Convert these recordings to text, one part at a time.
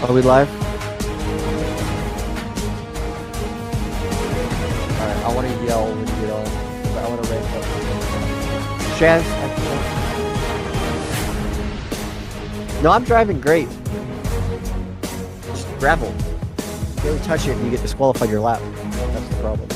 Are we live? Alright, I want to yell when you get on. I want to raise up. Chaz? No, I'm driving great. Just gravel. You barely touch it and you get disqualified your lap. That's the problem.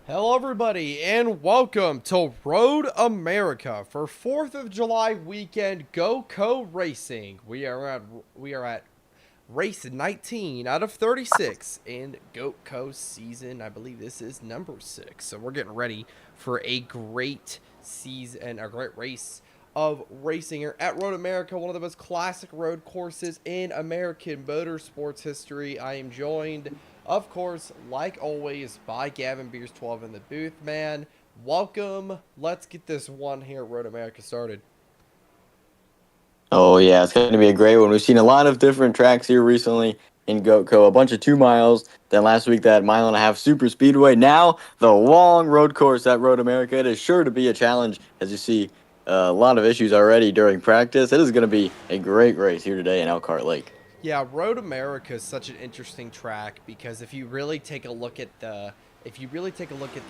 Hello everybody and welcome to Road America for 4th of July weekend Goatco Racing. We are at race 19 out of 36 in Goatco season. I believe this is number 6. So we're getting ready for a great season, a great race of racing here at Road America, one of the most classic road courses in American motorsports history. I am joined, of course, like always, by Gavin Beers 12 in the booth. Man, welcome. Let's get this one here at Road America started. Oh, yeah, it's going to be a great one. We've seen a lot of different tracks here recently in Goatco. A bunch of 2 miles. Then last week, that 1.5-mile super speedway. Now, the long road course at Road America. It is sure to be a challenge, as you see a lot of issues already during practice. It is going to be a great race here today in Elkhart Lake. Yeah, Road America is such an interesting track because if you really take a look at the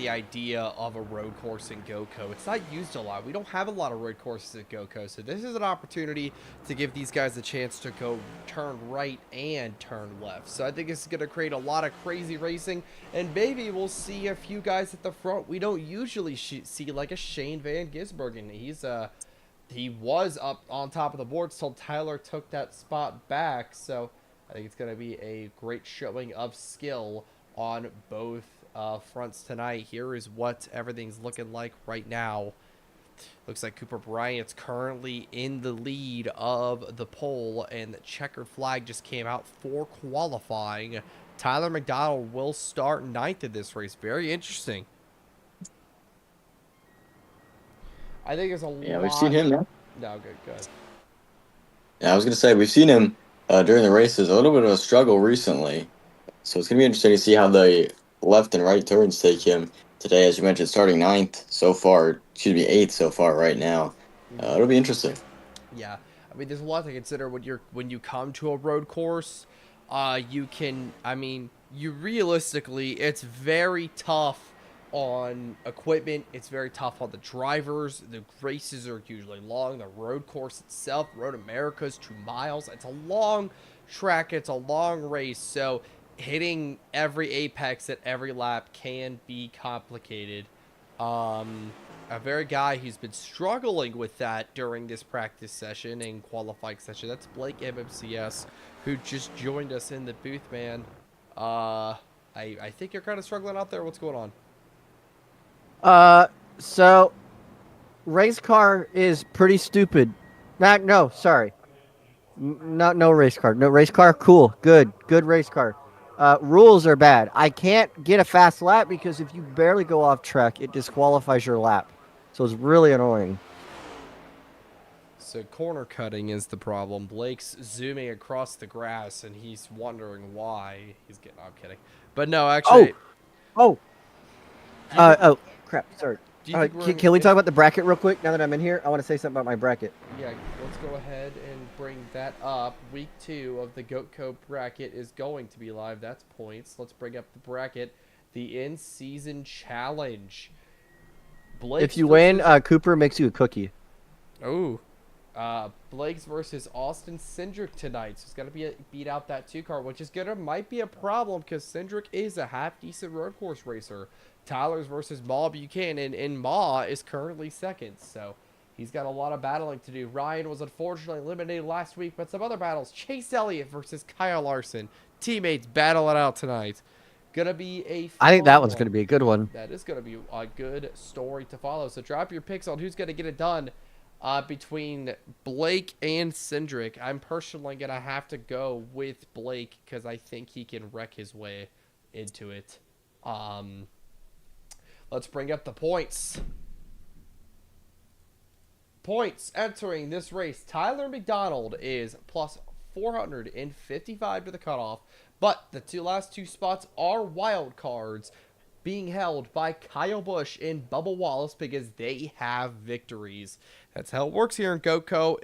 idea of a road course in Goatco, it's not used a lot. We don't have a lot of road courses at Goatco, so this is an opportunity to give these guys a chance to go turn right and turn left. So I think it's going to create a lot of crazy racing, and maybe we'll see a few guys at the front we don't usually see, like a Shane Van Gisbergen. He was up on top of the boards till Tyler took that spot back, so I think it's going to be a great showing of skill on both fronts tonight. Here is what everything's looking like right now. Looks like Cooper Bryant's currently in the lead of the pole, and the checkered flag just came out for qualifying. Tyler McDonald will start 9th in this race. Very interesting. I think it's a lot. Yeah, we've seen him now. No, good. Yeah, I was going to say, we've seen him during the races, a little bit of a struggle recently. So it's going to be interesting to see how the left and right turns take him today. As you mentioned, starting 9th so far, 8th so far right now. It'll be interesting. Yeah, I mean, there's a lot to consider when you come to a road course. Realistically, it's very tough on equipment. It's very tough on the drivers. The races are usually long. The road course itself, Road America, is 2 miles. It's a long track. It's a long race. So hitting every apex at every lap can be complicated. A very guy who's been struggling with that during this practice session and qualifying session, that's Blake MMCS, who just joined us in the booth, man. I think you're kind of struggling out there. What's going on? So race car is pretty stupid. No, sorry. No race car. No race car. Cool. Good race car. Rules are bad. I can't get a fast lap because if you barely go off track, it disqualifies your lap. So it's really annoying. So corner cutting is the problem. Blake's zooming across the grass, and he's wondering why he's getting. I'm kidding, but no, actually. Oh, crap. Sorry. Can we talk about the bracket real quick now that I'm in here? I want to say something about my bracket. Yeah, let's go ahead and bring that up. Week 2 of the Goatco bracket is going to be live. That's points. Let's bring up the bracket. the in-season challenge. If you win, Cooper makes you a cookie. Oh, Blake's versus Austin Cindric tonight. So it's gonna be beat out that 2-car, which is might be a problem because Cindric is a half decent road course racer. Tyler's versus Ma Buchanan, and Ma is currently second, so he's got a lot of battling to do. Ryan was unfortunately eliminated last week, but some other battles. Chase Elliott versus Kyle Larson. Teammates battle it out tonight. Gonna be a fun I think that one's one. going to be a good one. That is going to be a good story to follow. So drop your picks on who's going to get it done between Blake and Cindric. I'm personally going to have to go with Blake because I think he can wreck his way into it. Let's bring up the points. Points entering this race. Tyler McDonald is plus 455 to the cutoff. But the last two spots are wild cards being held by Kyle Busch and Bubba Wallace because they have victories. That's how it works here in Goatco.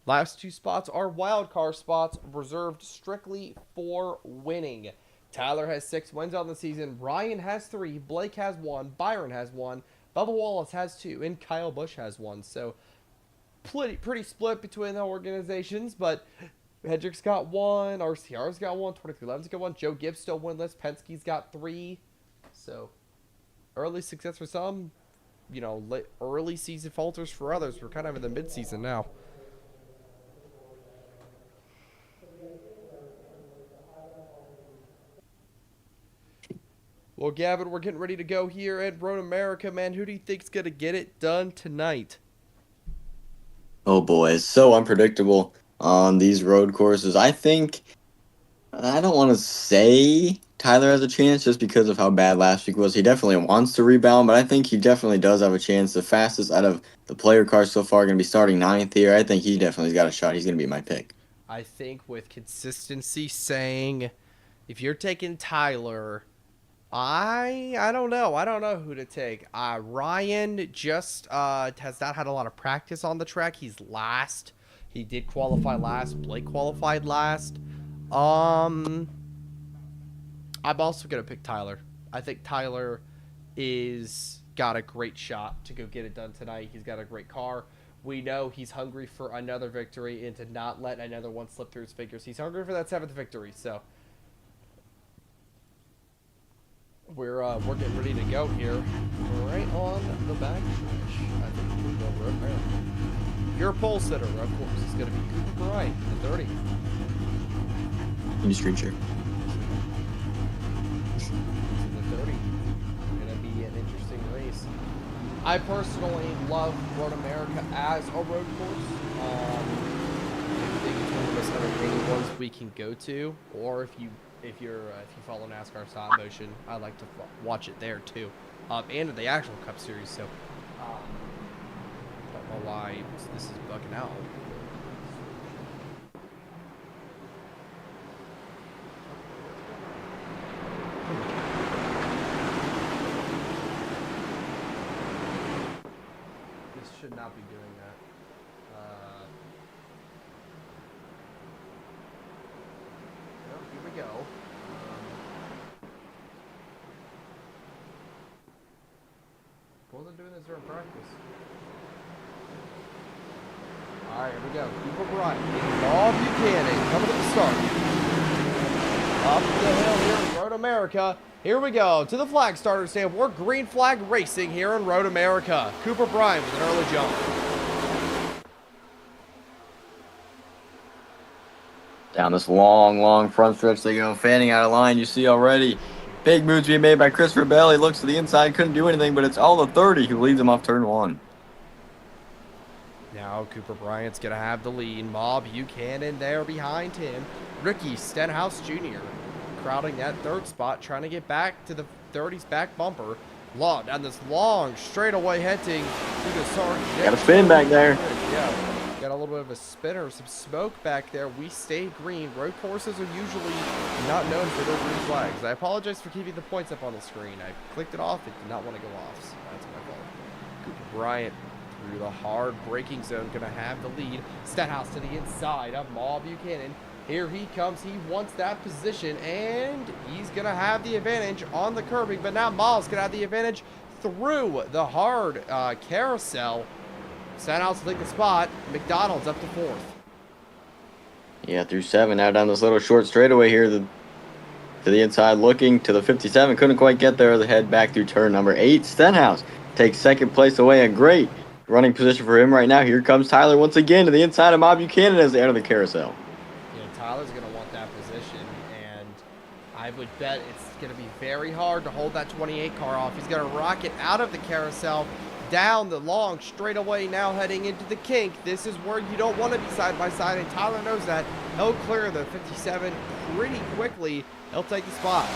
Last two spots are wild card spots reserved strictly for winning. Tyler has 6 wins on the season. Ryan has 3. Blake has 1. Byron has 1. Bubba Wallace has 2. And Kyle Busch has 1. So pretty split between the organizations, but Hendrick's got 1, RCR's got 1, 2311's got 1, Joe Gibbs still winless, Penske's got 3. So, early success for some, early season falters for others. We're kind of in the mid-season now. Well, Gavin, we're getting ready to go here at Road America, man. Who do you think's going to get it done tonight? Oh boy, it's so unpredictable on these road courses. I don't want to say Tyler has a chance just because of how bad last week was. He definitely wants to rebound, but I think he definitely does have a chance. The fastest out of the player cars so far going to be starting 9th here. I think he definitely's got a shot. He's going to be my pick. I think with consistency saying, if you're taking Tyler, I don't know. I don't know who to take. Ryan just has not had a lot of practice on the track. He's last. He did qualify last. Blake qualified last. I'm also going to pick Tyler. I think Tyler is got a great shot to go get it done tonight. He's got a great car. We know he's hungry for another victory and to not let another one slip through his fingers. He's hungry for that 7th victory, so we're getting ready to go here. Right on the back stretch. I think we're going Road America. Your pole sitter, of course, is going to be Cooper Bryant, the 30. Can you screen share? The 30. Going to be an interesting race. I personally love Road America as a road course. I think it's one of the most entertaining ones we can go to, or if you follow NASCAR stop motion, I like to watch it there too, and the actual Cup Series. So, don't know why this is bugging out. This should not be doing that. Here we go. Wasn't doing this during practice. Alright, here we go. Cooper Bryant. All Buchanan coming to the start. Up the hill here in Road America. Here we go to the flag starter stand. We're green flag racing here in Road America. Cooper Bryant with an early jump. Down this long front stretch they go, fanning out of line. You see already big moves being made by Christopher Bell. He looks to the inside, couldn't do anything, but it's all the 30 who leads him off turn 1. Now Cooper Bryant's going to have the lead. Ma Buchanan there behind him. Ricky Stenhouse Jr. crowding that 3rd spot, trying to get back to the 30's back bumper. Long down this long straightaway heading through the Sargent. Got a spin back there. Yeah. Got a little bit of a spinner, some smoke back there. We stay green. Road courses are usually not known for their green flags. I apologize for keeping the points up on the screen. I clicked it off. It did not want to go off, so that's my fault. Cooper Bryant through the hard braking zone, going to have the lead. Stenhouse to the inside of Ma Buchanan. Here he comes. He wants that position, and he's going to have the advantage on the curbing. But now Miles going to have the advantage through the hard carousel. Stenhouse to take the spot. McDonald's up to 4th. Yeah, through 7. Now down this little short straightaway here to the inside, looking to the 57. Couldn't quite get there as they head back through turn number 8. Stenhouse takes 2nd place away. A great running position for him right now. Here comes Tyler once again to the inside of Bob Buchanan as they enter the carousel. Tyler's going to want that position, and I would bet it's going to be very hard to hold that 28 car off. He's going to rocket out of the carousel, down the long straightaway, now heading into the kink. This is where you don't want to be side by side, and Tyler knows that. He'll clear the 57 pretty quickly. He'll take the spot.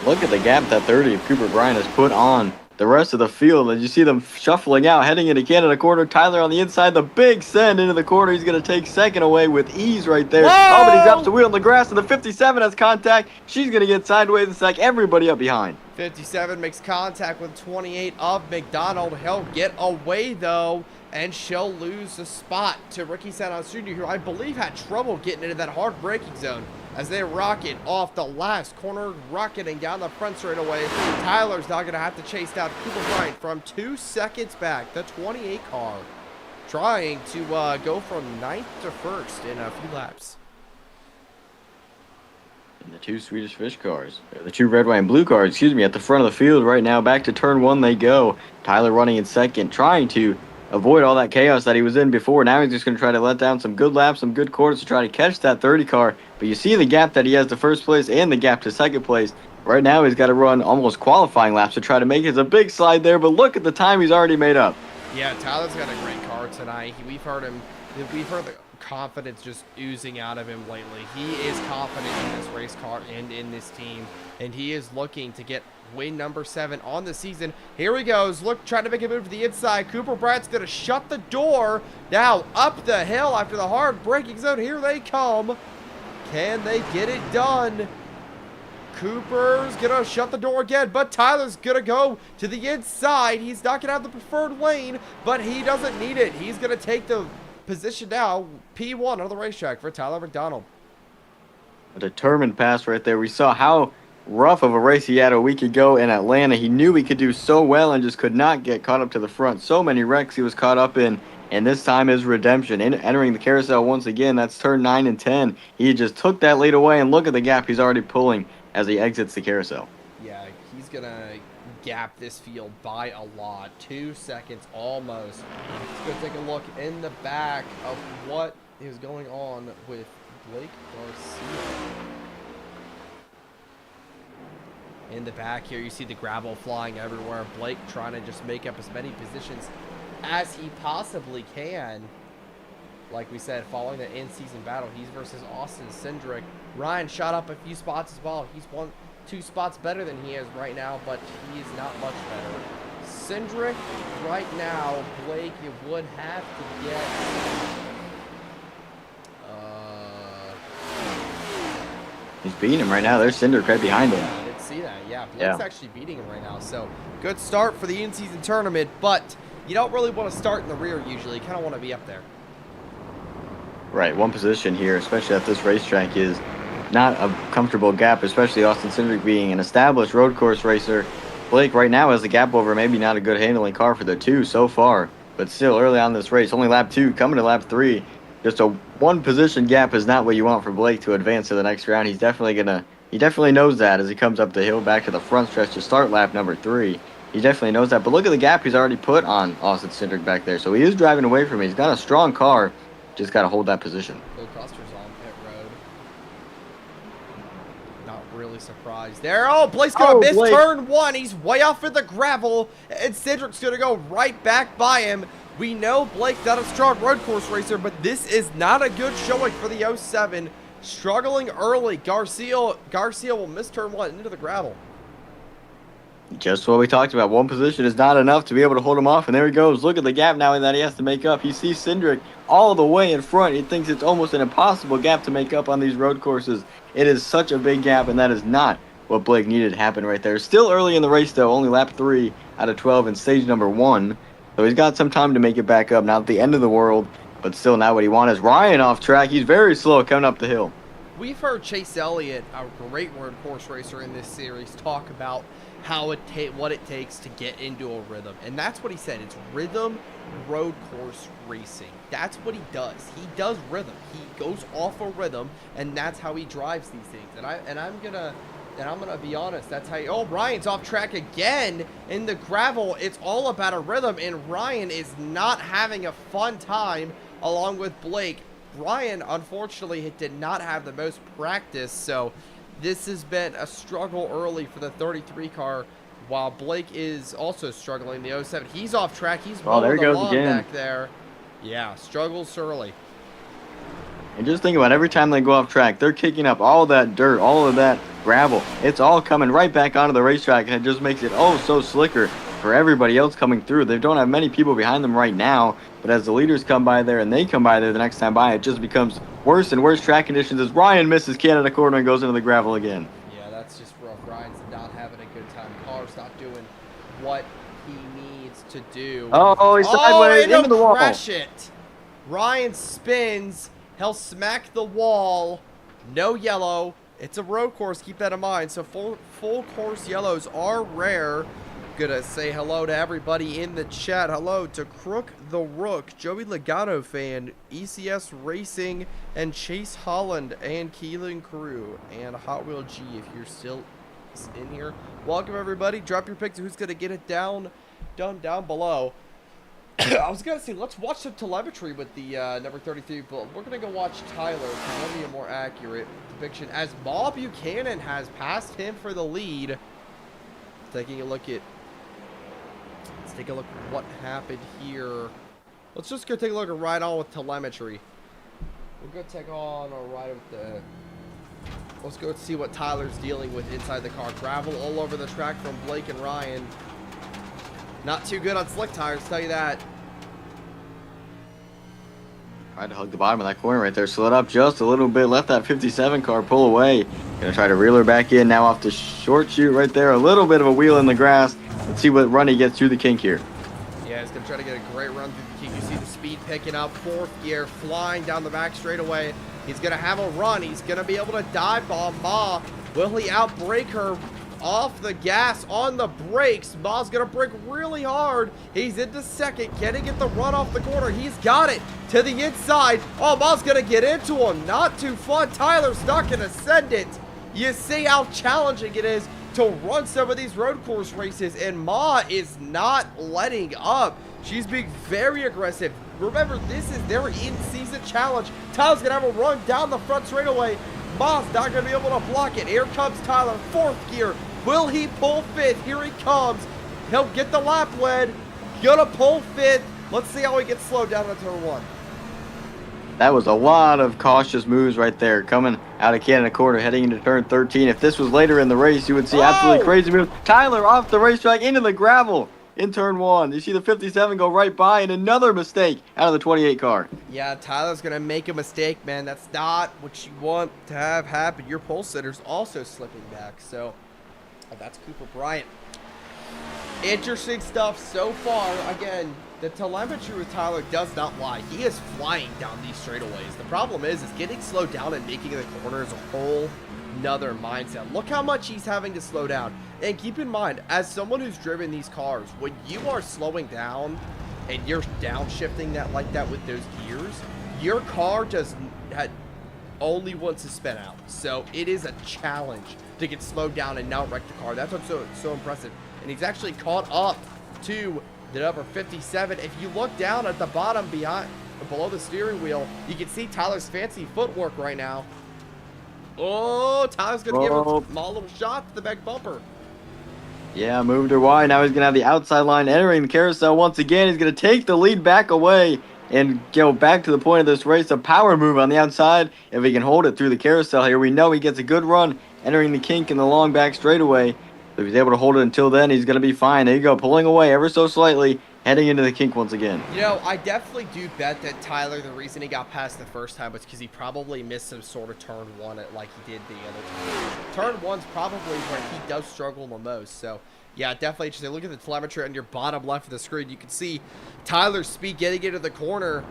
Look at the gap that 30 of Cooper Bryant has put on the rest of the field. As you see them shuffling out, heading into Canada corner. Tyler on the inside, the big send into the corner. He's going to take 2nd away with ease right there. Whoa! Oh, but he drops the wheel on the grass, and the 57 has contact. She's going to get sideways and sack everybody up behind. 57 makes contact with 28 of McDonald. He'll get away, though, and she'll lose the spot to Ricky Santos Jr., who I believe had trouble getting into that hard braking zone. As they rocket off the last corner, rocketing down the front straightaway. Tyler's now going to have to chase down Cooper Bryant from 2 seconds back, the 28 car, trying to go from 9th to 1st in a few laps. And the 2 Swedish Fish cars, or the 2 red, white, and blue cars, excuse me, at the front of the field right now. Back to turn 1 they go. Tyler running in 2nd, trying to avoid all that chaos that he was in before. Now he's just going to try to let down some good laps, some good quarters to try to catch that 30 car. But you see the gap that he has to 1st place and the gap to 2nd place. Right now he's got to run almost qualifying laps to try to make it. It's a big slide there, but look at the time he's already made up. Yeah, Tyler's got a great car tonight. We've heard the confidence just oozing out of him lately. He is confident in this race car and in this team, and he is looking to get win number 7 on the season. Here he goes. Look, trying to make a move to the inside. Cooper Bryant's going to shut the door. Now up the hill after the hard braking zone. Here they come. Can they get it done? Cooper's going to shut the door again, but Tyler's going to go to the inside. He's not going to have the preferred lane, but he doesn't need it. He's going to take the position now. P1 on the racetrack for Tyler McDonald. A determined pass right there. We saw how rough of a race he had a week ago in Atlanta. He knew he could do so well and just could not get caught up to the front. So many wrecks he was caught up in, and this time is redemption. Entering the carousel once again, that's turn 9 and 10. He just took that lead away, and look at the gap he's already pulling as he exits the carousel. Yeah, he's going to gap this field by a lot. 2 seconds almost. Let's go take a look in the back of what is going on with Blake Garcia. In the back here, you see the gravel flying everywhere. Blake trying to just make up as many positions as he possibly can. Like we said, following the in-season battle, he's versus Austin Cindric. Ryan shot up a few spots as well. He's 2 spots better than he is right now, but he is not much better. Cindric, right now, Blake, you would have to get... He's beating him right now. There's Cindric right behind him. I didn't see that. Yeah, Blake's actually beating him right now. So, good start for the in-season tournament, but you don't really want to start in the rear usually. You kind of want to be up there. Right, one position here, especially at this racetrack, is not a comfortable gap, especially Austin Cindric being an established road course racer. Blake right now has the gap over maybe not a good handling car for the 2 so far, but still early on this race, only lap 2, coming to lap 3. Just a 1 position gap is not what you want for Blake to advance to the next round. He definitely knows that as he comes up the hill back to the front stretch to start lap number 3. He definitely knows that, but look at the gap he's already put on Austin Cindric back there. So he is driving away from him. He's got a strong car, just got to hold that position. Bill Custer's on pit road. Not really surprised there. Oh, Blake's going to miss turn 1. He's way off in the gravel, and Cindric's going to go right back by him. We know Blake's not a strong road course racer, but this is not a good showing for the 07. Struggling early. Garcia will miss turn 1 into the gravel. Just what we talked about. 1 position is not enough to be able to hold him off, and there he goes. Look at the gap now that he has to make up. He sees Cindric all the way in front. He thinks it's almost an impossible gap to make up on these road courses. It is such a big gap, and that is not what Blake needed to happen right there. Still early in the race, though. Only lap 3 out of 12 in stage number 1. So he's got some time to make it back up. Not at the end of the world. but still not what he wanted. Is Ryan off track? He's very slow coming up the hill. We've heard Chase Elliott, a great road course racer in this series, talk about how what it takes to get into a rhythm. And that's what he said. It's rhythm road course racing. That's what he does. He does rhythm. He goes off a rhythm, and that's how he drives these things. And I'm gonna be honest. That's how. Oh, Ryan's off track again in the gravel. It's all about a rhythm, and Ryan is not having a fun time along with Blake. Ryan, unfortunately, did not have the most practice, so this has been a struggle early for the 33 car, while Blake is also struggling. The 07, he's off track. He's there he goes along again. back there. Yeah, struggles early. And just think about every time they go off track, they're kicking up all that dirt, all of that gravel. It's all coming right back onto the racetrack, and it just makes it so slicker for everybody else coming through. They don't have many people behind them right now, but as the leaders come by there and they come by there the next time by, it just becomes worse and worse track conditions as Ryan misses Canada corner and goes into the gravel again. Yeah, that's just rough. Ryan's not having a good time. Car's not doing what he needs to do. Oh, he's sideways into the wall. Crash it. Ryan spins. He'll smack the wall. No yellow. It's a road course. Keep that in mind. So full course yellows are rare. Gonna say hello to everybody in the chat. Hello to Crook the Rook, Joey Logano fan, ECS Racing, and Chase Holland, and Keelan Crew, and Hot Wheel G if you're still in here. Welcome everybody. Drop your picks of who's gonna get it down below. I was gonna say let's watch some telemetry with the number 33, but we're gonna go watch Tyler because that'll be a more accurate depiction as Bob Buchanan has passed him for the lead. Taking a look at take a look at what happened here. Let's just go take a look at ride on with telemetry. We'll go take on a ride with the. Let's go see what Tyler's dealing with inside the car. Gravel all over the track from Blake and Ryan. Not too good on slick tires, tell you that. Tried to hug the bottom of that corner right there. Slid up just a little bit. Left that 57 car pull away. Gonna try to reel her back in. Now off the short chute right there. A little bit of a wheel in the grass. Let's see what run he gets through the kink here. Yeah, he's gonna try to get a great run through the kink. You see the speed picking up. Fourth gear flying down the back straightaway. He's gonna have a run. He's gonna be able to dive bomb Ma. Will he outbrake her? Off the gas on the brakes. Ma's gonna brake really hard. He's into second. Can he get the run off the corner? He's got it to the inside. Oh, Ma's gonna get into him. Not too fun. Tyler's not gonna send it. You see how challenging it is to run some of these road course races, and Ma is not letting up. She's being very aggressive. Remember, this is their in-season challenge. Tyler's gonna have a run down the front straightaway. Ma's not gonna be able to block it. Here comes Tyler, fourth gear. Will he pull fifth? Here he comes. He'll get the lap lead. Gonna pull fifth. Let's see how he gets slowed down on turn one. That was a lot of cautious moves right there. Coming out of Canada corner, heading into turn 13. If this was later in the race, you would see absolutely crazy moves. Tyler off the racetrack into the gravel in turn one. You see the 57 go right by, and another mistake out of the 28 car. Yeah, Tyler's going to make a mistake, man. That's not what you want to have happen. Your pole sitter's also slipping back. So, that's Cooper Bryant. Interesting stuff so far. Again, the telemetry with Tyler does not lie. He is flying down these straightaways. The problem is getting slowed down and making the corner is a whole nother mindset. Look how much he's having to slow down. And keep in mind, as someone who's driven these cars, when you are slowing down and you're downshifting that like that with those gears, your car just only wants to spin out. So it is a challenge to get slowed down and not wreck the car. That's what's so impressive. And he's actually caught up to the number 57. If you look down at the bottom below the steering wheel, you can see Tyler's fancy footwork right now. Oh, Tyler's going to give him a small little shot to the back bumper. Yeah, moved her wide. Now he's going to have the outside line entering the carousel once again. He's going to take the lead back away and go back to the point of this race. A power move on the outside. If he can hold it through the carousel here, we know he gets a good run entering the kink in the long back straightaway. If he's able to hold it until then, he's going to be fine. There you go, pulling away ever so slightly, heading into the kink once again. You know, I definitely do bet that Tyler, the reason he got past the first time was because he probably missed some sort of turn one like he did the other time. Turn one's probably where he does struggle the most. So, yeah, definitely interesting. Look at the telemetry on your bottom left of the screen. You can see Tyler's speed getting into the corner.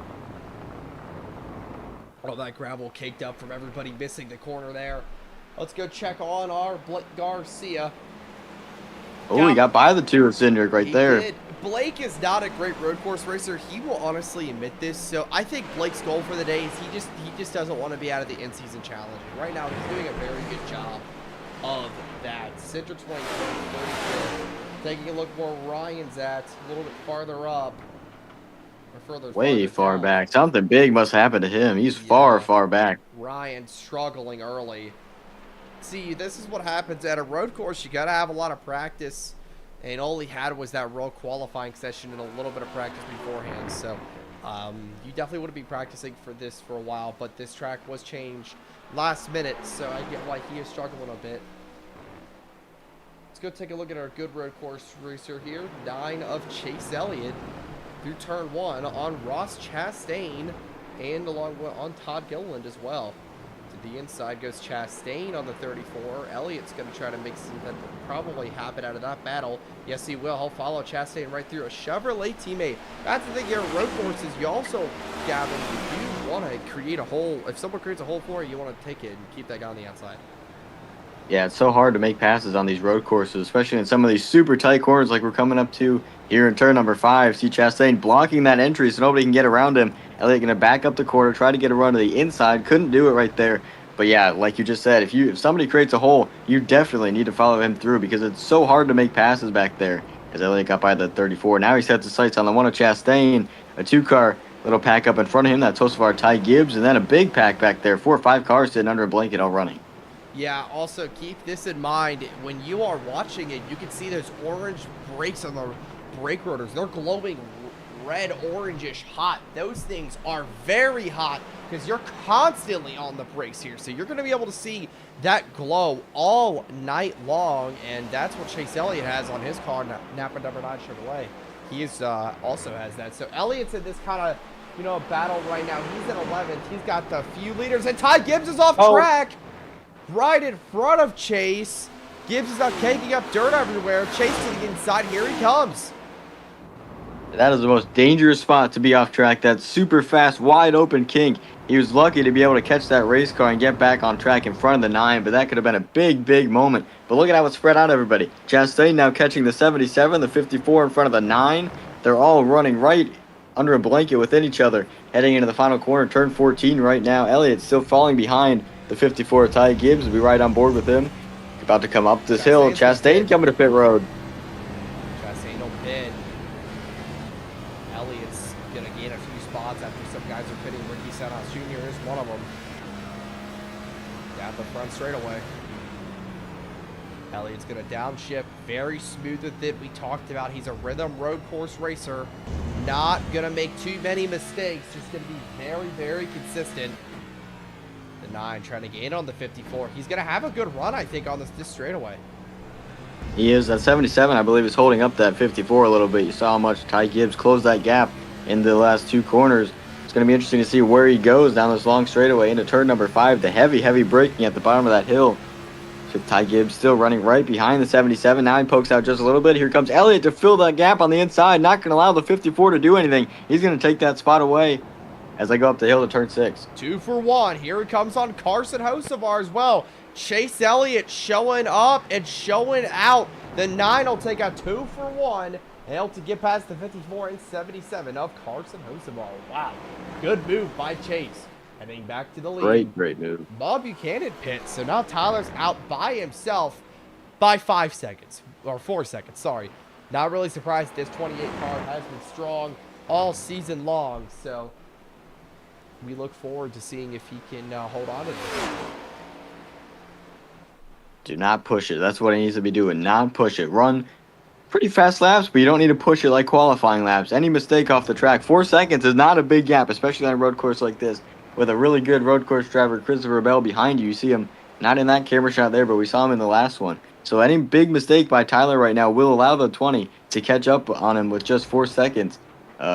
All that gravel caked up from everybody missing the corner there. Let's go check on our Garcia. Oh, he got by the two of Cindric right there. He did. Blake is not a great road course racer. He will honestly admit this. So I think Blake's goal for the day is he just doesn't want to be out of the in-season challenge. Right now, he's doing a very good job of that. Cindric's running 35th. Taking a look where Ryan's at, a little bit farther up. Or Way far down. back. Something big must happen to him. He's far back. Ryan struggling early. See, this is what happens at a road course. You got to have a lot of practice. And all he had was that raw qualifying session and a little bit of practice beforehand. So you definitely would be practicing for this for a while. But this track was changed last minute. So I get why he is struggling a bit. Let's go take a look at our good road course racer here. 9 of Chase Elliott through turn 1 on Ross Chastain. And along with on Todd Gilliland as well. To the inside goes Chastain on the 34. Elliott's going to try to make something probably happen out of that battle. Yes, he will. He'll follow Chastain right through a Chevrolet teammate. That's the thing here at road courses. You also, Gavin, if you want to create a hole, if someone creates a hole for you, you want to take it and keep that guy on the outside. Yeah, it's so hard to make passes on these road courses, especially in some of these super tight corners like we're coming up to here in turn number 5. See Chastain blocking that entry so nobody can get around him. Elliott going to back up the corner, try to get a run to the inside. Couldn't do it right there. But yeah, like you just said, if somebody creates a hole, you definitely need to follow him through because it's so hard to make passes back there. As Elliott got by the 34. Now he sets his sights on the one of Chastain. A 2-car little pack up in front of him. That's Joseph Ty Gibbs. And then a big pack back there. 4 or 5 cars sitting under a blanket all running. Yeah, also keep this in mind. When you are watching it, you can see those orange brakes on the brake rotors. They're glowing red, orangish hot. Those things are very hot because you're constantly on the brakes here. So you're going to be able to see that glow all night long. And that's what Chase Elliott has on his car, Napa number 9 Chevrolet. He is, also has that. So Elliott's in this kind of, battle right now. He's at 11th. He's got the few leaders. And Ty Gibbs is off track. Right in front of Chase. Gibbs is out caking up dirt everywhere. Chase to the inside. Here he comes. That is the most dangerous spot to be off track. That super fast, wide open kink. He was lucky to be able to catch that race car and get back on track in front of the 9, but that could have been a big moment. But look at how it spread out, everybody. Chastain now catching the 77, the 54 in front of the 9. They're all running right under a blanket within each other, heading into the final corner, turn 14 right now. Elliott's still falling behind the 54 Ty Gibbs. Will be right on board with him. About to come up this hill. Chastain coming to pit road. Chastain will pit. Elliott's going to gain a few spots after some guys are pitting. Ricky Santos Jr. is one of them. Down the front straightaway. Elliott's going to downshift. Very smooth with it. We talked about he's a rhythm road course racer. Not going to make too many mistakes. Just going to be very consistent. The 9 trying to gain on the 54. He's going to have a good run, I think, on this straightaway. He is. That 77, I believe, is holding up that 54 a little bit. You saw how much Ty Gibbs closed that gap in the last 2 corners. It's going to be interesting to see where he goes down this long straightaway into turn number 5. The heavy braking at the bottom of that hill. So Ty Gibbs still running right behind the 77. Now he pokes out just a little bit. Here comes Elliott to fill that gap on the inside. Not going to allow the 54 to do anything. He's going to take that spot away as they go up the hill to turn 6. 2 for 1. Here it comes on Carson Hocevar as well. Chase Elliott showing up and showing out. The 9 will take a 2 for 1. Able to get past the 54 and 77 of Carson Hocevar. Wow. Good move by Chase. Heading back to the lead. Great move. Bob Buchanan pits. So now Tyler's out by himself by 5 seconds. Or 4 seconds, sorry. Not really surprised this 28 car has been strong all season long. So we look forward to seeing if he can hold on to this. Do not push it. That's what he needs to be doing. Not push it. Run pretty fast laps, but you don't need to push it like qualifying laps. Any mistake off the track, 4 seconds is not a big gap, especially on a road course like this. With a really good road course driver, Christopher Bell, behind you. You see him not in that camera shot there, but we saw him in the last one. So any big mistake by Tyler right now will allow the 20 to catch up on him with just 4 seconds.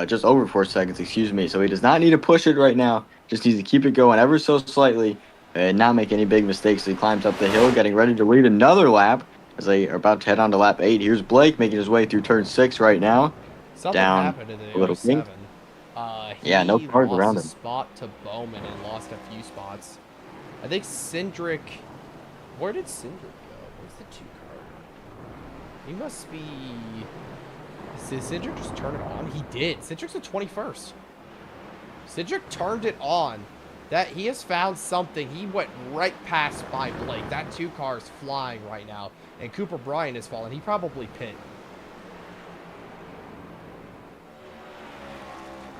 Just over 4 seconds, excuse me. So he does not need to push it right now. Just needs to keep it going ever so slightly and not make any big mistakes. He climbs up the hill, getting ready to lead another lap as they are about to head on to lap 8. Here's Blake making his way through turn 6 right now. Something down happened in the a little 07. Yeah, no He cars lost around a him. spot to Bowman and lost a few spots. I think Cindric. Where did Cindric go? Where's the 2 car? He must be. Did Cindric just turn it on? He did. Cindric's the 21st. Cindric turned it on. That he has found something. He went right past by Blake. That 2 car is flying right now, and Cooper Bryant is falling. He probably pit.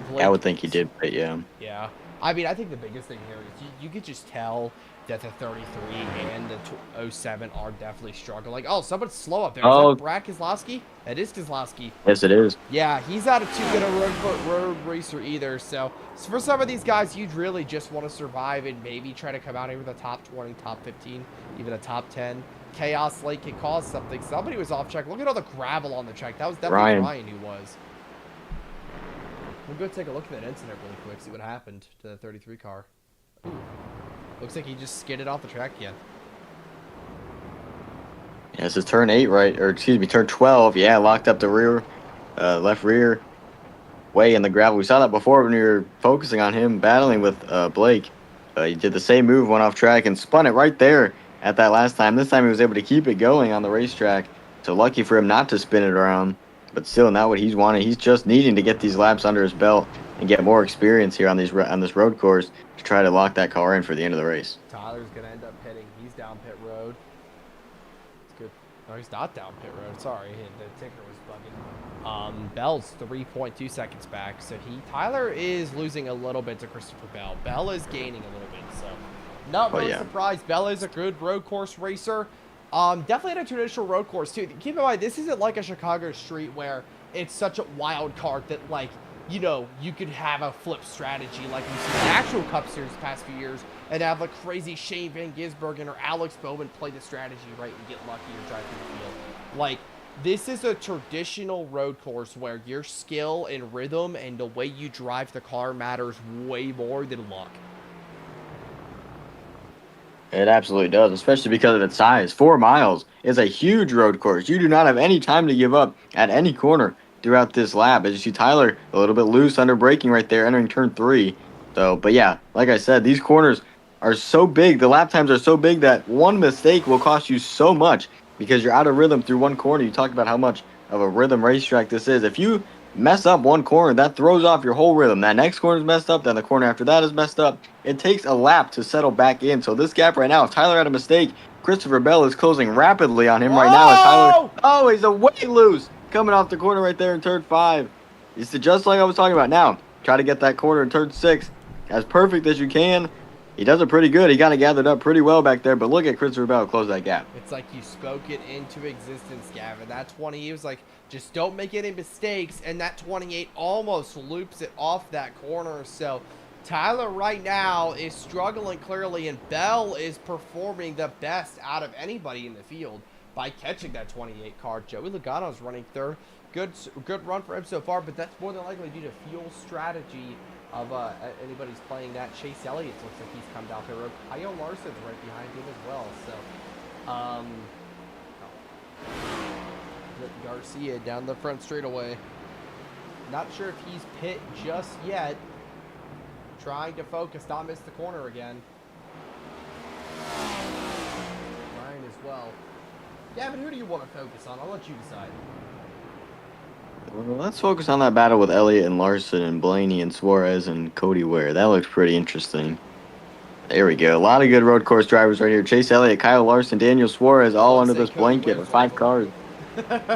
Yeah, I Blake, would think he did, but yeah. yeah. I mean, I think the biggest thing here is you could just tell that the 33 and the 07 are definitely struggling. Oh, someone's slow up there. Is Oh, that Brad Keselowski? That is Keselowski. yes, it is. Yeah, he's not a too good a road racer either. So for some of these guys, you'd really just want to survive and maybe try to come out here with a top 20, top 15, even a top 10. Chaos Lake can cause something. Somebody was off track. Look at all the gravel on the track. That was definitely Ryan who was. We'll go take a look at that incident really quick, see what happened to the 33 car. Ooh. Looks like he just skidded off the track again. Yeah, this is turn 8, right? Or excuse me, turn 12. Yeah, locked up the rear, left rear, way in the gravel. We saw that before when we were focusing on him battling with Blake. He did the same move, went off track, and spun it right there at that last time. This time he was able to keep it going on the racetrack. So lucky for him not to spin it around. But still, not what he's wanting. He's just needing to get these laps under his belt and get more experience here on this road course to try to lock that car in for the end of the race. Tyler's going to end up pitting. He's down pit road. It's good. No, he's not down pit road. Sorry, the ticker was bugging. Bell's 3.2 seconds back. So Tyler is losing a little bit to Christopher Bell. Bell is gaining a little bit. So not really surprised. Bell is a good road course racer. Definitely in a traditional road course too. Keep in mind, this isn't like a Chicago street where it's such a wild card that, like, you know, you could have a flip strategy like we've seen in the actual Cup Series the past few years and have a crazy Shane Van Gisbergen or Alex Bowman play the strategy right and get lucky or drive through the field. Like, this is a traditional road course where your skill and rhythm and the way you drive the car matters way more than luck. It absolutely does, especially because of its size. 4 miles is a huge road course. You do not have any time to give up at any corner throughout this lap. As you see Tyler a little bit loose under braking right there, entering turn 3. So, but yeah, like I said, these corners are so big. The lap times are so big that one mistake will cost you so much because you're out of rhythm through one corner. You talked about how much of a rhythm racetrack this is. If you mess up one corner, that throws off your whole rhythm. That next corner is messed up, then the corner after that is messed up. It takes a lap to settle back in. So this gap right now, if Tyler had a mistake, Christopher Bell is closing rapidly on him right now. As Tyler, he's a way loose coming off the corner right there in turn 5. It's just like I was talking about. Now, try to get that corner in turn 6 as perfect as you can. He does it pretty good. He got it gathered up pretty well back there. But look at Christopher Bell close that gap. It's like you spoke it into existence, Gavin. That 20, he was like, just don't make any mistakes. And that 28 almost loops it off that corner. So Tyler right now is struggling clearly, and Bell is performing the best out of anybody in the field by catching that 28 car. Joey Logano's running third. Good run for him so far, but that's more than likely due to fuel strategy of anybody's playing that. Chase Elliott looks like he's come down the road. Kyle Larson's right behind him as well. So, Garcia down the front straightaway. Not sure if he's pit just yet. Trying to focus, not miss the corner again. Ryan as well. Gavin, who do you want to focus on? I'll let you decide. Well, let's focus on that battle with Elliott and Larson and Blaney and Suarez and Cody Ware. That looks pretty interesting. There we go. A lot of good road course drivers right here. Chase Elliott, Kyle Larson, Daniel Suarez, all under this blanket with 5 cars.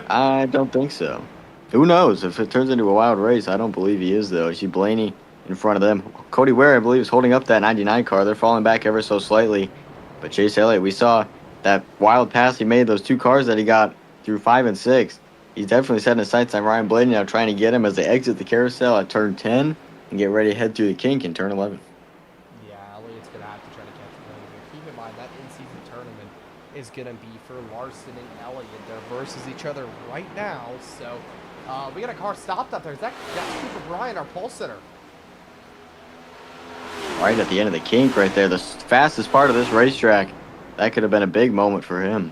I don't think so. Who knows? If it turns into a wild race, I don't believe he is, though. You see Blaney in front of them. Cody Ware, I believe, is holding up that 99 car. They're falling back ever so slightly. But Chase Elliott, we saw that wild pass he made, those 2 cars that he got through 5 and 6. He's definitely setting his sights on Ryan Blaney now, trying to get him as they exit the carousel at turn 10 and get ready to head through the kink in turn 11. Yeah, Elliott's going to have to try to catch Blaney. But keep in mind, that in-season tournament is going to be for Larson and Elliott. They're versus each other right now. So we got a car stopped up there. That's Cooper Bryant, our pole sitter. Right at the end of the kink right there, the fastest part of this racetrack. That could have been a big moment for him.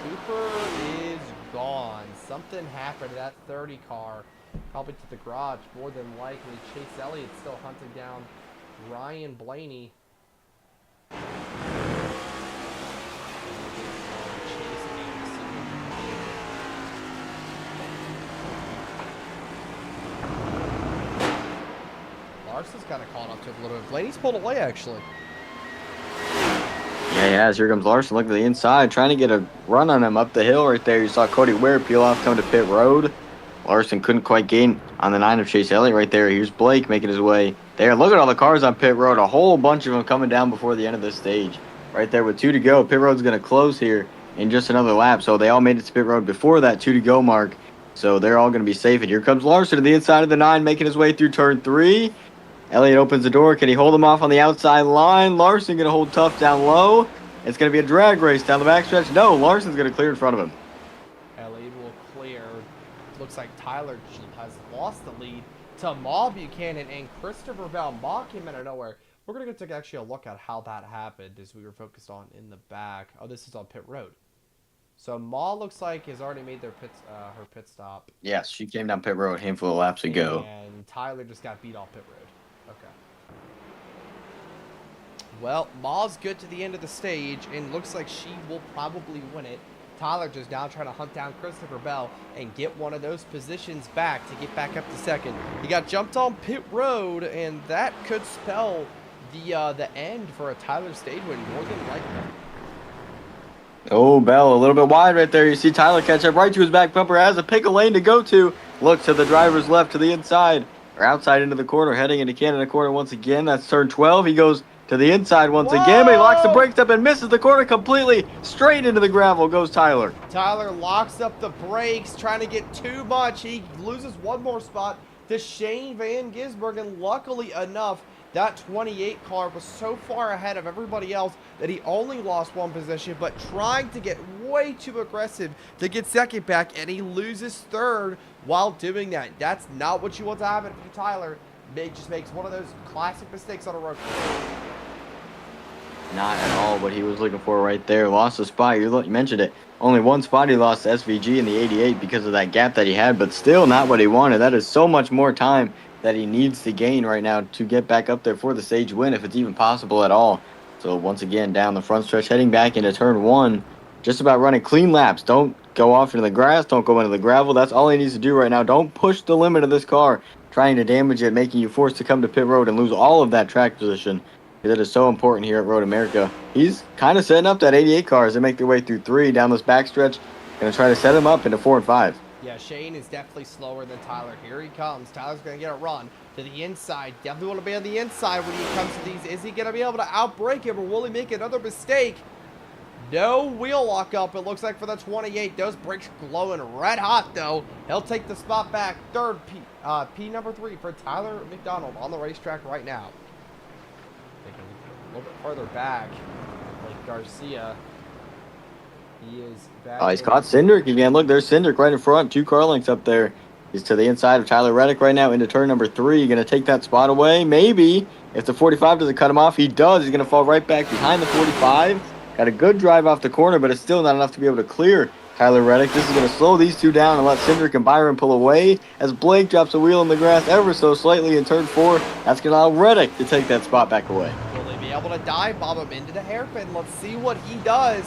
Cooper is gone. Something happened to that 30 car. Probably to the garage, more than likely. Chase Elliott's still hunting down Ryan Blaney. Larson's kind of caught up to it a little bit. Blaney's pulled away, actually. Yeah, he has. Here comes Larson looking to the inside, trying to get a run on him up the hill right there. You saw Cody Ware peel off, come to pit road. Larson couldn't quite gain on the 9 of Chase Elliott right there. Here's Blake making his way there. Look at all the cars on pit road. A whole bunch of them coming down before the end of this stage. Right there with 2 to go. Pit road's going to close here in just another lap. So they all made it to pit road before that 2 to go mark. So they're all going to be safe. And here comes Larson to the inside of the 9, making his way through turn 3. Elliott opens the door. Can he hold him off on the outside line? Larson going to hold tough down low. It's going to be a drag race down the backstretch. No, Larson's going to clear in front of him. Elliott will clear. Looks like Tyler has lost the lead to Ma Buchanan and Christopher Bell. Ma came out of nowhere. We're going to take actually a look at how that happened as we were focused on in the back. Oh, this is on pit road. So Ma looks like has already made her pit stop. Yes, she came down pit road a handful of laps ago. And Tyler just got beat off pit road. Okay. Well, Ma's good to the end of the stage, and looks like she will probably win it. Tyler just now trying to hunt down Christopher Bell and get one of those positions back to get back up to second. He got jumped on pit road, and that could spell the end for a Tyler stage win more than likely. Oh, Bell a little bit wide right there. You see Tyler catch up right to his back bumper. Has a pick of lane to go to. Looks to the driver's left to the inside. Or outside into the corner, heading into Canada corner once again. That's turn 12. He goes to the inside once again, but he locks the brakes up and misses the corner completely. Straight into the gravel goes Tyler. Tyler locks up the brakes, trying to get too much. He loses one more spot to Shane Van Gisbergen. Luckily enough, that 28 car was so far ahead of everybody else that he only lost one position, but trying to get way too aggressive to get second back, and he loses third while doing that. That's not what you want to happen to Tyler. He just makes one of those classic mistakes on a road course. Not at all what he was looking for right there. Lost a spot. You mentioned it. Only one spot he lost to SVG in the 88 because of that gap that he had, but still not what he wanted. That is so much more time that he needs to gain right now to get back up there for the stage win, if it's even possible at all. So once again, down the front stretch, heading back into turn 1, just about running clean laps. Don't go off into the grass. Don't go into the gravel. That's all he needs to do right now. Don't push the limit of this car, trying to damage it, making you forced to come to pit road and lose all of that track position. That is so important here at Road America. He's kind of setting up that 88 car as they make their way through 3 down this backstretch. Going to try to set him up into 4 and 5. Yeah, Shane is definitely slower than Tyler. Here he comes. Tyler's going to get a run to the inside. Definitely want to be on the inside when he comes to these. Is he going to be able to outbrake him, or will he make another mistake? No wheel lock up, it looks like, for the 28. Those brakes are glowing red hot, though. He'll take the spot back. Third, P number 3 for Tyler McDonald on the racetrack right now. Taking a little bit further back, like Garcia. He is back. Oh, he's caught Cindric again. Look, there's Cindric right in front. 2 car lengths up there. He's to the inside of Tyler Reddick right now into turn number 3. Going to take that spot away. Maybe. If the 45 doesn't cut him off, he does. He's going to fall right back behind the 45. Got a good drive off the corner, but it's still not enough to be able to clear Tyler Reddick. This is going to slow these 2 down and let Cindric and Byron pull away as Blake drops a wheel in the grass ever so slightly in turn 4. That's going to allow Reddick to take that spot back away. Will they be able to dive bomb him into the hairpin? Let's see what he does.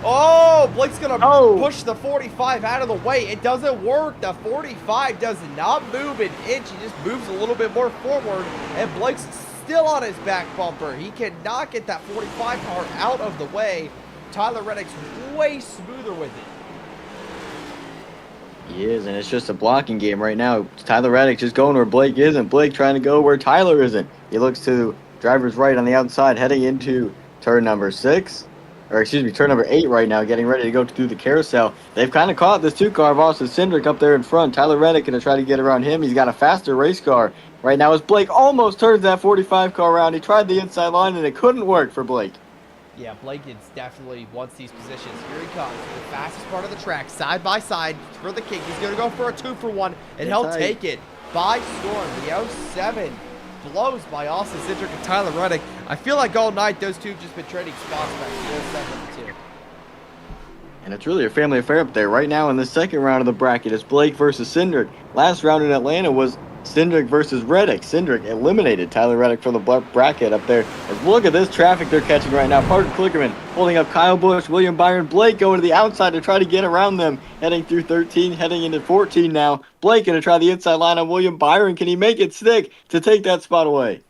Oh, Blake's going to push the 45 out of the way. It doesn't work. The 45 does not move an inch. He just moves a little bit more forward, and Blake's still on his back bumper. He cannot get that 45 car out of the way. Tyler Reddick's way smoother with it. He is, and it's just a blocking game right now. Tyler Reddick just going where Blake isn't. Blake trying to go where Tyler isn't. He looks to driver's right on the outside, heading into turn number 6. Or excuse me, turn number 8 right now, getting ready to go through the carousel. They've kind of caught this 2 car of Austin Cindric up there in front. Tyler Reddick going to try to get around him. He's got a faster race car right now as Blake almost turns that 45 car around. He tried the inside line, and it couldn't work for Blake. Yeah, Blake is definitely wants these positions. Here he comes, the fastest part of the track, side by side for the kick. He's going to go for a 2-for-1, and he'll take it by storm. The 07 blows by Austin Cindric and Tyler Reddick. I feel like all night those 2 have just been trading spots back to 07 and 2. And it's really a family affair up there. Right now in the second round of the bracket, it's Blake versus Cindric. Last round in Atlanta was Cindric versus Reddick. Cindric eliminated Tyler Reddick from the bracket up there. As look at this traffic they're catching right now. Parker Klickerman holding up Kyle Busch, William Byron, Blake going to the outside to try to get around them. Heading through 13, heading into 14 now. Blake going to try the inside line on William Byron. Can he make it stick to take that spot away?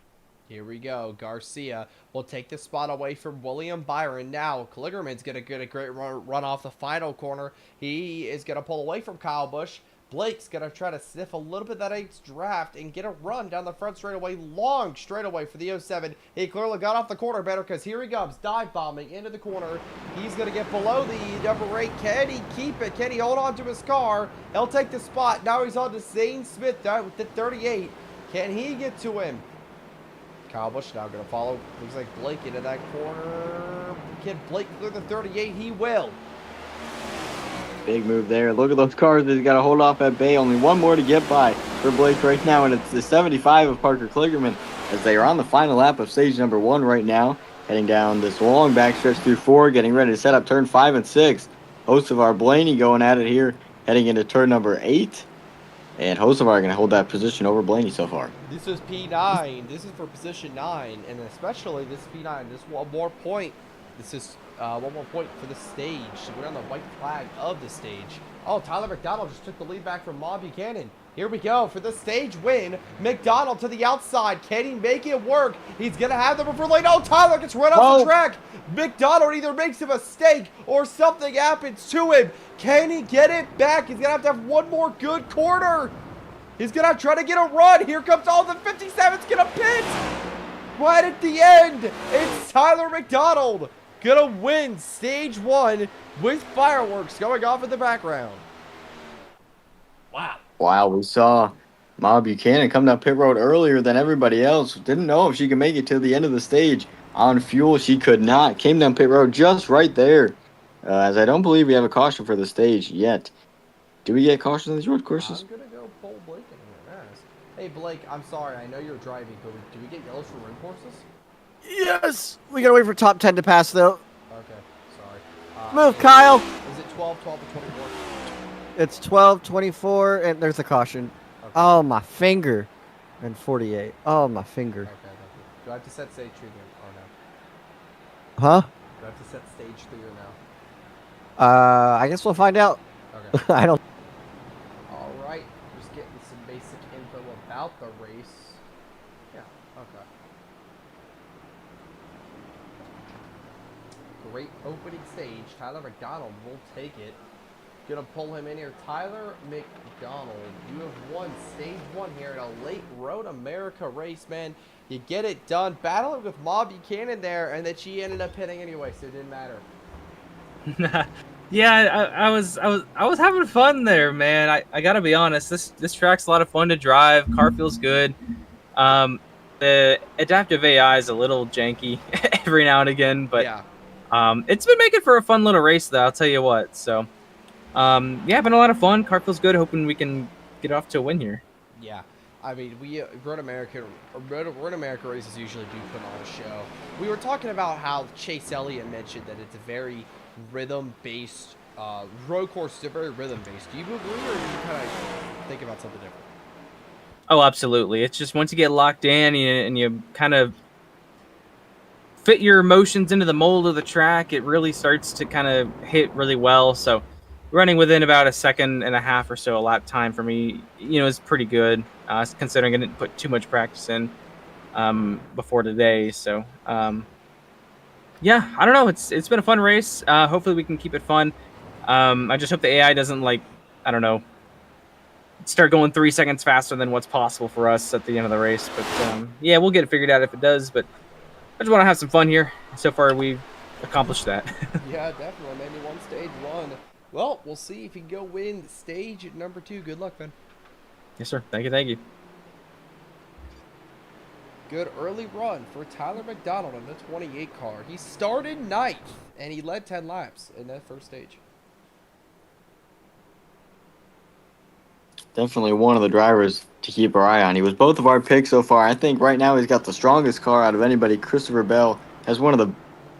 Here we go. Garcia will take the spot away from William Byron. Now, Klickerman's going to get a great run off the final corner. He is going to pull away from Kyle Busch. Blake's going to try to sniff a little bit of that 8th draft and get a run down the front straightaway. Long straightaway for the 07. He clearly got off the corner better because here he comes. Dive bombing into the corner. He's going to get below the number 8. Can he keep it? Can he hold on to his car? He'll take the spot. Now he's on to Zane Smith with the 38. Can he get to him? Kyle Busch now going to follow. Looks like Blake into that corner. Can Blake clear the 38? He will. Big move there. Look at those cars that he's got to hold off at bay. Only one more to get by for Blake right now, and it's the 75 of Parker Klickerman as they are on the final lap of stage number 1 right now, heading down this long backstretch through 4, getting ready to set up turn 5 and 6. Hocevar Blaney going at it here, heading into turn number 8. And Hocevar going to hold that position over Blaney so far. This is P9. This is for position 9, and especially this P9. This one more point. This is one more point for the stage. We're on the white flag of the stage. Oh, Tyler McDonald just took the lead back from Mob Buchanan. Here we go for the stage win. McDonald to the outside. Can he make it work? He's going to have the preferred lane. Oh, Tyler gets run off the track. McDonald either makes a mistake or something happens to him. Can he get it back? He's going to have one more good corner. He's going to try to get a run. Here comes all the 57's going to pit. Right at the end, it's Tyler McDonald going to win stage 1 with fireworks going off in the background. Wow. Wow, we saw Mob Buchanan come down pit road earlier than everybody else. Didn't know if she could make it to the end of the stage. On fuel, she could not. Came down pit road just right there. As I don't believe we have a caution for the stage yet. Do we get caution on these road courses? I'm going to go pull Blake in here. Nice. Hey, Blake, I'm sorry. I know you're driving, but do we get yellows for road courses? Yes! We gotta wait for top 10 to pass, though. Okay, sorry. Move, Kyle! Is it 12, 12, or 24? It's 12, 24, and there's a caution. Okay. Oh, my finger. And 48. Oh, my finger. Okay, thank you. Do I have to set stage 3 then? Oh, no. Huh? Do I have to set stage 3 or no? I guess we'll find out. Okay. I don't. All right. Just getting some basic info about the race. Yeah, okay. Great opening stage. Tyler McDonald will take it. Gonna pull him in here. Tyler McDonald, you have won stage 1 here in a late Road America race, man. You get it done. Battling with Mob Buchanan there, and then she ended up hitting anyway, so it didn't matter. Yeah, I was having fun there, man. I gotta be honest. This track's a lot of fun to drive. Car feels good. The adaptive AI is a little janky every now and again, but yeah. It's been making for a fun little race, though. I'll tell you what. So. Yeah, been a lot of fun. Car feels good. Hoping we can get off to a win here. Yeah, I mean, we Road America races usually do put on a show. We were talking about how Chase Elliott mentioned that it's a very rhythm-based road course. Is very rhythm-based. Do you agree, or do you kind of think about something different? Oh, absolutely. It's just once you get locked in and you kind of fit your emotions into the mold of the track, it really starts to kind of hit really well. So. Running within about a second and a half or so a lap time for me, is pretty good, considering I didn't put too much practice in before today. So, yeah, I don't know. It's been a fun race. Hopefully we can keep it fun. I just hope the AI doesn't, start going 3 seconds faster than what's possible for us at the end of the race. But, yeah, we'll get it figured out if it does. But I just want to have some fun here. So far, we've accomplished that. Yeah, definitely. Maybe one stage 1. Well, we'll see if he can go win stage number 2. Good luck, Ben. Yes, sir. Thank you. Good early run for Tyler McDonald in the 28 car. He started 9th, and he led 10 laps in that first stage. Definitely one of the drivers to keep our eye on. He was both of our picks so far. I think right now he's got the strongest car out of anybody. Christopher Bell has one of the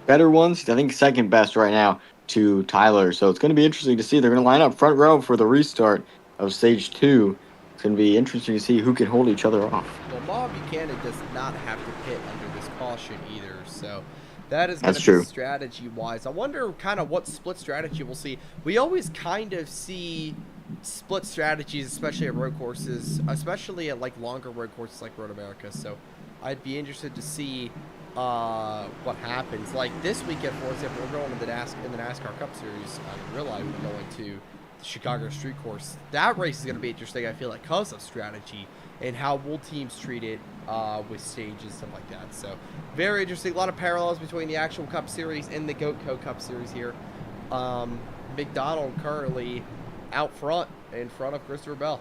better ones. I think second best right now. to Tyler. So it's going to be interesting to see. They're going to line up front row for the restart of stage 2. It's going to be interesting to see who can hold each other off. Well, Bob Buchanan does not have to pit under this caution either, so that is going That's to be true. strategy-wise. I wonder kind of what split strategy we'll see. We always kind of see split strategies, especially at road courses, especially at like longer road courses like Road America. So I'd be interested to see what happens. Like this weekend, for example, we're going to the NASCAR Cup Series in real life. We're going to the Chicago Street Course. That race is going to be interesting, I feel like, because of strategy and how will teams treat it with stages, stuff like that. So very interesting. A lot of parallels between the actual Cup Series and the Goatco Cup Series here. McDonald currently out front, in front of Christopher Bell.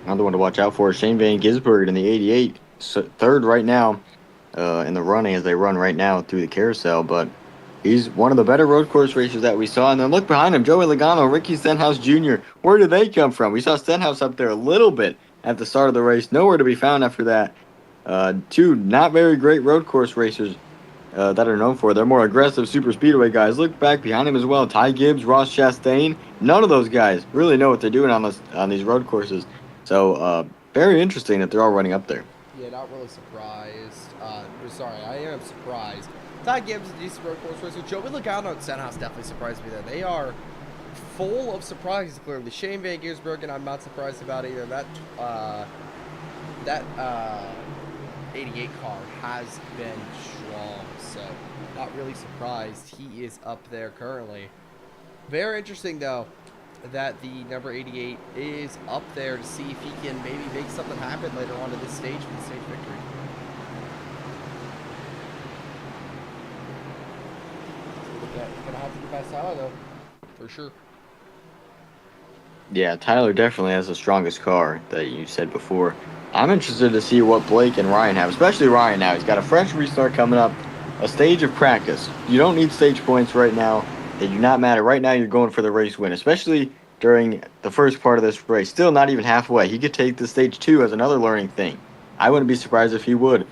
Another one to watch out for is Shane Van Gisbergen in the 88. Third right now in the running as they run right now through the carousel. But he's one of the better road course racers that we saw. And then look behind him, Joey Logano, Ricky Stenhouse Jr. Where did they come from? We saw Stenhouse up there a little bit at the start of the race. Nowhere to be found after that. Two not very great road course racers that are known for. They're more aggressive super speedway guys. Look back behind him as well. Ty Gibbs, Ross Chastain. None of those guys really know what they're doing on these road courses. So very interesting that they're all running up there. Yeah, not really surprised. Sorry, I am surprised. Ty Gibbs is a decent road course racer. Joey Logano and Stenhouse definitely surprised me there. They are full of surprises, clearly. Shane Van Gisbergen, I'm not surprised about either. That 88 car has been strong, so not really surprised he is up there currently. Very interesting, though, that the number 88 is up there to see if he can maybe make something happen later on in this stage for the stage victory. Gonna have to get past Tyler, though, for sure. Yeah, Tyler definitely has the strongest car that you said before. I'm interested to see what Blake and Ryan have, especially Ryan now. He's got a fresh restart coming up, a stage of practice. You don't need stage points right now. They do not matter. Right now, you're going for the race win, especially during the first part of this race. Still not even halfway. He could take the stage 2 as another learning thing. I wouldn't be surprised if he would,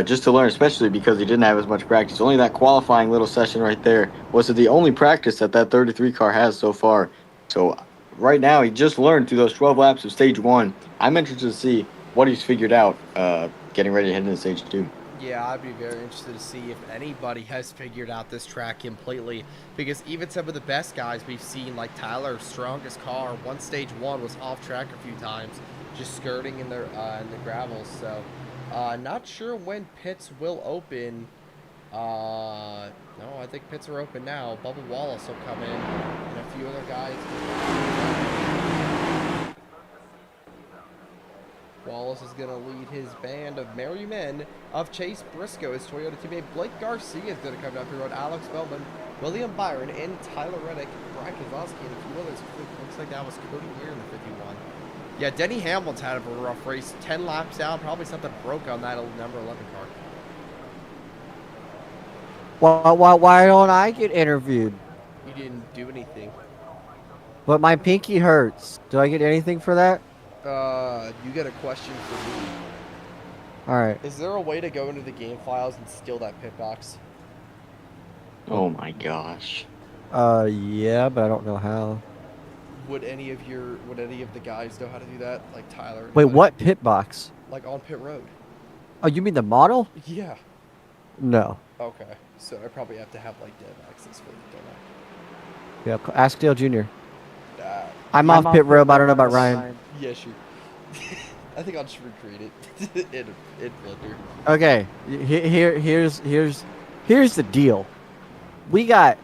just to learn, especially because he didn't have as much practice. Only that qualifying little session right there was the only practice that 33 car has so far. So right now, he just learned through those 12 laps of stage 1. I'm interested to see what he's figured out getting ready to head into stage 2. Yeah, I'd be very interested to see if anybody has figured out this track completely, because even some of the best guys we've seen, like Tyler's strongest car, stage 1 was off track a few times, just skirting in the gravel. So not sure when pits will open. No, I think pits are open now. Bubba Wallace will come in, and a few other guys. Wallace is going to lead his band of merry men of Chase Briscoe. His Toyota teammate Blake Garcia is going to come down the road. Alex Bellman, William Byron, and Tyler Reddick, Brian Kozlowski, and a few others. Looks like that was Cody Weir in the 51. Yeah, Denny Hamlin's had a rough race. 10 laps down. Probably something broke on that number 11 car. Why don't I get interviewed? You didn't do anything. But my pinky hurts. Do I get anything for that? You get a question for me. All right. Is there a way to go into the game files and steal that pit box? Oh my gosh. Yeah, but I don't know how. Would any of the guys know how to do that? Like Tyler? Wait, what pit box? Like on pit road. Oh, you mean the model? Yeah. No. Okay. So I probably have to have like dev access for it, don't Yeah, ask Dale Jr. I? I'm off pit road, but I don't know about Ryan. Yeah, sure. I think I'll just recreate it in Blender. Okay, here's the deal. We got.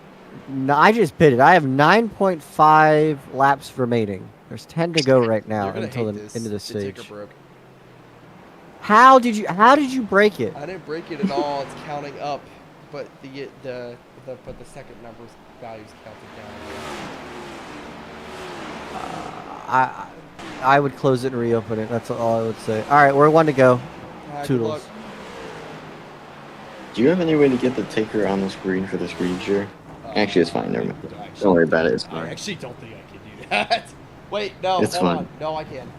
I just pitted. I have 9.5 laps remaining. There's 10 to go right now until the end of the stage. How did you break it? I didn't break it at all. It's counting up, but the second numbers values counted down. I would close it and reopen it. That's all I would say. All right, we're one to go. Toodles. Do you have any way to get the ticker on the screen for the screen share? Actually, it's fine. Never mind. Don't worry about it. It's fine. I actually don't think I can do that. Wait, no. It's hold fine. on. No, I can.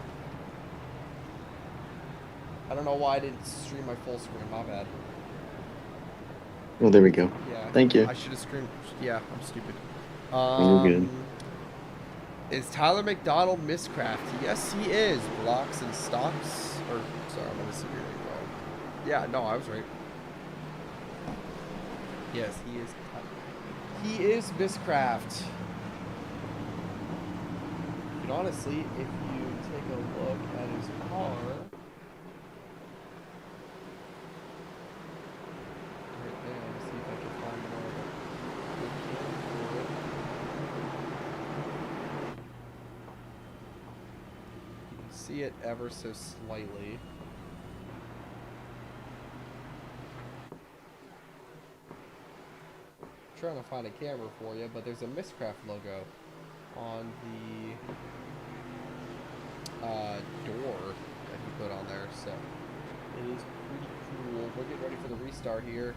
I don't know why I didn't stream my full screen. My bad. Oh, there we go. Yeah. Thank you. I should have screamed. Yeah, I'm stupid. You're good. Is Tyler McDonald Mistcraft? Yes, he is. Blocks and stocks. Or, sorry, I'm going to see your name wrong. Yeah, no, I was right. Yes, he is. He is Mistcraft. And honestly, if you take a look at his car. Right there, let me see if I can find more of it. You can see it ever so slightly. I'm trying to find a camera for you, but there's a Mistcraft logo on the door that he put on there, so it is pretty cool. We're getting ready for the restart here.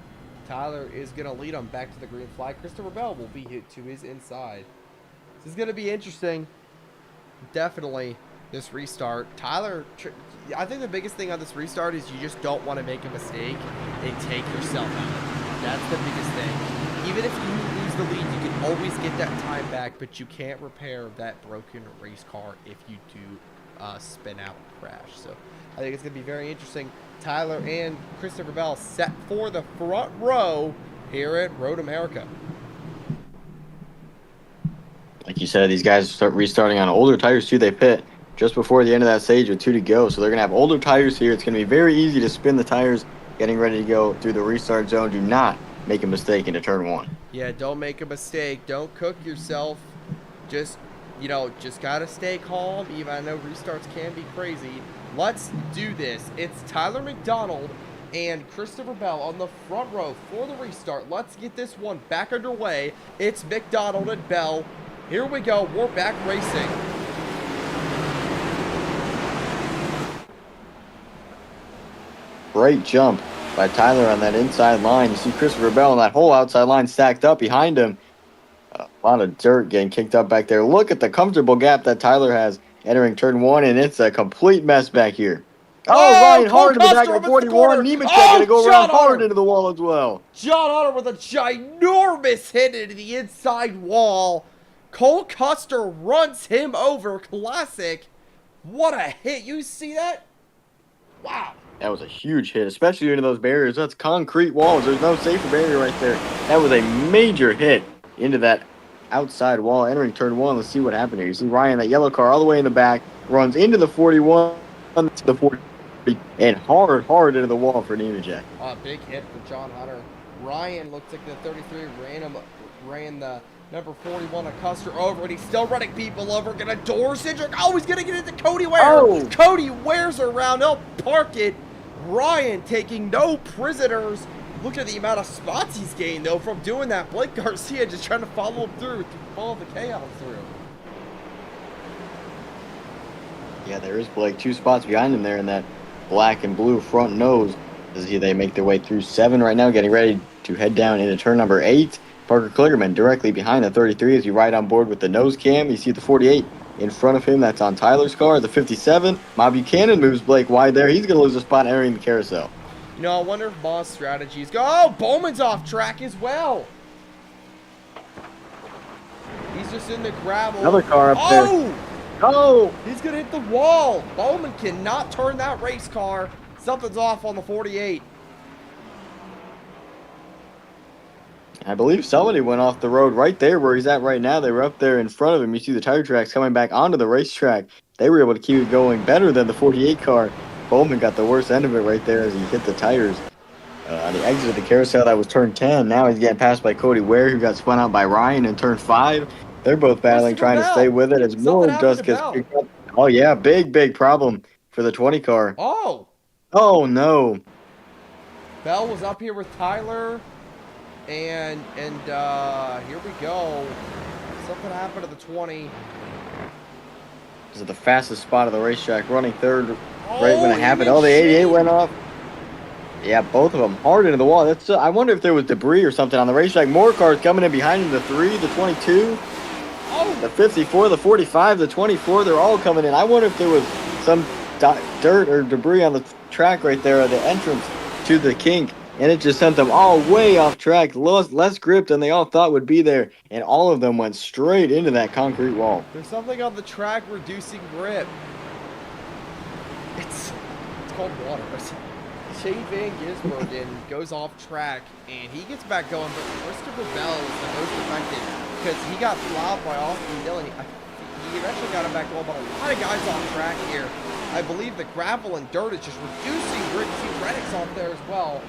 Tyler is going to lead him back to the green flag. Christopher Bell will be hit to his inside. This is going to be interesting. Definitely, this restart. Tyler, I think the biggest thing on this restart is you just don't want to make a mistake and take yourself out. That's the biggest thing. Even if you lose the lead, you can always get that time back, but you can't repair that broken race car if you do spin out and crash. So I think it's going to be very interesting. Tyler and Christopher Bell set for the front row here at Road America. Like you said, these guys start restarting on older tires too. They pit just before the end of that stage with 2 to go. So they're going to have older tires here. It's going to be very easy to spin the tires getting ready to go through the restart zone. Do not make a mistake into turn 1. Yeah, don't make a mistake. Don't cook yourself. Just, you know, just got to stay calm. Even I know restarts can be crazy. Let's do this. It's Tyler McDonald and Christopher Bell on the front row for the restart. Let's get this one back underway. It's McDonald and Bell. Here we go. We're back racing. Great jump by Tyler on that inside line. You see Christopher Bell on that whole outside line stacked up behind him. A lot of dirt getting kicked up back there. Look at the comfortable gap that Tyler has entering turn 1, and it's a complete mess back here. Oh, Ryan Hart in the back of 41. Nemechek going to go around hard into the wall as well. John Hunter with a ginormous hit into the inside wall. Cole Custer runs him over. Classic. What a hit. You see that? Wow. That was a huge hit, especially into those barriers. That's concrete walls. There's no safer barrier right there. That was a major hit into that outside wall entering turn 1. Let's see what happened here. You see Ryan, that yellow car all the way in the back, runs into the 41, to the 40, and hard into the wall for Nemechek. Big hit for John Hunter. Ryan looks like the 33 ran the number 41 of Custer over, and he's still running people over. Gonna door Cedric. Oh, he's gonna get into Cody Ware. Oh. Cody Ware's around. He'll park it. Ryan taking no prisoners. Look at the amount of spots he's gained, though, from doing that. Blake Garcia just trying to follow him through, follow the chaos through. Yeah, there is Blake. 2 spots behind him there in that black and blue front nose. As they make their way through 7 right now, getting ready to head down into turn number 8. Parker Kligerman directly behind the 33 as you ride on board with the nose cam. You see the 48 in front of him. That's on Tyler's car. The 57, Ma Buchanan moves Blake wide there. He's going to lose a spot entering the carousel. You know, I wonder if Ma's strategies go. Oh, Bowman's off track as well. He's just in the gravel. Another car up there. Oh! He's going to hit the wall. Bowman cannot turn that race car. Something's off on the 48. I believe somebody went off the road right there where he's at right now. They were up there in front of him. You see the tire tracks coming back onto the racetrack. They were able to keep it going better than the 48 car. Bowman got the worst end of it right there as he hit the tires. On the exit of the carousel, that was turn 10. Now he's getting passed by Cody Ware, who got spun out by Ryan in turn 5. They're both battling, trying to stay with it as more dust gets picked up. Oh, yeah, big problem for the 20 car. Oh! Oh, no. Bell was up here with Tyler. And here we go. Something happened to the 20. This is the fastest spot of the racetrack, running third right when it happened. Oh, the 88 went off. Yeah, both of them hard into the wall. That's. I wonder if there was debris or something on the racetrack. More cars coming in behind him. The 3, the 22, the 54, the 45, the 24. They're all coming in. I wonder if there was some dirt or debris on the track right there at the entrance to the kink and it just sent them all way off track, less grip than they all thought would be there, and all of them went straight into that concrete wall. There's something on the track reducing grip. It's called water. Shane Van Gisbergen goes off track, and he gets back going, but Christopher Bell is the most affected because he got plowed by Austin Dillon. He eventually got him back going, but a lot of guys on track here. I believe the gravel and dirt is just reducing grip. You see Reddick's off there as well.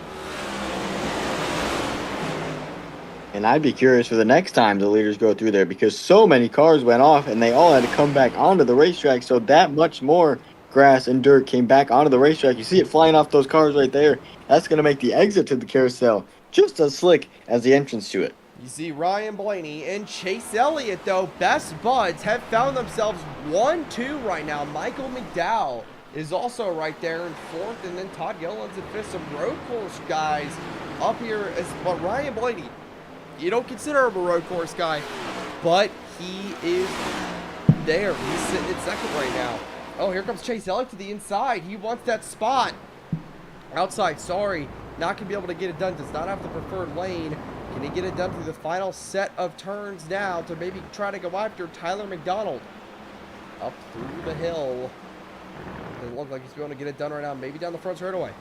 And I'd be curious for the next time the leaders go through there, because so many cars went off and they all had to come back onto the racetrack, so that much more grass and dirt came back onto the racetrack. You see it flying off those cars right there. That's going to make the exit to the carousel just as slick as the entrance to it. You see Ryan Blaney and Chase Elliott, though, best buds, have found themselves 1-2 right now. Michael McDowell is also right there in fourth, and then Todd Gilliland's in fifth. Some road course guys up here, but Ryan Blaney, you don't consider him a road course guy, but he is there. He's sitting in second right now. Oh, here comes Chase Elliott to the inside. He wants that spot. Outside, sorry. Not going to be able to get it done. Does not have the preferred lane. Can he get it done through the final set of turns now to maybe try to go after Tyler McDonald? Up through the hill. Doesn't look like he's going to get it done right now. Maybe down the front straightaway.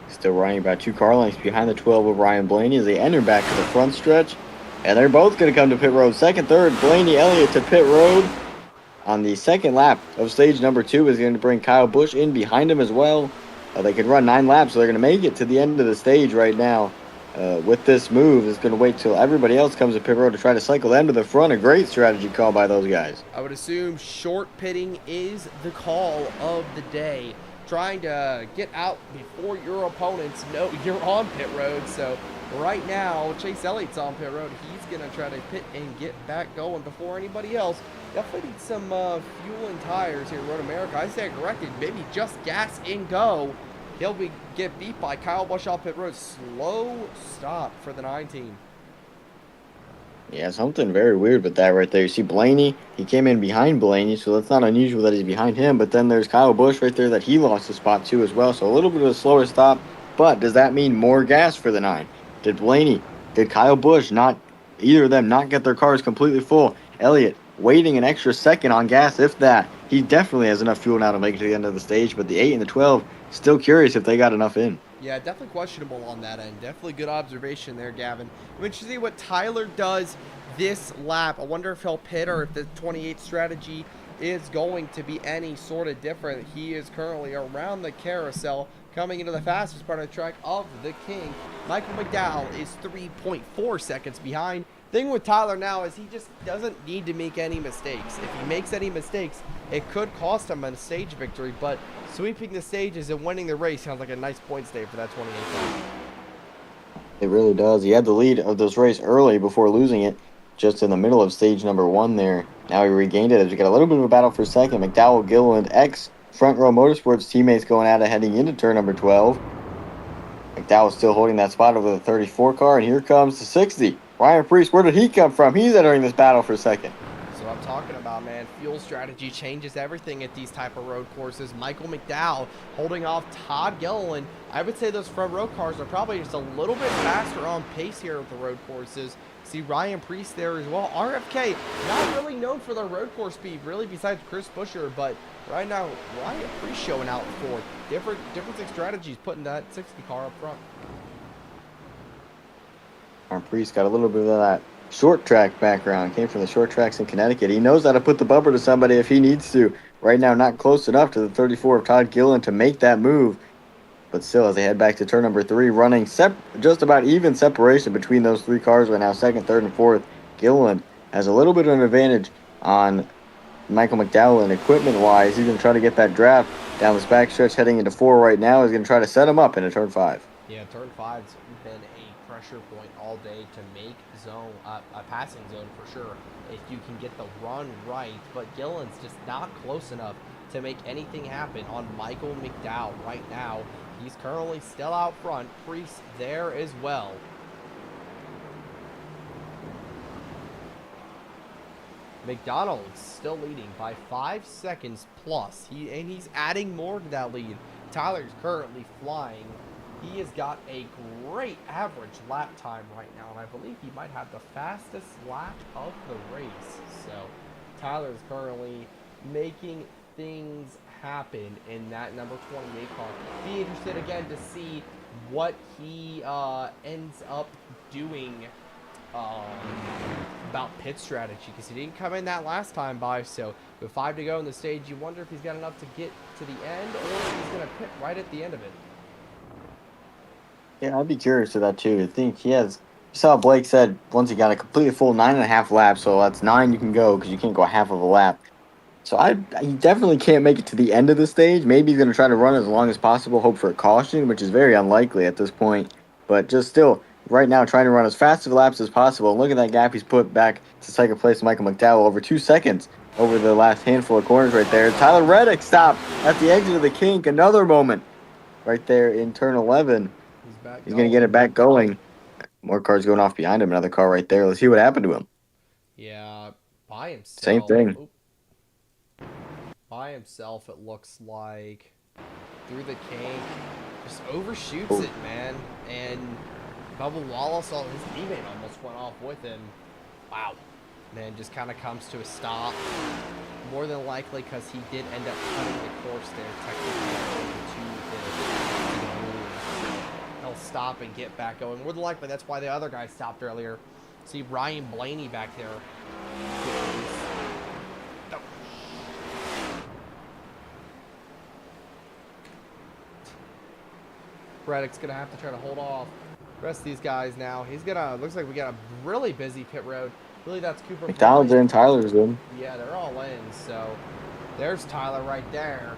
Still running about 2 car lengths behind the 12 of Ryan Blaney as they enter back to the front stretch. And they're both going to come to pit road. Second, third, Blaney, Elliott to pit road. On the second lap of stage number 2 is going to bring Kyle Busch in behind him as well. They could run 9 laps, so they're going to make it to the end of the stage right now. With this move, it's going to wait till everybody else comes to pit road to try to cycle them to the front. A great strategy call by those guys. I would assume short pitting is the call of the day. Trying to get out before your opponents know you're on pit road. So right now, Chase Elliott's on pit road. He's going to try to pit and get back going before anybody else. Definitely need some fuel and tires here in Road America. I stand corrected. Maybe just gas and go. He'll get beat by Kyle Busch off pit road. Slow stop for the 19. Yeah, something very weird with that right there. You see Blaney, he came in behind Blaney, so that's not unusual that he's behind him. But then there's Kyle Busch right there that he lost a spot to as well. So a little bit of a slower stop. But does that mean more gas for the 9? Did Kyle Busch either of them not get their cars completely full? Elliott waiting an extra second on gas, if that. He definitely has enough fuel now to make it to the end of the stage. But the 8 and the 12, still curious if they got enough in. Yeah, definitely questionable on that end. Definitely good observation there, Gavin. I'm interested to see what Tyler does this lap. I wonder if he'll pit or if the 28 strategy is going to be any sort of different. He is currently around the carousel, coming into the fastest part of the track of the King. Michael McDowell is 3.4 seconds behind. Thing with Tyler now is he just doesn't need to make any mistakes. If he makes any mistakes, it could cost him a stage victory, but sweeping the stages and winning the race sounds like a nice points day for that 28 car. It really does. He had the lead of this race early before losing it just in the middle of stage number 1 there. Now he regained it as we got a little bit of a battle for second. McDowell, Gilliland, Front Row Motorsports teammates going at it heading into turn number 12. McDowell still holding that spot over the 34 car, and here comes the 60. Ryan Preece, where did he come from? He's entering this battle for second. So I'm talking about, man, fuel strategy changes everything at these type of road courses. Michael McDowell holding off Todd Gilliland. I would say those front row cars are probably just a little bit faster on pace here at the road courses. See Ryan Preece there as well. RFK, not really known for their road course speed, really, besides Chris Buescher, but right now, Ryan Preece showing out fourth. Different strategies, putting that 60 car up front. Ryan Preece got a little bit of that short track background. Came from the short tracks in Connecticut. He knows how to put the bumper to somebody if he needs to. Right now, not close enough to the 34 of Todd Gilliland to make that move. But still, as they head back to turn number 3, running just about even separation between those 3 cars right now, second, third, and fourth. Gilliland has a little bit of an advantage on Michael McDowell, and equipment-wise, he's going to try to get that draft down this back stretch heading into 4 right now. He's going to try to set him up into turn 5. Yeah, turn 5's been a pressure point all day to make zone a passing zone for sure if you can get the run right. But Gilliland's just not close enough to make anything happen on Michael McDowell right now. He's currently still out front. Preece there as well. McDonald's still leading by 5 seconds plus. He's adding more to that lead. Tyler's currently flying. He has got a great average lap time right now, and I believe he might have the fastest lap of the race. So Tyler's currently making things happen in that number 28 car. Be interested again to see what he ends up doing about pit strategy, because he didn't come in that last time by. So with 5 to go in the stage, you wonder if he's got enough to get to the end, or if he's going to pit right at the end of it. Yeah, I'd be curious to that too. I think he has. You saw Blake said once he got a completely full 9.5 laps, so that's 9 you can go because you can't go half of a lap. So he definitely can't make it to the end of the stage. Maybe he's going to try to run as long as possible, hope for a caution, which is very unlikely at this point. But just still, right now, trying to run as fast of laps as possible. And look at that gap he's put back to second place, Michael McDowell, over 2 seconds over the last handful of corners right there. Tyler Reddick stopped at the exit of the kink. Another moment right there in turn 11. He's going to get it back going. More cars going off behind him. Another car right there. Let's see what happened to him. Yeah, by himself. Same thing. Oop. By himself, it looks like, through the kink, just overshoots it, man. And Bubba Wallace, his teammate, almost went off with him. Wow. Man, just kind of comes to a stop. More than likely because he did end up cutting the course there, technically, to the rules. He'll stop and get back going. More than likely, that's why the other guy stopped earlier. See Ryan Blaney back there. Reddick's gonna have to try to hold off the rest of these guys now. He's gonna, looks like we got a really busy pit road. Really, that's Cooper. McDonald's in, Tyler's in. Yeah, they're all in. So there's Tyler right there.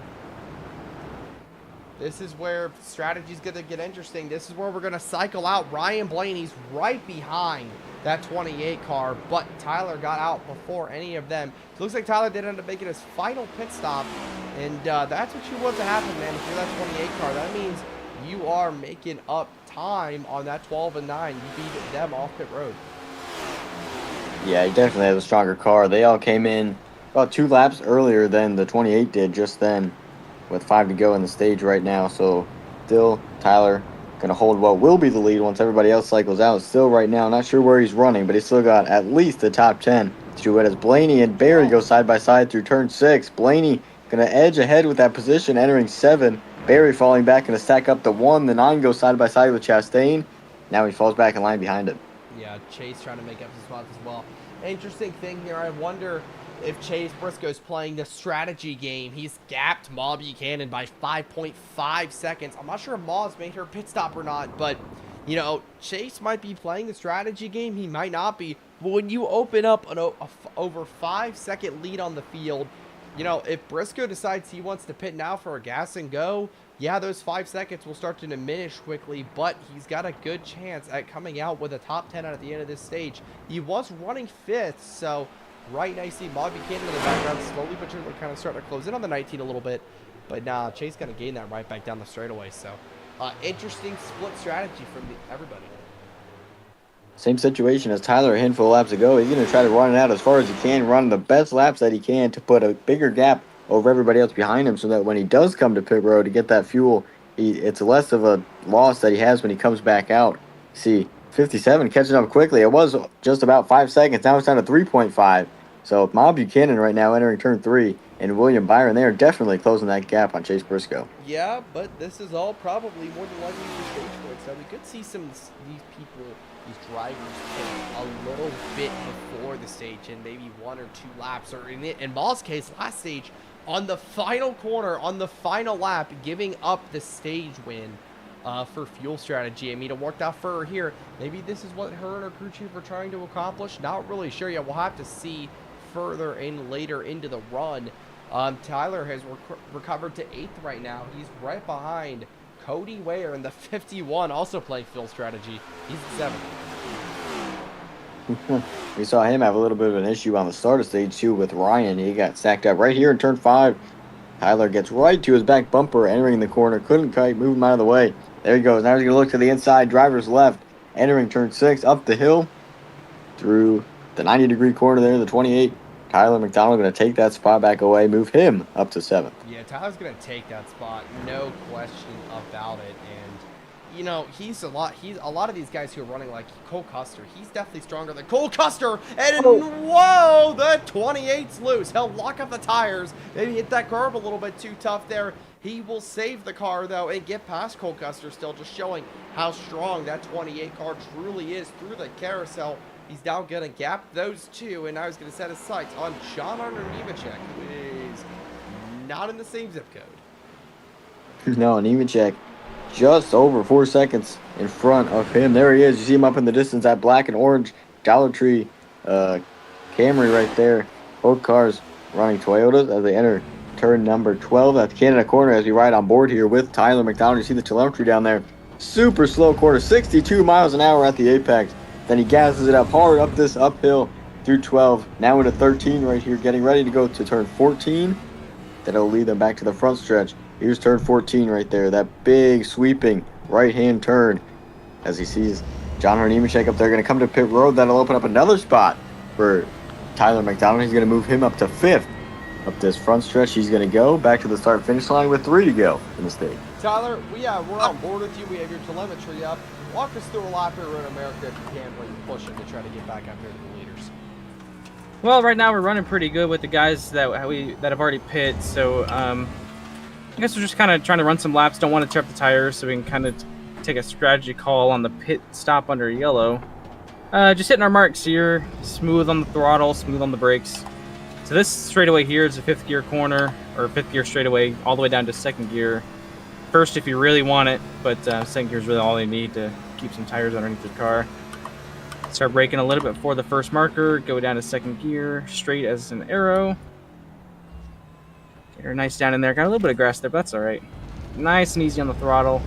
This is where strategy's gonna get interesting. This is where we're gonna cycle out. Ryan Blaney's right behind that 28 car, but Tyler got out before any of them. It looks like Tyler did end up making his final pit stop, and that's what you want to happen, man. If you're that 28 car, that means you are making up time on that 12 and 9. You beat them off pit road. Yeah, he definitely has a stronger car. They all came in about 2 laps earlier than the 28 did just then, with 5 to go in the stage right now. So still Tyler going to hold what will be the lead once everybody else cycles out. Still right now, not sure where he's running, but he's still got at least the top 10 to do it as Blaney and Barry go side by side through turn 6. Blaney going to edge ahead with that position, entering 7. Barry falling back, going to stack up the 1. The 9 goes side by side with Chastain. Now he falls back in line behind him. Yeah, Chase trying to make up some spots as well. Interesting thing here, I wonder if Chase Briscoe's playing the strategy game. He's gapped Ma Buchanan by 5.5 seconds. I'm not sure if Ma's made her pit stop or not, but, you know, Chase might be playing the strategy game. He might not be. But when you open up an over 5-second lead on the field, you know, if Briscoe decides he wants to pit now for a gas and go, yeah, those 5 seconds will start to diminish quickly, but he's got a good chance at coming out with a top 10 at the end of this stage. He was running 5th, so right now you see Ma Buchanan in the background slowly but surely kind of starting to close in on the 19 a little bit. But nah, Chase going to gain that right back down the straightaway. So interesting split strategy from everybody. Same situation as Tyler a handful of laps ago. He's going to try to run it out as far as he can, run the best laps that he can to put a bigger gap over everybody else behind him so that when he does come to pit road to get that fuel, it's less of a loss that he has when he comes back out. See, 57 catching up quickly. It was just about 5 seconds. Now it's down to 3.5. So Ma Buchanan right now entering turn 3, and William Byron, they are definitely closing that gap on Chase Briscoe. Yeah, but this is all probably more than likely for stage points. Now we could see some these people, these drivers, pit a little bit before the stage in maybe 1 or 2 laps, or in Ma's case, last stage, on the final corner, on the final lap, giving up the stage win for fuel strategy. I mean, it worked out for her here. Maybe this is what her and her crew chief are trying to accomplish. Not really sure yet. We'll have to see further in later into the run. Tyler has recovered to 8th right now. He's right behind Cody Ware in the 51, also playing fuel strategy. He's at 7th. We saw him have a little bit of an issue on the start of stage 2 with Ryan. He got stacked up right here in turn 5. Tyler gets right to his back bumper, entering the corner. Couldn't quite move him out of the way. There he goes. Now he's going to look to the inside. Driver's left, entering turn 6, up the hill, through the 90-degree corner there, the 28. Tyler McDonald going to take that spot back away, move him up to 7th. Yeah, Tyler's going to take that spot, no question about it. And, you know, he's a lot of these guys who are running like Cole Custer, he's definitely stronger than Cole Custer. And whoa, the 28's loose. He'll lock up the tires, maybe hit that curb a little bit too tough there. He will save the car, though, and get past Cole Custer still, just showing how strong that 28 car truly is through the carousel. He's now going to gap those two, and now he's going to set his sights on John Arnold Nemechek, who is not in the same zip code. No, Nemechek just over 4 seconds in front of him. There he is. You see him up in the distance, that black and orange Dollar Tree Camry right there. Both cars running Toyotas as they enter turn number 12 at the Canada corner as we ride on board here with Tyler McDonald. You see the telemetry down there. Super slow quarter, 62 miles an hour at the apex. Then he gasses it up hard up this uphill through 12. Now into 13 right here, getting ready to go to turn 14. That'll lead them back to the front stretch. Here's turn 14 right there. That big sweeping right-hand turn as he sees John Nemechek up there. Going to come to pit road. That'll open up another spot for Tyler McDonald. He's going to move him up to 5th. Up this front stretch, he's going to go back to the start-finish line with 3 to go in the stage. Tyler, we're on board with you. We have your telemetry up. Walk us through a lap here around America if you can, where you're pushing to try to get back up here to the leaders. Well, right now we're running pretty good with the guys that have already pit. So I guess we're just kind of trying to run some laps. Don't want to tear up the tires, so we can kind of take a strategy call on the pit stop under yellow. Just hitting our marks here. Smooth on the throttle, smooth on the brakes. So this straightaway here is a 5th gear corner, or 5th gear straightaway, all the way down to 2nd gear. First if you really want it, but 2nd gear is really all you need to keep some tires underneath the car. Start braking a little bit before the first marker, go down to 2nd gear, straight as an arrow. Get her nice down in there. Got a little bit of grass there, but that's alright. Nice and easy on the throttle.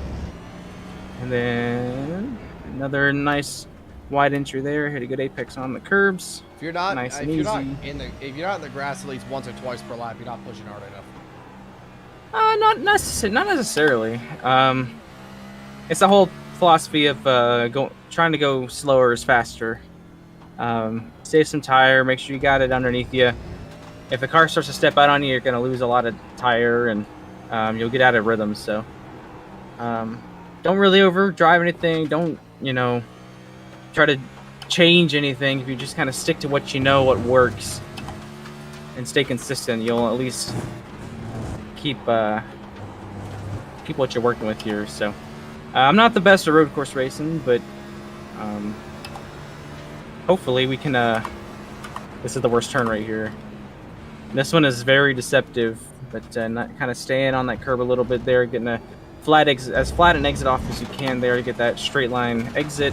And then another nice wide entry there. Hit a good apex on the curbs. If you're not, nice and if you're easy. not in the grass at least once or twice per lap, you're not pushing hard enough. Not necessarily. It's the whole philosophy of trying to go slower is faster. Save some tire. Make sure you got it underneath you. If the car starts to step out on you, you're going to lose a lot of tire, and you'll get out of rhythm. So don't really overdrive anything. Don't try to change anything. If you just kind of stick to what you know, what works, and stay consistent, you'll at least keep what you're working with here. So I'm not the best at road course racing, but hopefully we can this is the worst turn right here. This one is very deceptive, but not kind of staying on that curb a little bit there, getting a as flat an exit off as you can there to get that straight line exit.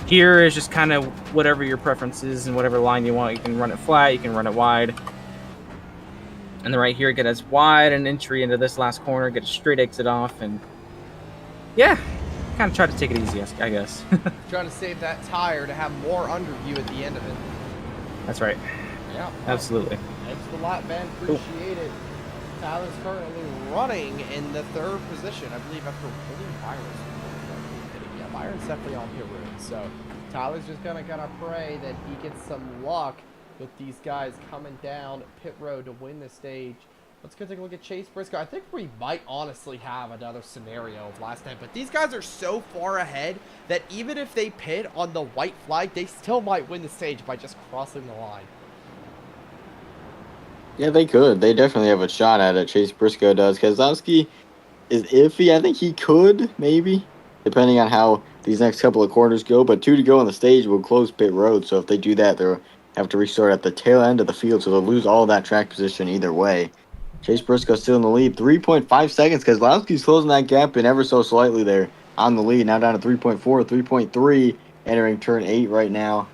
Here is just kind of whatever your preference is and whatever line you want. You can run it flat, you can run it wide. And then right here, get as wide an entry into this last corner, get a straight exit off, and yeah, kind of try to take it easy, I guess. Trying to save that tire to have more under you at the end of it. That's right. Yeah. Absolutely. Thanks a lot, man. Appreciate it. Tyler's currently running in the 3rd position, I believe, after Byron's. Yeah, Byron's definitely on pit road. So Tyler's just gonna pray that he gets some luck with these guys coming down pit road to win the stage. Let's go take a look at Chase Briscoe. I think we might honestly have another scenario of last time, but these guys are so far ahead that even if they pit on the white flag, they still might win the stage by just crossing the line. Yeah, they could. They definitely have a shot at it. Chase Briscoe does. Keselowski is iffy. I think he could, maybe, depending on how these next couple of corners go. But 2 to go on the stage will close pit road. So if they do that, they'll have to restart at the tail end of the field. So they'll lose all of that track position either way. Chase Briscoe still in the lead. 3.5 seconds. Keselowski's closing that gap in ever so slightly there on the lead. Now down to 3.4, 3.3. Entering turn 8 right now.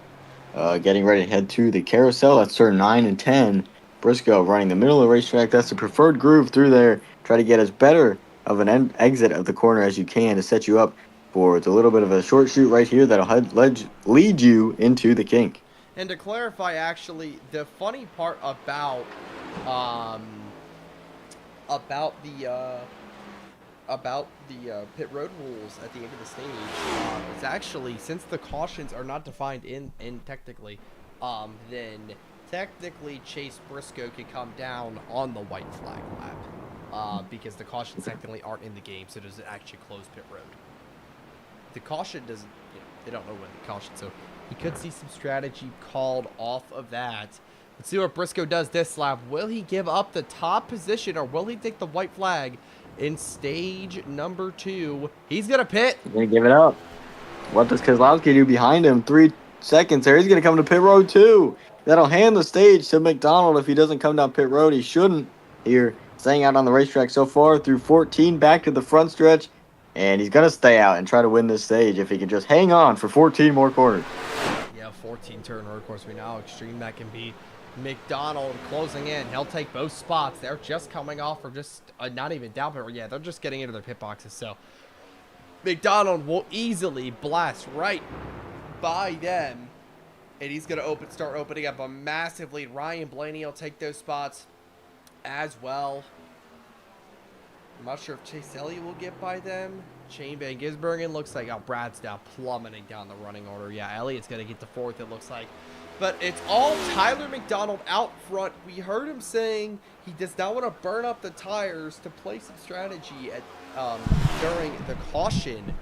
Getting ready to head to the carousel. That's turn 9 and 10. Briscoe running the middle of the racetrack. That's the preferred groove through there. Try to get as better of an exit of the corner as you can to set you up for it's a little bit of a short shoot right here that'll lead you into the kink. And to clarify, actually, the funny part about the pit road rules at the end of the stage is actually, since the cautions are not defined in technically, then technically Chase Briscoe could come down on the white flag lap because the cautions technically aren't in the game, so it doesn't actually close pit road. The caution doesn't, they don't know when the caution, so he could see some strategy called off of that. Let's see what Briscoe does this lap. Will he give up the top position, or will he take the white flag in stage number 2? He's going to pit. He's going to give it up. What does Keselowski do behind him? 3 seconds there. He's going to come to pit road too. That'll hand the stage to McDonald if he doesn't come down pit road. He shouldn't here. Staying out on the racetrack so far through 14 back to the front stretch. And he's going to stay out and try to win this stage if he can just hang on for 14 more corners. Yeah, 14-turn road course. We know how extreme that can be. McDonald closing in. He'll take both spots. They're just coming off, or just not even down pit. Yeah, they're just getting into their pit boxes. So McDonald will easily blast right by them, and he's going to start opening up a massive lead. Ryan Blaney will take those spots as well. I'm not sure if Chase Elliott will get by them. Shane Van Gisbergen looks like, Brad's now plummeting down the running order. Yeah, Elliott's going to get the 4th, it looks like. But it's all Tyler McDonald out front. We heard him saying he does not want to burn up the tires to play some strategy at during the caution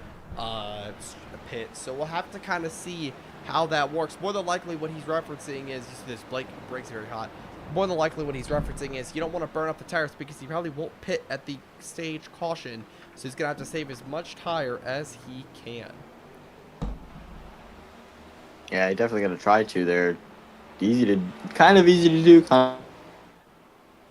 pit. So we'll have to kind of see how that works. More than likely what he's referencing is, this Blake breaks very hot. More than likely what he's referencing is you don't want to burn up the tires because he probably won't pit at the stage caution. So he's going to have to save as much tire as he can. Yeah, he definitely got to try to. They're kind of easy to do, kind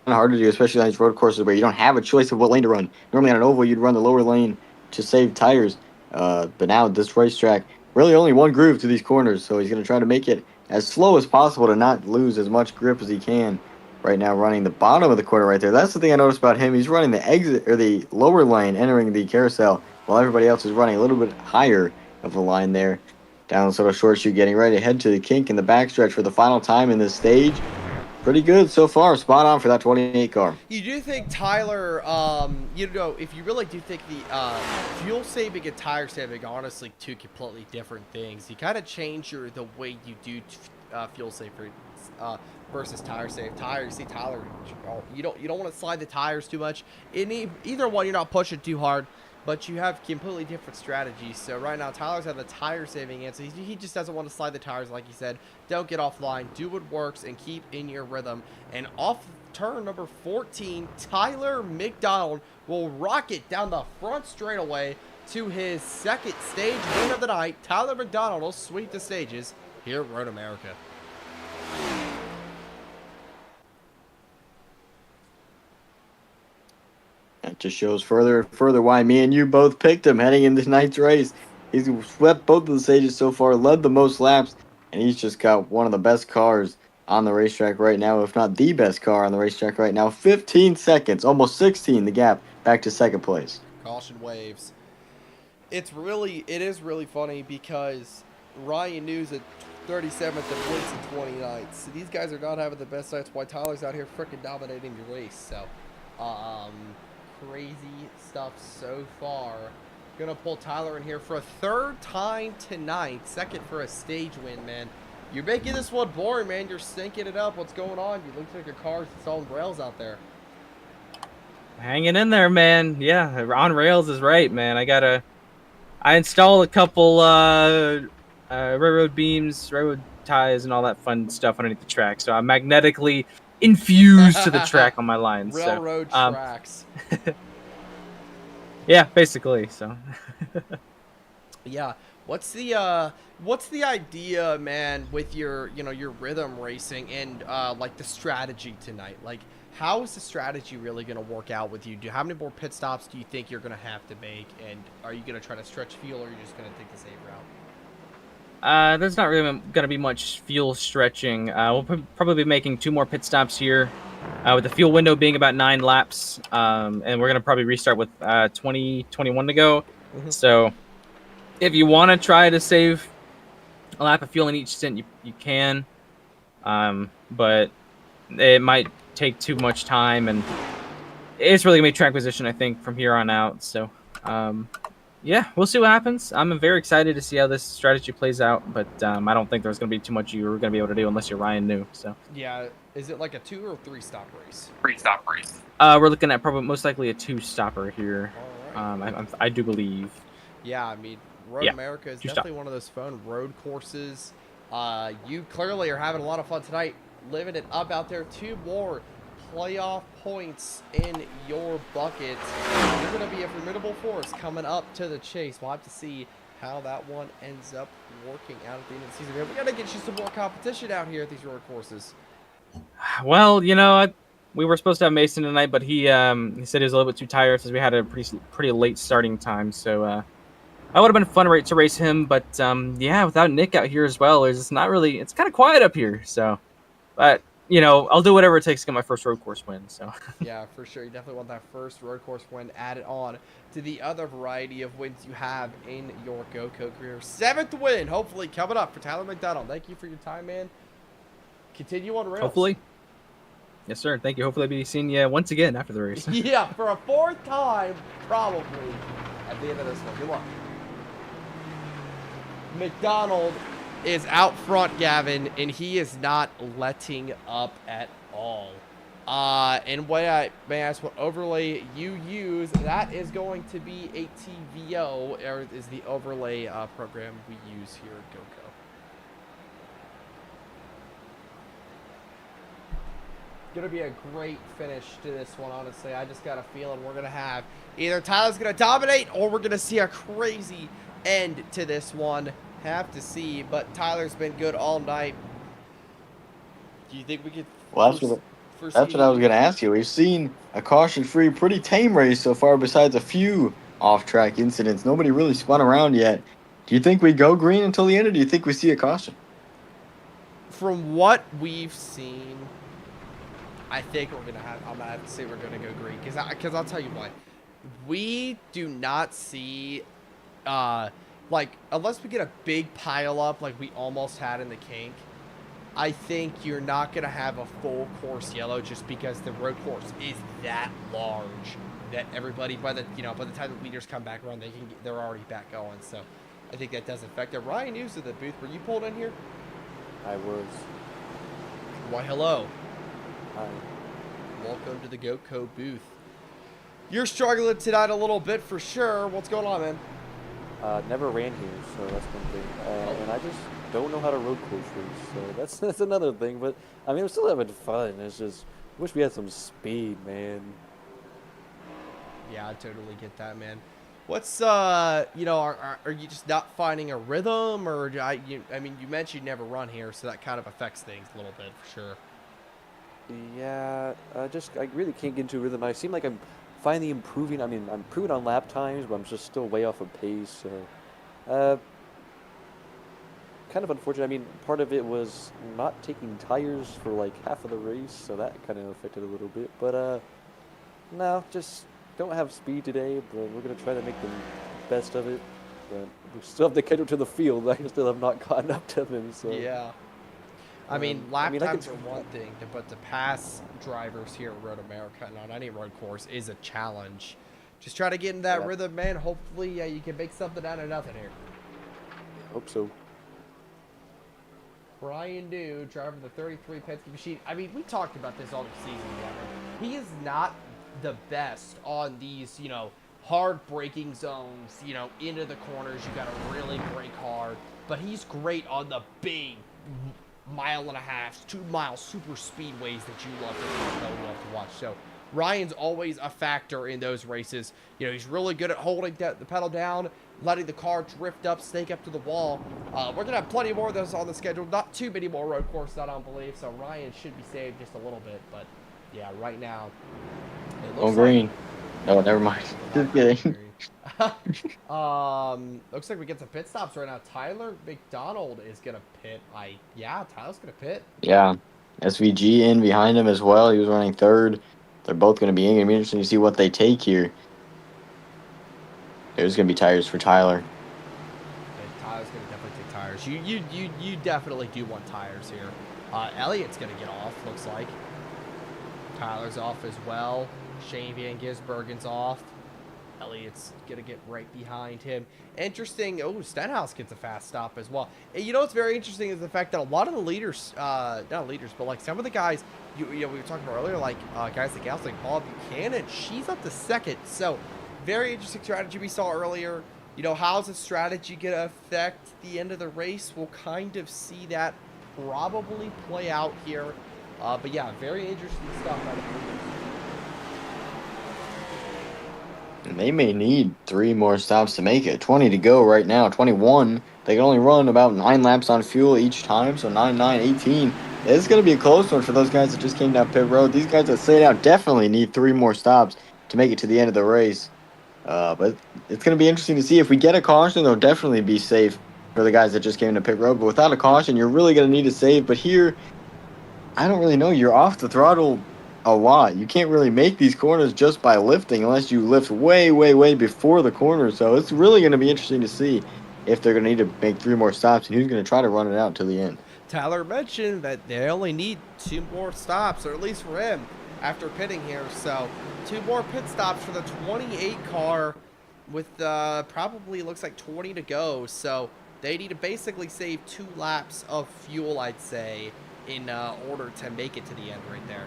of hard to do, especially on these road courses where you don't have a choice of what lane to run. Normally on an oval, you'd run the lower lane to save tires. But now this racetrack, really only one groove to these corners, so he's going to try to make it as slow as possible to not lose as much grip as he can. Right now, running the bottom of the corner right there. That's the thing I noticed about him. He's running the exit or the lower lane, entering the carousel, while everybody else is running a little bit higher of the line there. Down the sort of short shoot, getting ready to head to the kink in the backstretch for the final time in this stage. Pretty good so far. Spot on for that 28 car. You do think Tyler, if you really do think the fuel saving and tire saving are honestly 2 completely different things. You kind of change the way you do fuel save versus tire save. You see Tyler, you don't want to slide the tires too much. In either one, you're not pushing too hard, but you have completely different strategies. So right now, Tyler's had the tire saving answer. He just doesn't want to slide the tires, like he said. Don't get offline. Do what works and keep in your rhythm. And off turn number 14, Tyler McDonald will rocket down the front straightaway to his 2nd stage win of the night. Tyler McDonald will sweep the stages here at Road America. That just shows further and further why me and you both picked him heading into tonight's race. He's swept both of the stages so far, led the most laps, and he's just got one of the best cars on the racetrack right now, if not the best car on the racetrack right now. 15 seconds, almost 16, the gap back to 2nd place. Caution waves. It is really funny because Ryan News at 37th and Blitz at 29th. So these guys are not having the best nights. Why Tyler's out here freaking dominating the race. So, crazy stuff so far. Gonna pull Tyler in here for a 3rd time tonight. 2nd for a stage win, man. You're making this one boring, man. You're stinking it up. What's going on? You look like your car's on rails out there. Hanging in there, man. Yeah, on rails is right, man. I installed a couple railroad beams, railroad ties, and all that fun stuff underneath the track. So I'm magnetically infused to the track on my lines. Railroad tracks. Yeah, basically. So. Yeah. What's the idea, man, with your rhythm racing and like the strategy tonight? Like, how is the strategy really going to work out with you? How many more pit stops do you think you're going to have to make? And are you going to try to stretch fuel, or are you just going to take the safe route? There's not really going to be much fuel stretching. We'll probably be making 2 more pit stops here, with the fuel window being about 9 laps. And we're going to probably restart with 21 to go. Mm-hmm. So if you want to try to save a lap of fuel in each stint, you can. But it might take too much time, and it's really going to be track position, I think, from here on out. So Yeah, we'll see what happens. I'm very excited to see how this strategy plays out, but I don't think there's going to be too much you're going to be able to do unless you're Ryan New. So Yeah, is it like a 2 or 3 stop race? we're looking at probably most likely a 2-stopper here. All right. I do believe. Yeah, I mean, Road Yeah, America is 2-stop. definitely one of those fun road courses. You clearly are having a lot of fun tonight, living it up out there. 2 more playoff points in your bucket. You're going to be a formidable force coming up to the chase. We'll have to see how that one ends up working out at the end of the season. We got to get you some more competition out here at these road courses. Well, we were supposed to have Mason tonight, but he said he was a little bit too tired since we had a pretty late starting time. So that would have been fun to race him, but yeah, without Nick out here as well, it's kind of quiet up here. So, but I'll do whatever it takes to get my first road course win. So Yeah, for sure. You definitely want that first road course win added on to the other variety of wins you have in your Goatco career. 7th win, hopefully, coming up for Tyler McDonald. Thank you for your time, man. Continue on rails. hopefully, yes, sir. Thank you. Hopefully, I'll be seeing you once again after the race. Yeah, for a 4th time, probably, at the end of this one. Good luck. McDonald is out front, Gavin, and he is not letting up at all. And what I may ask what overlay you use, that is going to be a TVO, or is the overlay program we use here at Goatco. Going to be a great finish to this one, honestly. I just got a feeling we're going to have either Tyler's going to dominate or we're going to see a crazy end to this one. Have to see, but Tyler's been good all night. Do you think we could... Well, that's what I was going to ask you. We've seen a caution-free, pretty tame race so far besides a few off-track incidents. Nobody really spun around yet. Do you think we go green until the end, or do you think we see a caution? From what we've seen, I think I'm gonna have to say we're gonna go green because I'll tell you what, we do not see like unless we get a big pile up like we almost had in the kink. I think you're not gonna have a full course yellow just because the road course is that large that everybody by the time the leaders come back around they're already back going. So I think that does affect it. Ryan Hughes of the booth, were you pulled in here? I was. Why, hello. Hi. Welcome to the Goatco booth. You're struggling tonight a little bit for sure. What's going on, man? Never ran here, so that's one thing. And I just don't know how to road course race, so that's another thing. But I mean, I'm still having fun. It's just wish we had some speed, man. Yeah, I totally get that, man. What's are you just not finding a rhythm, or I mean, you mentioned you never run here, so that kind of affects things a little bit for sure. Yeah, I really can't get into a rhythm. I seem like I'm finally improving. I mean, I'm improving on lap times, but I'm just still way off of pace. So, kind of unfortunate. I mean, part of it was not taking tires for like half of the race, so that kind of affected a little bit. But no, just don't have speed today. But we're gonna try to make the best of it. But we still have to catch up to the field. I still have not gotten up to them. So Yeah. I mean, lap I times can- are one thing, but to pass drivers here at Road America and on any road course is a challenge. Just try to get in that Yeah. rhythm, man. Hopefully, you can make something out of nothing here. Hope so. Brian New, driver of the 33 Penske machine. I mean, we talked about this all the season, Gavin. He is not the best on these, hard braking zones, into the corners. You got to really brake hard. But he's great on the big 1.5 2 mile super speedways that you love to watch. So Ryan's always a factor in those races. He's really good at holding the pedal down, letting the car drift up, snake up to the wall. We're going to have plenty more of those on the schedule. Not too many more road courses, I don't believe. So Ryan should be saved just a little bit. But, yeah, right now, it looks Green. No, never mind. Just kidding. Looks like we get some pit stops right now. Tyler McDonald is going to pit. Tyler's going to pit. Yeah. SVG in behind him as well. He was running third. They're both going to be in. It's going to be interesting to see what they take here. There's going to be tires for Tyler. Okay, Tyler's going to definitely take tires. You definitely do want tires here. Elliott's going to get off, looks like. Tyler's off as well. Shane Van Gisbergen's off. Elliott's going to get right behind him. Interesting. Oh, Stenhouse gets a fast stop as well. And you know what's very interesting is the fact that a lot of the leaders, not leaders, but like some of the guys, you know, we were talking about earlier, like guys like gals like Bob Buchanan, she's up to second. So very interesting strategy we saw earlier. You know, how's the strategy going to affect the end of the race? We'll kind of see that probably play out here. But yeah, very interesting stuff out of the leaders. And they may need 3 more stops to make it. 20 to go right now. 21. They can only run about 9 laps on fuel each time. So 9, 9, 18. It's going to be a close one for those guys that just came down pit road. These guys that stayed out definitely need 3 more stops to make it to the end of the race. But it's going to be interesting to see. If we get a caution, they'll definitely be safe for the guys that just came to pit road. But without a caution, you're really going to need to save. But here, I don't really know. You're off the throttle a lot. You can't really make these corners just by lifting unless you lift way, way, way before the corner. So it's really going to be interesting to see if they're going to need to make 3 more stops and who's going to try to run it out to the end. Tyler mentioned that they only need 2 more stops, or at least for him, after pitting here. So 2 more pit stops for the 28 car with probably looks like 20 to go. So they need to basically save 2 laps of fuel, I'd say, in order to make it to the end right there.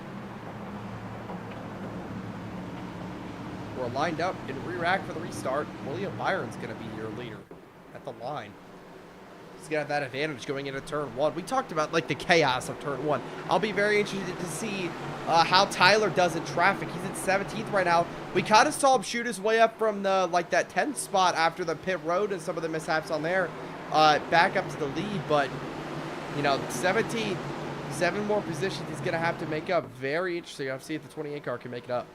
We're lined up in re-rack for the restart. William Byron's going to be your leader at the line. He's going to have that advantage going into turn 1. We talked about like the chaos of turn 1. I'll be very interested to see how Tyler does in traffic. He's in 17th right now. We kind of saw him shoot his way up from the that 10th spot after the pit road and some of the mishaps on there, back up to the lead. But you know, 17th, 7 more positions he's going to have to make up. Very interesting. I'll see if the 28 car can make it up.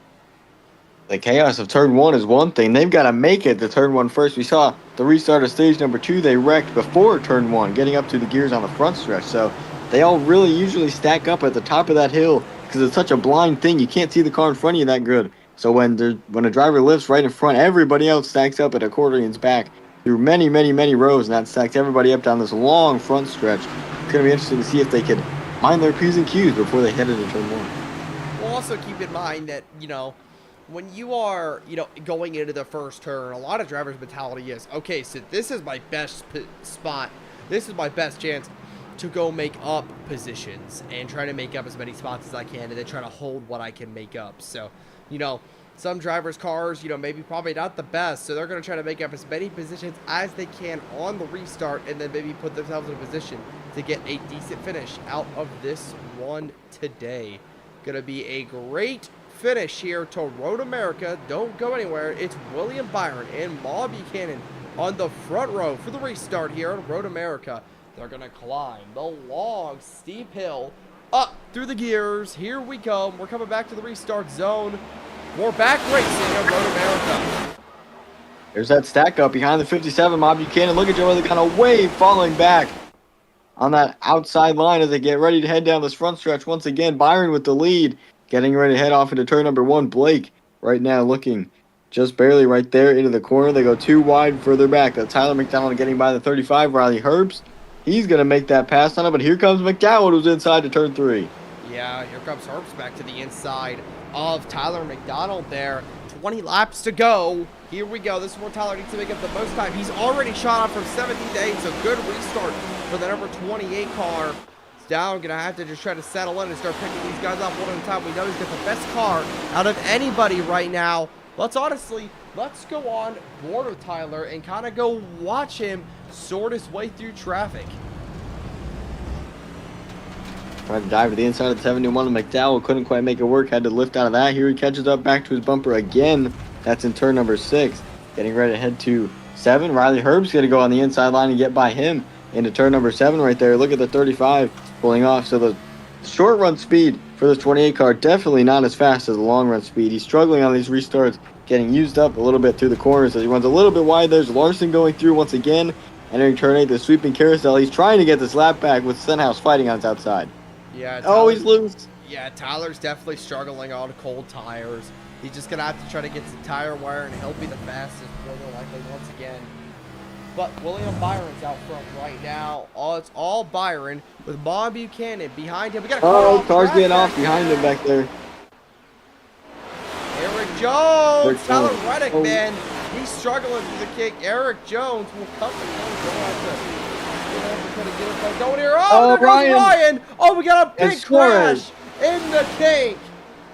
The chaos of turn 1 is one thing. They've got to make it to turn 1 first. We saw the restart of stage number 2. They wrecked before turn 1, getting up to the gears on the front stretch. So they all really usually stack up at the top of that hill because it's such a blind thing. You can't see the car in front of you that good. So when a driver lifts right in front, everybody else stacks up at accordion's back through many, many, many rows, and that stacks everybody up down this long front stretch. It's going to be interesting to see if they could mind their P's and Q's before they head into turn 1. We'll also keep in mind that, you know, when you are, you know, going into the first turn, a lot of drivers' mentality is, okay, so this is my best spot. This is my best chance to go make up positions and try to make up as many spots as I can and then try to hold what I can make up. So, you know, some drivers' cars, you know, maybe probably not the best, so they're going to try to make up as many positions as they can on the restart and then maybe put themselves in a position to get a decent finish out of this one today. Going to be a great finish here to Road America. Don't go anywhere. It's William Byron and Bob Buchanan on the front row for the restart here on Road America. They're going to climb the long, steep hill up through the gears. Here we go. We're coming back to the restart zone. We're back racing on Road America. There's that stack up behind the 57. Bob Buchanan. Look at Joe, the kind of wave falling back on that outside line as they get ready to head down this front stretch. Once again, Byron with the lead. Getting ready to head off into turn number 1. Blake right now looking just barely right there into the corner. They go 2 wide further back. That's Tyler McDonald getting by the 35. Riley Herbst. He's going to make that pass on it, but here comes McDowell who's inside to turn 3. Yeah, here comes Herbst back to the inside of Tyler McDonald there. 20 laps to go. Here we go. This is where Tyler needs to make up the most time. He's already shot off from 17th to 8th, so good restart for the number 28 car. Down, gonna have to just try to settle in and start picking these guys up one at a time. We know he's got the best car out of anybody right now. Let's go on board with Tyler and kind of go watch him sort his way through traffic. Tried to dive to the inside of the 71. McDowell couldn't quite make it work. Had to lift out of that. Here he catches up back to his bumper again. That's in turn number 6. Getting ready to head to 7. Riley Herb's going to go on the inside line and get by him into turn number 7 right there. Look at the 35 pulling off. So the short run speed for this 28 car definitely not as fast as the long run speed. He's struggling on these restarts, getting used up a little bit through the corners as he runs a little bit wide. There's Larson going through once again, entering turn 8, the sweeping carousel. He's trying to get this lap back with Stenhouse fighting on his outside. Yeah, oh, he's loose. Yeah, Tyler's definitely struggling on cold tires. He's just gonna have to try to get some tire wear, and he'll be the fastest more than likely once again. But William Byron's out front right now. It's all Byron with Bob Buchanan behind him. We got a car car's getting off behind him back there. Eric Jones, Tyler Jones. Reddick, Oh. man, he's struggling through the kick. Eric Jones will cut the cone. Going here. Oh, there goes Ryan. Oh, we got a And big Suarez. crash in the kink.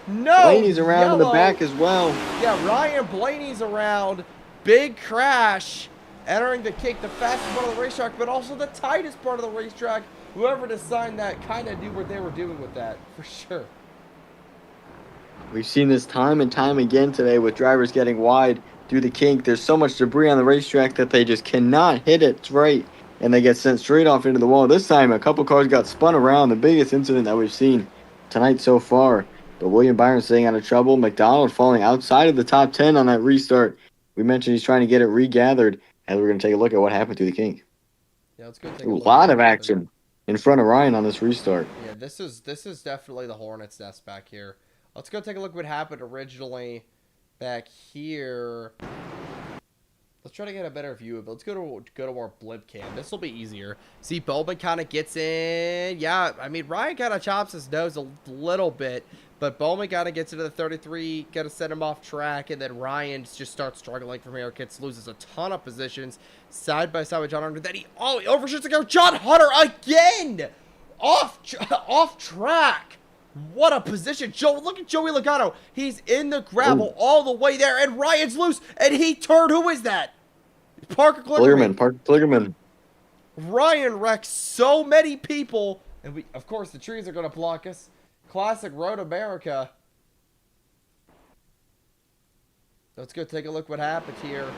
No, Blaney's around in the yellow. back as well. Yeah, Ryan Blaney's around. Big crash. Entering the kink, the fastest part of the racetrack, but also the tightest part of the racetrack. Whoever designed that kind of knew what they were doing with that, for sure. We've seen this time and time again today with drivers getting wide through the kink. There's so much debris on the racetrack that they just cannot hit it straight, and they get sent straight off into the wall. This time, a couple cars got spun around, the biggest incident that we've seen tonight so far. But William Byron staying out of trouble. McDonald falling outside of the top 10 on that restart. We mentioned he's trying to get it regathered, and we're going to take a look at what happened through the kink. Yeah, it's good. A lot of action in front of Ryan on this restart. Yeah, this is definitely the Hornets' nest back here. Let's go take a look what happened originally back here. Let's try to get a better view of it. Let's go to our blimp cam. This will be easier. See, Bowman kind of gets in. Yeah, I mean, Ryan kind of chops his nose a little bit, but Bowman kind of gets into the 33, got to set him off track, and then Ryan just starts struggling from here. Loses a ton of positions side by side with John Hunter. Then he overshoots the car. John Hunter again off track. What a position. Look at Joey Logano. He's in the gravel all the way there, and Ryan's loose, and he turned. Who is that? Parker Kligerman. Ryan wrecks so many people, and of course, the trees are going to block us. Classic Road America. Let's go take a look what happened here.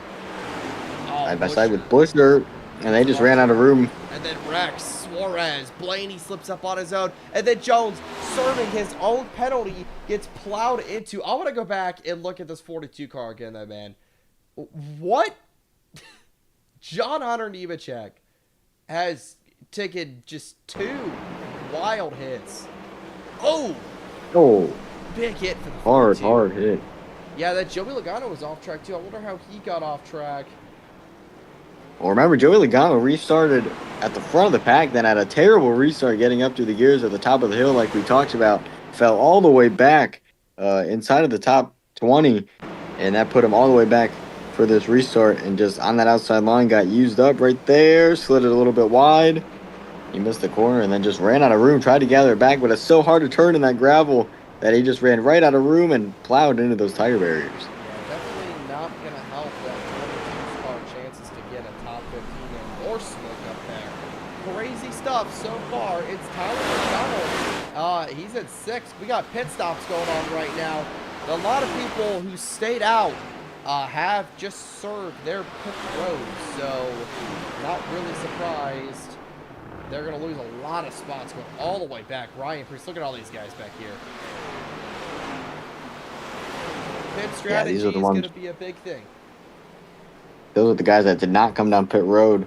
Side by side with Bushner, and they just ran out of room. And then Rex, Suarez, Blaney slips up on his own, and then Jones, serving his own penalty, gets plowed into. I want to go back and look at this 42 car again, though, man. What? John Hunter Nemechek has taken just 2 wild hits. Oh! Big hit for the 42. Hard hit. Yeah, that Joey Logano was off track, too. I wonder how he got off track. Well, remember, Joey Logano restarted at the front of the pack, then had a terrible restart getting up through the gears at the top of the hill like we talked about. Fell all the way back inside of the top 20, and that put him all the way back for this restart, and just on that outside line got used up right there, slid it a little bit wide. He missed the corner and then just ran out of room, tried to gather it back, but it's so hard to turn in that gravel that he just ran right out of room and plowed into those tire barriers. Yeah, definitely not going to help that 22 car chances to get a top 15 and or smoke up there. Crazy stuff so far. It's Tyler McDonald. He's at 6. We got pit stops going on right now. A lot of people who stayed out have just served their pit road, so not really surprised. They're going to lose a lot of spots going all the way back. Ryan Priest, look at all these guys back here. Pit strategy is going to be a big thing. Those are the guys that did not come down pit road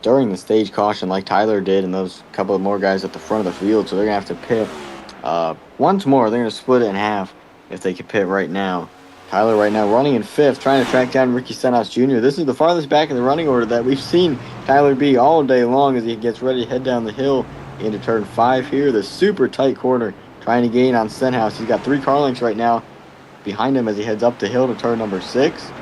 during the stage caution like Tyler did, and those couple of more guys at the front of the field, so they're going to have to pit once more. They're going to split it in half if they can pit right now. Tyler right now running in 5th, trying to track down Ricky Stenhouse Jr. This is the farthest back in the running order that we've seen Tyler be all day long as he gets ready to head down the hill into turn 5 here. The super tight corner, trying to gain on Stenhouse. He's got 3 car lengths right now behind him as he heads up the hill to turn number 6.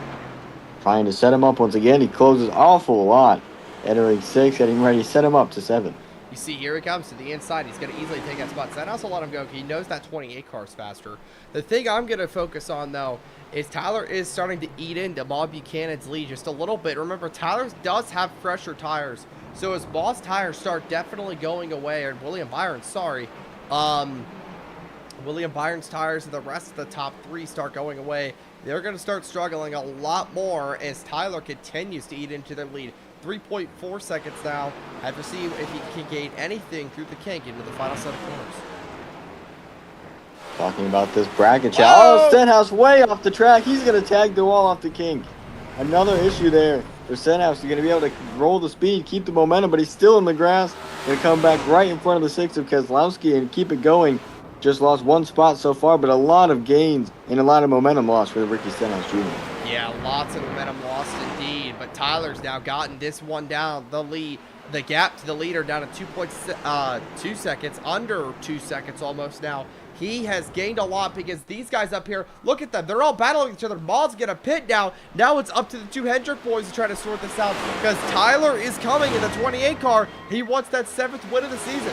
Trying to set him up once again. He closes awful lot. Entering 6, getting ready to set him up to 7. You see, here he comes to the inside. He's going to easily take that spot. Stenhouse will let him go. He knows that 28 car's faster. The thing I'm going to focus on, though, is Tyler is starting to eat into Bob Buchanan's lead just a little bit. Remember, Tyler does have fresher tires. So his boss tires start definitely going away. Or William Byron's, sorry. William Byron's tires and the rest of the top 3 start going away. They're going to start struggling a lot more as Tyler continues to eat into their lead. 3.4 seconds now. Have to see if he can gain anything through the kink into the final set of corners. Talking about this bracket chat. Oh, Stenhouse way off the track. He's going to tag the wall off the kink. Another issue there for Stenhouse. He's going to be able to roll the speed, keep the momentum, but he's still in the grass. Going to come back right in front of the 6 of Keselowski and keep it going. Just lost 1 spot so far, but a lot of gains and a lot of momentum lost for Ricky Stenhouse Jr. Yeah, lots of momentum lost indeed, but Tyler's now gotten this one down. The gap to the leader down to 2.2 seconds, under 2 seconds almost now. he has gained a lot because these guys up here, look at them. They're all battling each other. Maul's going to pit now. Now it's up to the two Hendrick boys to try to sort this out because Tyler is coming in the 28 car. He wants that 7th win of the season.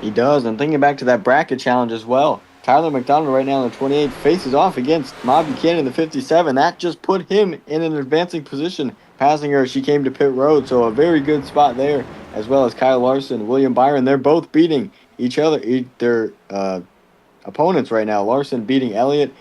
He does, and thinking back to that bracket challenge as well, Tyler McDonald right now in the 28 faces off against Ma Buchanan in the 57. That just put him in an advancing position, passing her as she came to pit road. So a very good spot there, as well as Kyle Larson, William Byron. They're both beating each other, their opponents right now. Larson beating Elliott,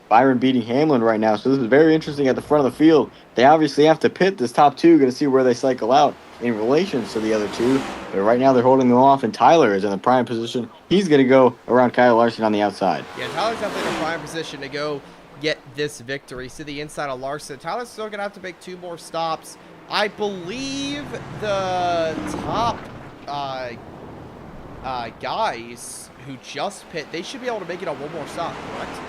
Byron beating Hamlin right now. So this is very interesting at the front of the field. They obviously have to pit this top two, going to see where they cycle out in relation to the other two. But right now they're holding them off, and Tyler is in the prime position. He's going to go around Kyle Larson on the outside. Yeah, Tyler's definitely in a prime position to go get this victory. See the inside of Larson. Tyler's still going to have to make 2 more stops. I believe the top guys who just pit, they should be able to make it on 1 more stop, correct?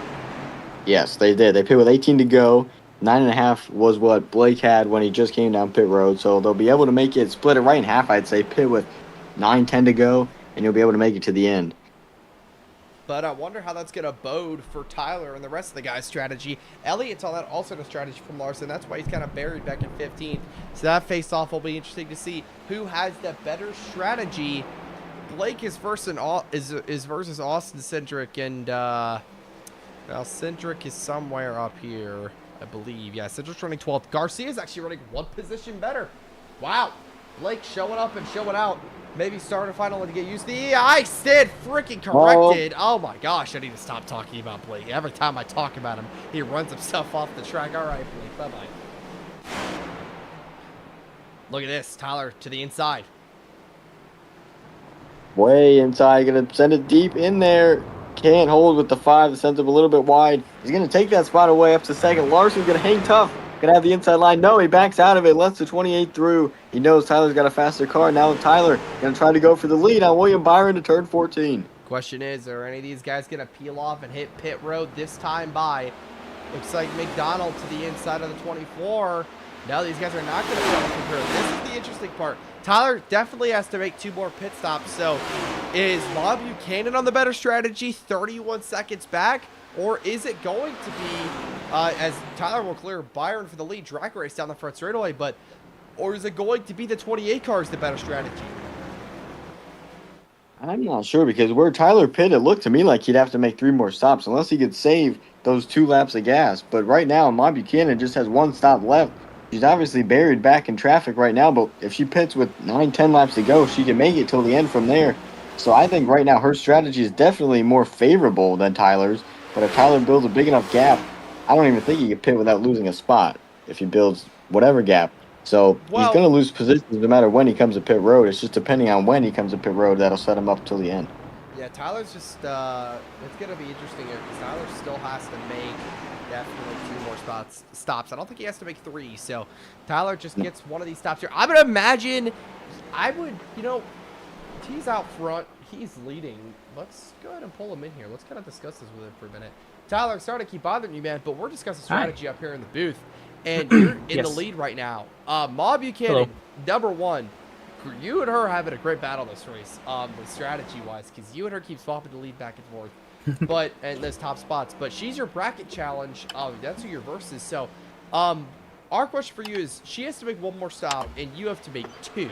Yes, they did. They pit with 18 to go. 9.5 was what Blake had when he just came down pit road. So they'll be able to make it, split it right in half, I'd say. Pit with 9-10 to go, and you'll be able to make it to the end. But I wonder how that's going to bode for Tyler and the rest of the guys' strategy. Elliott's on that alternate strategy from Larson. That's why he's kind of buried back in 15th. So that face-off will be interesting to see who has the better strategy. Blake is versus Austin Cindric, and well, Cindric is somewhere up here, I believe. Yeah, Cindric's running 12th. Garcia is actually running 1 position better. Wow. Blake showing up and showing out. Maybe starting finally to get used to the I stand freaking corrected. Oh my gosh, I need to stop talking about Blake. Every time I talk about him, he runs himself off the track. All right, Blake, bye-bye. Look at this, Tyler to the inside. Way inside, going to send it deep in there. Can't hold with the 5, the sends him a little bit wide. He's going to take that spot away up to second. Larson's going to hang tough. Going to have the inside line. No, he backs out of it. Lets the 28 through. He knows Tyler's got a faster car. Now Tyler going to try to go for the lead on William Byron to turn 14. Question is, are any of these guys going to peel off and hit pit road this time by? Looks like McDonald to the inside of the 24. No, these guys are not going to be able to compare. This is the interesting part. Tyler definitely has to make 2 more pit stops. So is Ma Buchanan on the better strategy, 31 seconds back? Or is it going to be, as Tyler will clear Byron for the lead, drag race down the front straightaway, or is it going to be the 28 cars the better strategy? I'm not sure, because where Tyler pit, it looked to me like he'd have to make 3 more stops unless he could save those 2 laps of gas. But right now, Ma Buchanan just has 1 stop left. She's obviously buried back in traffic right now, but if she pits with 9-10 laps to go, she can make it till the end from there. So I think right now her strategy is definitely more favorable than Tyler's. But if Tyler builds a big enough gap, I don't even think he can pit without losing a spot if he builds whatever gap. So he's going to lose positions no matter when he comes to pit road. It's just depending on when he comes to pit road that'll set him up till the end. Yeah, Tyler's just, it's going to be interesting here because Tyler still has to make definitely 2 more stops. I don't think he has to make 3. So Tyler just gets one of these stops here. I'm going to imagine, he's out front. He's leading. Let's go ahead and pull him in here. Let's kind of discuss this with him for a minute. Tyler, sorry to keep bothering you, man, but we're discussing strategy up here in the booth. And you're in the lead right now. Ma Buchanan, number 1. You and her having a great battle this race, with strategy-wise, because you and her keep swapping the lead back and forth. And those top spots. But she's your bracket challenge. That's who your versus. So, our question for you is, she has to make 1 more stop, and you have to make 2.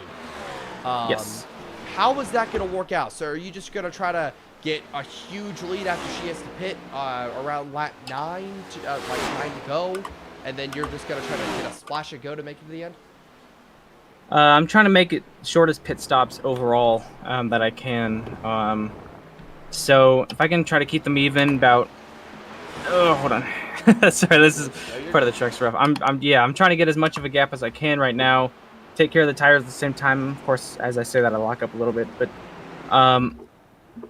Yes. How is that going to work out? So are you just going to try to get a huge lead after she has to pit around lap 9 to go, and then you're just going to try to get a splash and go to make it to the end? I'm trying to make it shortest pit stops overall that I can. So if I can try to keep them even, about. Oh, hold on. Sorry, this is part of the truck's rough. I'm trying to get as much of a gap as I can right now. Take care of the tires at the same time. Of course, as I say that, I lock up a little bit, but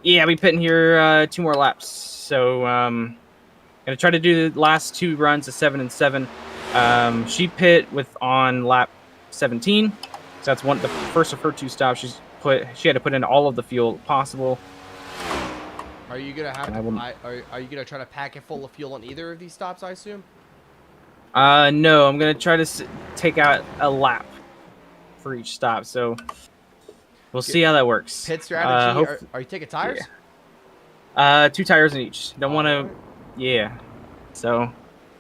we pit in here 2 more laps. So gonna try to do the last 2 runs of 7 and 7. She pit on lap 17, so that's the first of her 2 stops. She had to put in all of the fuel possible. Are you gonna are you gonna try to pack it full of fuel on either of these stops, I assume? No, I'm gonna try to take out a lap for each stop, so we'll see how that works. Pit strategy. Are you taking tires? 2 tires in each. Don't want to, yeah. So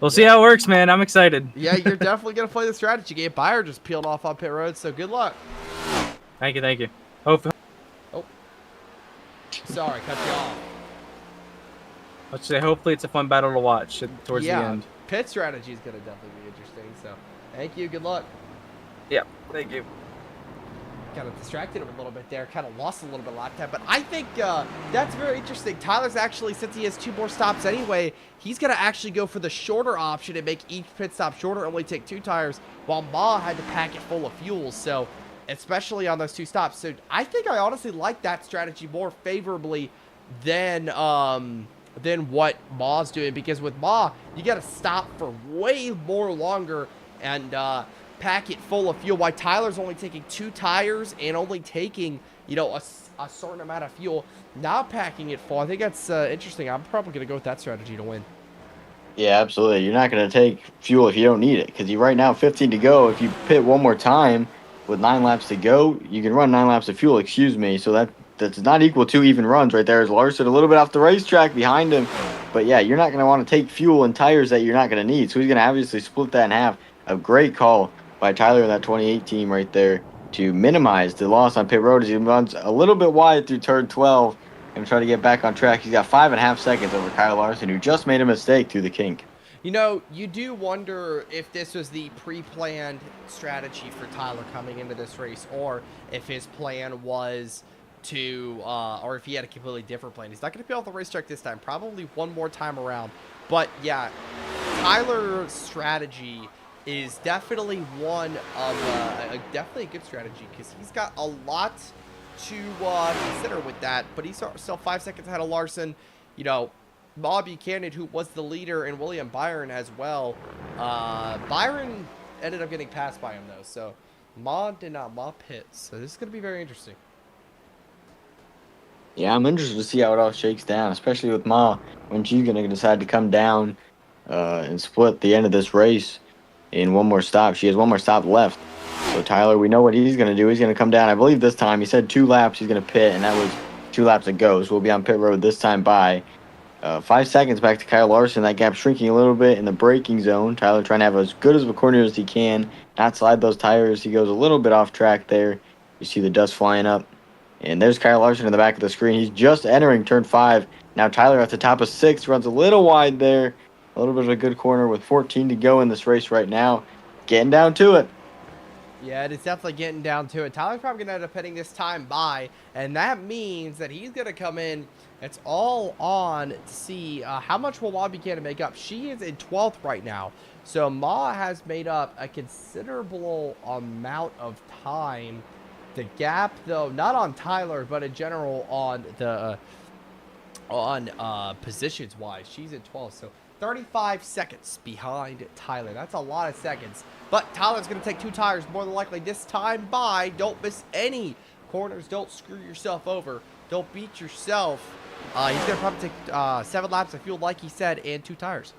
we'll see how it works, man. I'm excited. Yeah, you're definitely gonna play the strategy game. Byer just peeled off on pit road, so good luck. Thank you. Hope. Oh, sorry, cut you off. Let's say hopefully it's a fun battle to watch towards the end. Pit strategy is gonna definitely be interesting. So, thank you. Good luck. Yeah, thank you. Kind of distracted him a little bit there, kind of lost a little bit of lap time, but I think that's very interesting. Tyler's actually, since he has 2 more stops anyway, he's going to actually go for the shorter option and make each pit stop shorter, only take 2 tires, while Ma had to pack it full of fuel, so especially on those 2 stops. So I think I honestly like that strategy more favorably than what Ma's doing, because with Ma, you got to stop for way more longer and pack it full of fuel, while Tyler's only taking 2 tires and only taking, you know, a certain amount of fuel, not packing it full. I think that's interesting. I'm probably going to go with that strategy to win. Yeah, absolutely. You're not going to take fuel if you don't need it, because you right now 15 to go. If you pit one more time with 9 laps to go, you can run 9 laps of fuel, excuse me. So that's not equal to even runs right there. Is Larson a little bit off the racetrack behind him. But yeah, you're not going to want to take fuel and tires that you're not going to need. So he's going to obviously split that in half. A great call by Tyler in that 28 team right there to minimize the loss on pit road as he runs a little bit wide through turn 12 and try to get back on track. He's got 5.5 seconds over Kyle Larson, who just made a mistake through the kink. You know, you do wonder if this was the pre-planned strategy for Tyler coming into this race, or if his plan was to, or if he had a completely different plan. He's not going to be off the racetrack this time, probably one more time around. But yeah, Tyler's strategy is definitely one of definitely a good strategy, because he's got a lot to consider with that. But he's still 5 seconds ahead of Larson. You know, Bob Buchanan, who was the leader, and William Byron as well. Byron ended up getting passed by him though, so Ma did not pit. So this is going to be very interesting. Yeah, I'm interested to see how it all shakes down, especially with Ma, when she's going to decide to come down and split the end of this race in one more stop. She has one more stop left. So Tyler, we know what he's going to do. He's going to come down. I believe this time he said 2 laps he's going to pit, and that was 2 laps ago. So we'll be on pit road this time by 5 seconds back to Kyle Larson. That gap shrinking a little bit in the braking zone. Tyler trying to have as good of a corner as he can, not slide those tires. He goes a little bit off track there. You see the dust flying up. And there's Kyle Larson in the back of the screen. He's just entering turn 5. Now Tyler at the top of 6, runs a little wide there. A little bit of a good corner with 14 to go in this race right now. Getting down to it. Yeah, it is definitely getting down to it. Tyler's probably going to end up hitting this time by, and that means that he's going to come in. It's all on to see how much will Ma Buchanan make up. She is in 12th right now. So Ma has made up a considerable amount of time. The gap, though, not on Tyler, but in general on the positions-wise. She's in 12th, so 35 seconds behind Tyler. That's a lot of seconds. But Tyler's going to take 2 tires more than likely this time by. Don't miss any corners. Don't screw yourself over. Don't beat yourself. He's going to probably take 7 laps of fuel, like he said, and 2 tires.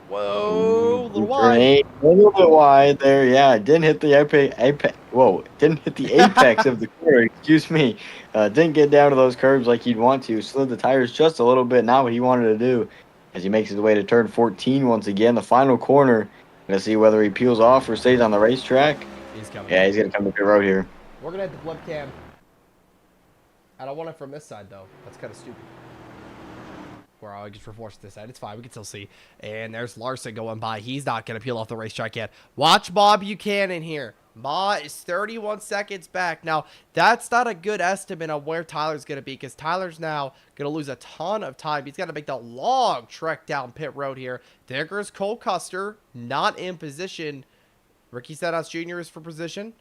Whoa, a little wide. A little bit wide there. Yeah, didn't hit the apex. Whoa, didn't hit the apex of the corner. Excuse me. Didn't get down to those curves like you'd want to. Slid the tires just a little bit. Not what he wanted to do. As he makes his way to turn 14 once again, the final corner. Gonna see whether he peels off or stays on the racetrack. He's coming. Yeah, he's gonna come to pit road here. We're gonna hit the blip cam. I don't want it from this side though. That's kind of stupid. Where I just force this side. It's fine. We can still see. And there's Larson going by. He's not going to peel off the racetrack yet. Watch Ma Buchanan here. Ma is 31 seconds back. Now, that's not a good estimate on where Tyler's going to be, because Tyler's now going to lose a ton of time. He's got to make the long trek down pit road here. There goes Cole Custer, not in position. Ricky Stenhouse Jr. is for position.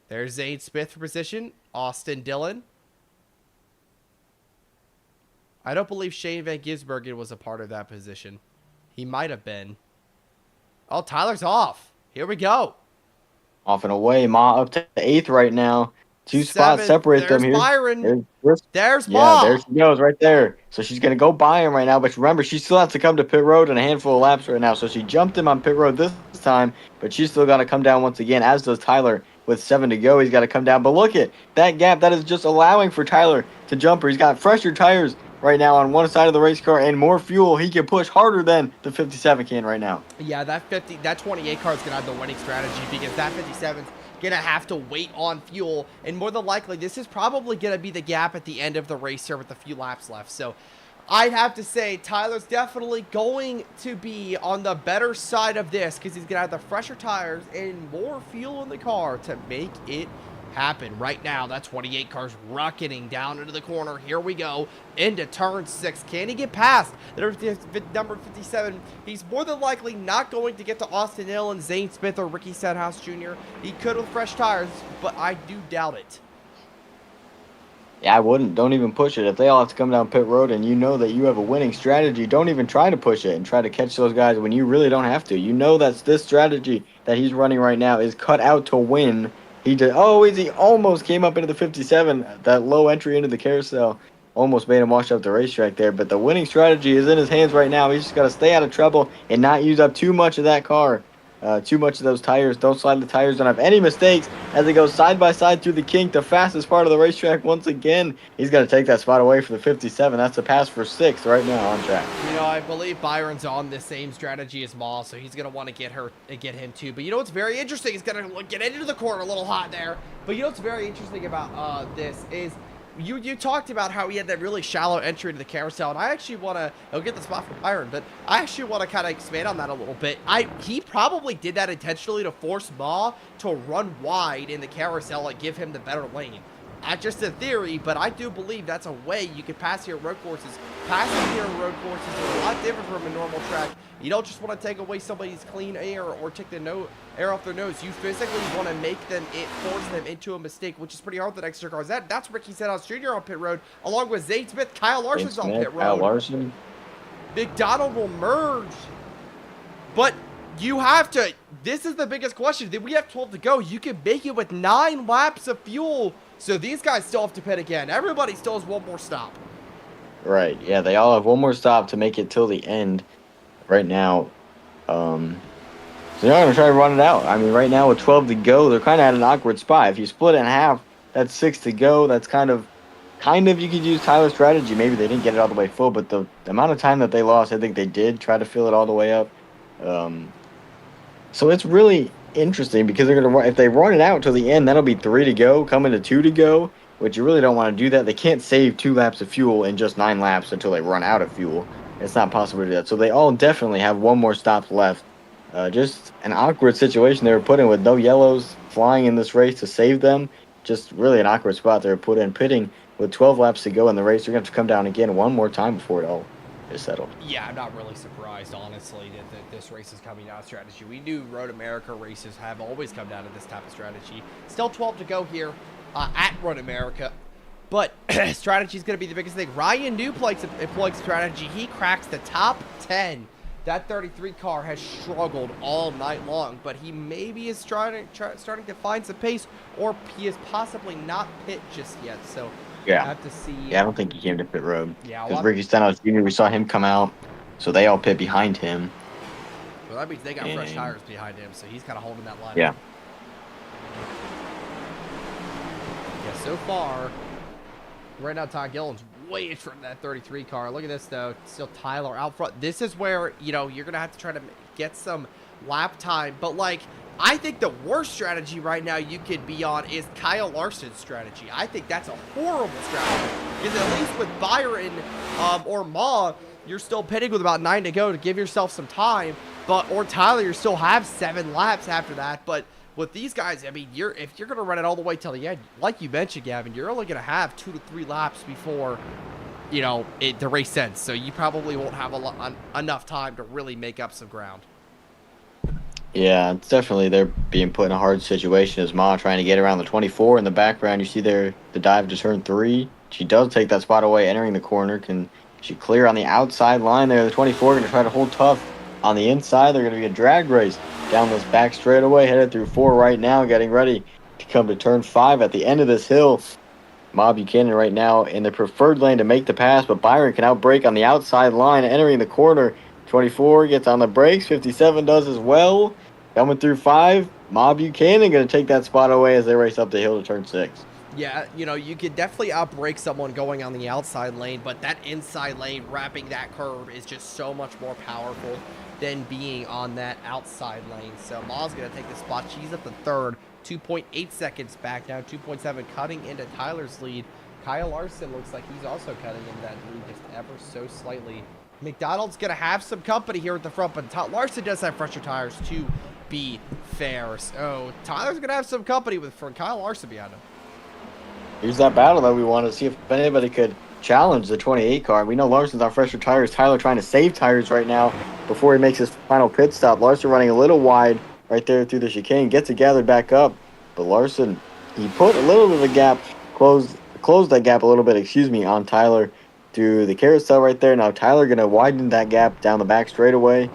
There's Zane Smith for position. Austin Dillon. I don't believe Shane Van Gisbergen was a part of that position. He might have been. Oh, Tyler's off. Here we go. Off and away. Ma up to 8th right now. 2 spots separate them here. Byron. There's Ma. Yeah, there she goes right there. So she's going to go by him right now. But remember, she still has to come to pit road in a handful of laps right now. So she jumped him on pit road this time, but she's still got to come down once again, as does Tyler with 7 to go. He's got to come down, but look at that gap. That is just allowing for Tyler to jumper. He's got fresher tires right now on one side of the race car and more fuel. He can push harder than the 57 can right now. Yeah, that 28 car is going to have the winning strategy because that 57's going to have to wait on fuel, and more than likely, this is probably going to be the gap at the end of the race here with a few laps left. So I'd have to say Tyler's definitely going to be on the better side of this because he's going to have the fresher tires and more fuel in the car to make it happen. Right now, that 28 car's rocketing down into the corner. Here we go into turn 6. Can he get past the number 57? He's more than likely not going to get to Austin Hill and Zane Smith or Ricky Stenhouse Jr. He could with fresh tires, but I do doubt it. Yeah, I wouldn't. Don't even push it. If they all have to come down pit road and you know that you have a winning strategy, don't even try to push it and try to catch those guys when you really don't have to. You know that's this strategy that he's running right now is cut out to win. He almost came up into the 57. That low entry into the carousel almost made him wash up the racetrack there. But the winning strategy is in his hands right now. He's just got to stay out of trouble and not use up too much of that car. Too much of those tires. Don't slide the tires. Don't have any mistakes as it goes side by side through the kink. The fastest part of the racetrack once again. He's got to take that spot away for the 57. That's a pass for 6th right now on track. You know, I believe Byron's on the same strategy as Maul, so he's going to want to get him too. But you know what's very interesting? He's going to get into the corner a little hot there. But you know what's very interesting about this is you talked about how he had that really shallow entry into the carousel, and I actually want to, he'll get the spot from Byron, but I actually want to kind of expand on that a little bit. He probably did that intentionally to force Ma to run wide in the carousel and give him the better lane. Just a theory, but I do believe that's a way you can pass here at road courses. Passing here at road courses is a lot different from a normal track. You don't just want to take away somebody's clean air or take the air off their nose. You physically want to make them, force them into a mistake, which is pretty hard with extra cars. That's Ricky Stenhouse Jr. on pit road, along with Zane Smith. Kyle Larson's on pit road. Kyle Larson. McDonald will merge, but you have to. This is the biggest question. We have 12 to go. You can make it with 9 laps of fuel. So these guys still have to pit again. Everybody still has one more stop. Right. Yeah, they all have one more stop to make it till the end right now. So they're not going to try to run it out. I mean, right now with 12 to go, they're kind of at an awkward spot. If you split it in half, that's 6 to go. That's kind of you could use Tyler's strategy. Maybe they didn't get it all the way full, but the amount of time that they lost, I think they did try to fill it all the way up. So it's really interesting because they're gonna if they run it out till the end, that'll be 3 to go, coming to 2 to go, which you really don't want to do that. They can't save 2 laps of fuel in just 9 laps until they run out of fuel. It's not possible to do that. So they all definitely have one more stop left. Just an awkward situation they were put in with no yellows flying in this race to save them. Just really an awkward spot they were put in. Pitting with 12 laps to go in the race, they're going to have to come down again one more time before it all is settled. Yeah, I'm not really surprised, honestly, that this race is coming down to strategy. We knew Road America races have always come down to this type of strategy. Still 12 to go here at Road America. But strategy is going to be the biggest thing. Ryan New employs strategy. He cracks the top 10. That 33 car has struggled all night long, but he maybe is starting to find some pace, or he is possibly not pit just yet. So yeah, I have to see. Yeah, I don't think he came to pit road. Yeah, because Ricky Stenhouse Jr., we saw him come out, so they all pit behind him. Well, that means they got fresh tires behind him, so he's kind of holding that line. Yeah. Yeah, so far, right now, Todd Gillen's way in front of that 33 car. Look at this, though. Still Tyler out front. This is where, you're going to have to try to get some lap time. But, I think the worst strategy right now you could be on is Kyle Larson's strategy. I think that's a horrible strategy. Because at least with Byron or Ma, you're still pitting with about 9 to go to give yourself some time. Or Tyler, you still have 7 laps after that. But with these guys, I mean, if you're going to run it all the way till the end, like you mentioned, Gavin, you're only going to have 2 to 3 laps before, the race ends. So you probably won't have enough time to really make up some ground. Yeah, it's definitely they're being put in a hard situation as Ma trying to get around the 24. In the background, you see there the dive to turn 3. She does take that spot away entering the corner. Can she clear on the outside line there? The 24 going to try to hold tough on the inside. They're going to be a drag race down this back straightaway, headed through 4 right now, getting ready to come to turn 5 at the end of this hill. Ma Buchanan right now in the preferred lane to make the pass, but Byron can outbrake on the outside line, entering the corner. 24 gets on the brakes. 57 does as well. Coming through 5, Ma Buchanan going to take that spot away as they race up the hill to turn 6. Yeah, you know, you could definitely outbrake someone going on the outside lane, but that inside lane wrapping that curve is just so much more powerful than being on that outside lane. So Ma's going to take the spot. She's up the third, 2.8 seconds back now, 2.7, cutting into Tyler's lead. Kyle Larson looks like he's also cutting into that lead just ever so slightly. McDonald's going to have some company here at the front, but Larson does have fresher tires to be fair. So Tyler's going to have some company for Kyle Larson behind him. Here's that battle that we want to see if anybody could challenge the 28 car. We know Larson's on fresher tires. Tyler trying to save tires right now before he makes his final pit stop. Larson running a little wide right there through the chicane. Gets it gathered back up. But Larson, he put a little bit of a gap, closed that gap a little bit, on Tyler through the carousel right there. Now Tyler going to widen that gap down the back straightaway.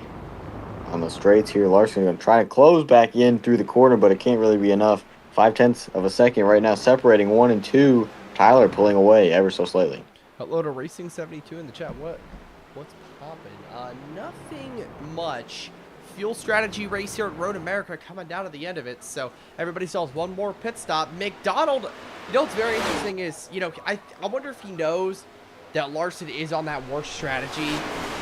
On the straights here, Larson going to try to close back in through the corner, but it can't really be enough. 0.5 of a second right now separating 1 and 2. Tyler pulling away ever so slightly. Hello to Racing 72 in the chat. What's popping? Nothing much. Fuel strategy race here at Road America coming down to the end of it. So everybody still has one more pit stop. McDonald, you know what's very interesting is, you know, I wonder if he knows that Larson is on that worst strategy.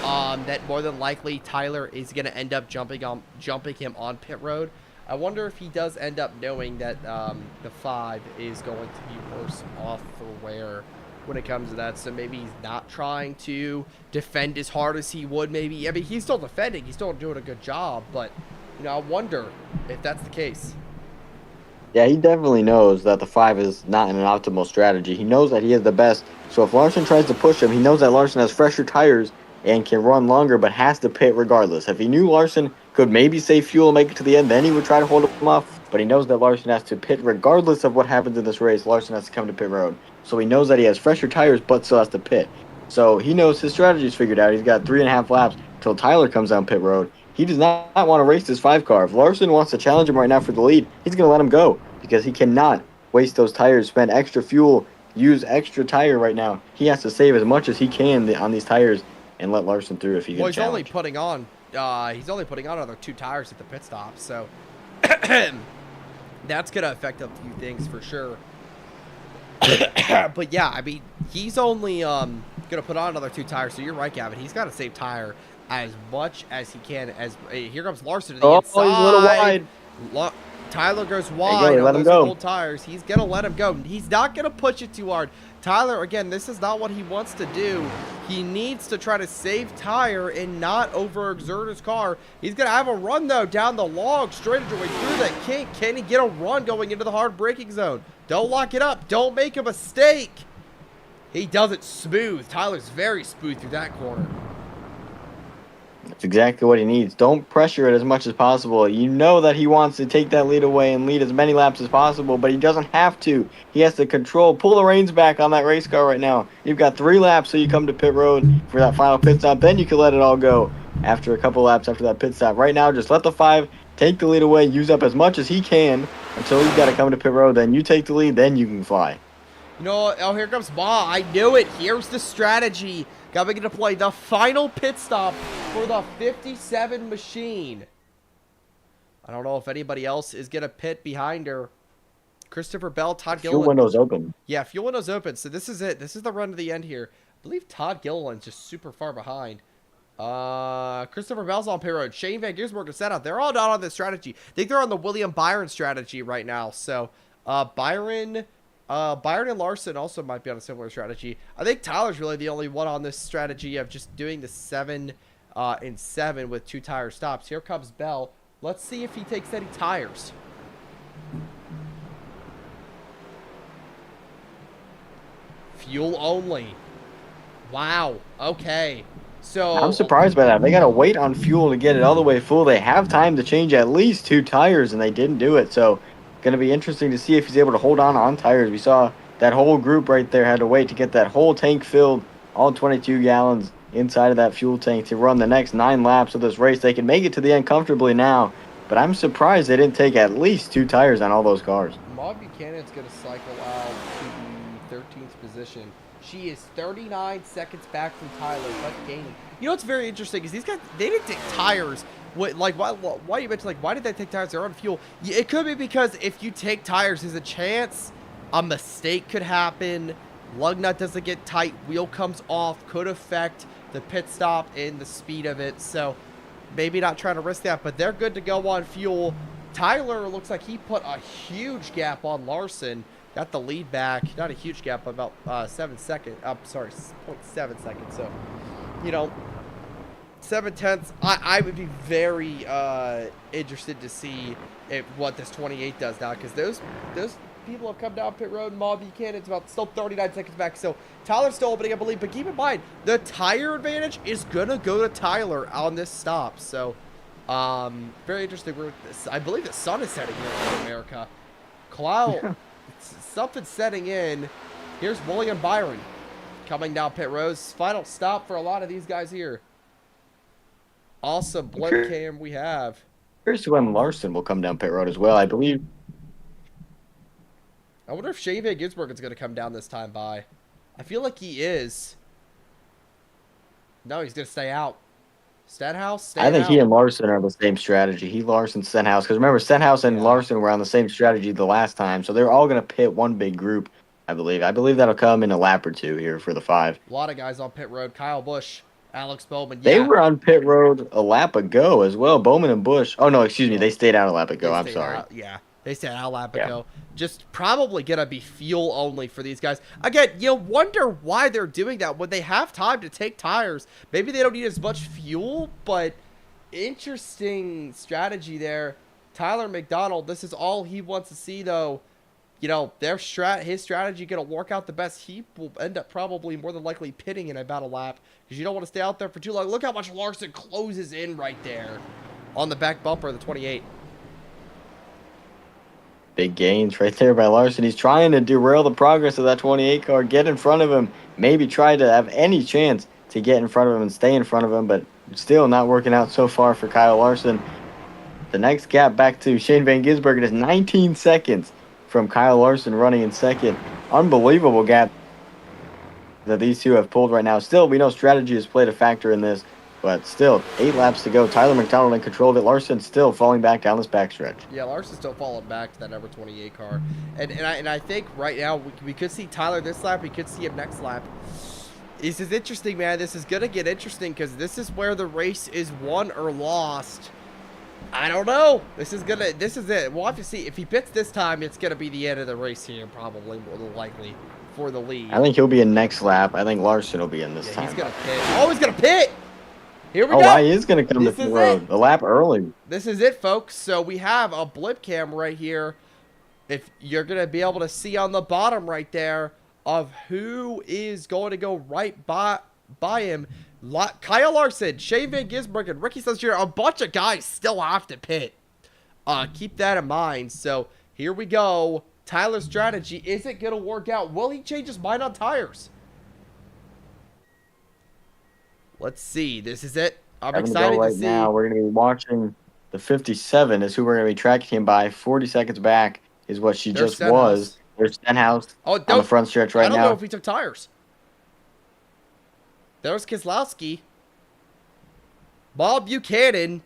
That more than likely Tyler is going to end up jumping him on pit road. I wonder if he does end up knowing that the 5 is going to be worse off for wear when it comes to that. So maybe he's not trying to defend as hard as he would maybe. I mean, he's still defending. He's still doing a good job. But, you know, I wonder if that's the case. Yeah, he definitely knows that the 5 is not an optimal strategy. He knows that he is the best. So if Larson tries to push him, he knows that Larson has fresher tires and can run longer, but has to pit regardless. If he knew Larson could maybe save fuel and make it to the end, then he would try to hold him off. But he knows that Larson has to pit regardless of what happens in this race. Larson has to come to pit road. So he knows that he has fresher tires, but still has to pit. So he knows his strategy is figured out. He's got 3.5 laps till Tyler comes down pit road. He does not want to race this 5 car. If Larson wants to challenge him right now for the lead, he's going to let him go because he cannot waste those tires, spend extra fuel, use extra tire right now. He has to save as much as he can on these tires and let Larson through if he can challenge. Well, he's only putting on another 2 tires at the pit stop, so that's gonna affect a few things for sure. But yeah, I mean, he's only gonna put on another 2 tires. So you're right, Gavin. He's got to save tire as much as he can. As here comes Larson to the inside. He's a little wide. Tyler goes wide on those old tires. He's going to let him go. He's not going to push it too hard. Tyler, again, this is not what he wants to do. He needs to try to save tire and not overexert his car. He's going to have a run, though, down the log, straight away through that kink. Can he get a run going into the hard braking zone? Don't lock it up. Don't make a mistake. He does it smooth. Tyler's very smooth through that corner. That's exactly what he needs. Don't pressure it as much as possible. You know that he wants to take that lead away and lead as many laps as possible, but he doesn't have to. He has to pull the reins back on that race car right now. You've got 3 laps so you come to pit road for that final pit stop. Then you can let it all go after a couple laps after that pit stop. Right now, just let the 5 take the lead away, use up as much as he can until he's got to come to pit road. Then you take the lead, then you can fly. You know, oh, here comes Ma. I knew it. Here's the strategy. Got to play the final pit stop for the 57 machine. I don't know if anybody else is going to pit behind her. Christopher Bell, Todd Gilliland. Fuel window's open. Yeah, fuel window's open. So this is it. This is the run to the end here. I believe Todd Gilliland's just super far behind. Christopher Bell's on pit road. Shane Van Giersberg is set out. They're all not on this strategy. I think they're on the William Byron strategy right now. So, Byron and Larson also might be on a similar strategy. I think Tyler's really the only one on this strategy of just doing the 7 and 7 with 2 tire stops. Here comes Bell. Let's see if he takes any tires. Fuel only. Wow. Okay. So I'm surprised by that. They got to wait on fuel to get it all the way full. They have time to change at least 2 tires, and they didn't do it. So going to be interesting to see if he's able to hold on tires. We saw that whole group right there had to wait to get that whole tank filled, all 22 gallons inside of that fuel tank to run the next 9 laps of this race. They can make it to the end comfortably now, but I'm surprised they didn't take at least 2 tires on all those cars. Maud Buchanan's going to cycle out to the 13th position. She is 39 seconds back from Tyler, but gaining. You know what's very interesting is these guys, they didn't take tires why you mentioned like why did they take tires? They're on fuel. It could be because if you take tires, there's a chance a mistake could happen. Lug nut doesn't get tight, wheel comes off, could affect the pit stop and the speed of it. So maybe not trying to risk that, but they're good to go on fuel. Tyler looks like he put a huge gap on Larson. Got the lead back. Not a huge gap, about 7 seconds. Sorry, 0.7 seconds. So, you know, 7/10. I would be very interested to see what this 28 does now, because those people have come down pit road and Mob Buchanan's about still 39 seconds back. So Tyler's still opening up a lead, but keep in mind the tire advantage is gonna go to Tyler on this stop. So very interesting. I believe the sun is setting here in America. Cloud, something's setting in. Here's William Byron coming down pit roads. Final stop for a lot of these guys here. Awesome blimp cam we have. Curious when Larson will come down pit road as well. I believe. I wonder if Shane Van Gisbergen is going to come down this time by. I feel like he is. No, he's going to stay out. Stenhouse, I think he and Larson are the same strategy. Larson, Stenhouse. Because remember, Stenhouse and Larson were on the same strategy the last time. So they're all going to pit one big group, I believe. I believe that'll come in a lap or two here for the 5. A lot of guys on pit road. Kyle Busch, Alex Bowman. They were on pit road a lap ago as well. Bowman and Busch. Oh, no, excuse me. They stayed out a lap ago. I'm sorry. They stayed out a lap ago. Just probably going to be fuel only for these guys. Again, you wonder why they're doing that when they have time to take tires. Maybe they don't need as much fuel, but interesting strategy there. Tyler McDonald, this is all he wants to see, though. You know, his strategy going to work out the best. He will end up probably more than likely pitting in about a lap because you don't want to stay out there for too long. Look how much Larson closes in right there on the back bumper of the 28. Big gains right there by Larson. He's trying to derail the progress of that 28 car, get in front of him, maybe try to have any chance to get in front of him and stay in front of him, but still not working out so far for Kyle Larson. The next gap back to Shane Van Gisbergen is 19 seconds from Kyle Larson running in second. Unbelievable gap that these two have pulled right now. Still, we know strategy has played a factor in this, but still, 8 laps to go. Tyler McDonald in control of it. Larson still falling back down this backstretch. Yeah, Larson's still falling back to that number 28 car. And I think right now we could see Tyler this lap. We could see him next lap. This is interesting, man. This is going to get interesting because this is where the race is won or lost. I don't know. This is it. We'll have to see. If he pits this time, it's going to be the end of the race here, probably, more than likely, for the lead. I think he'll be in next lap. I think Larson will be in this time. He's going to pit. Oh, he's going to pit! Here we go. Oh, he is going to come to the road. A lap early. This is it, folks. So we have a blip cam right here. If you're going to be able to see on the bottom right there of who is going to go right by him. Kyle Larson, Shane Van Gisbergen, Ricky Sensor, a bunch of guys still have to pit. Keep that in mind. So here we go. Tyler's strategy. Is it going to work out? Will he change his mind on tires? Let's see. This is it. I'm excited to see. Now we're going to be watching the 57 is who we're going to be tracking him by. 40 seconds back is what she just was. There's Stenhouse on the front stretch right now. I don't know if he took tires. There's Keselowski. Bob Buchanan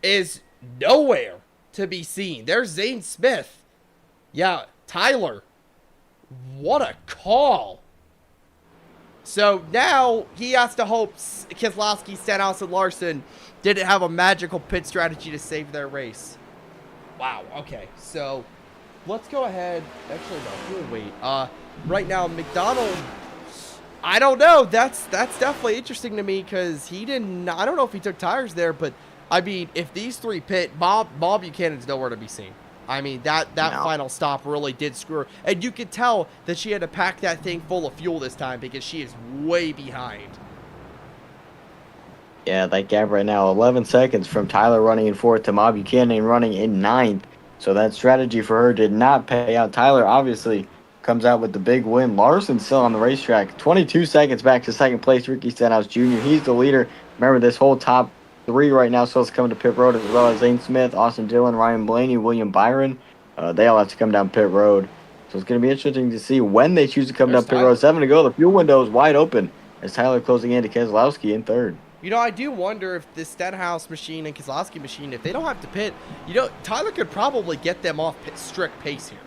is nowhere to be seen. There's Zane Smith. Yeah, Tyler. What a call. So now he has to hope Keselowski, Stenhouse, and Larson didn't have a magical pit strategy to save their race. Wow, okay. So let's go ahead. Actually, no, we'll wait. Right now, McDonald, I don't know. That's definitely interesting to me because he didn't, I don't know if he took tires there, but I mean, if these three pit, Bob Buchanan's nowhere to be seen. I mean, that final stop really did screw her. And you could tell that she had to pack that thing full of fuel this time because she is way behind. Yeah, that gap right now, 11 seconds from Tyler running in 4th to Bob Buchanan running in 9th. So that strategy for her did not pay out. Tyler obviously comes out with the big win. Larson still on the racetrack. 22 seconds back to second place. Ricky Stenhouse Jr. He's the leader. Remember, this whole top 3 right now still coming to pit road, as well as Zane Smith, Austin Dillon, Ryan Blaney, William Byron. They all have to come down pit road. So it's going to be interesting to see when they choose to come down pit road. 7 to go. The fuel window is wide open as Tyler closing in to Keselowski in 3rd. You know, I do wonder if the Stenhouse machine and Keselowski machine, if they don't have to pit, you know, Tyler could probably get them off strict pace here.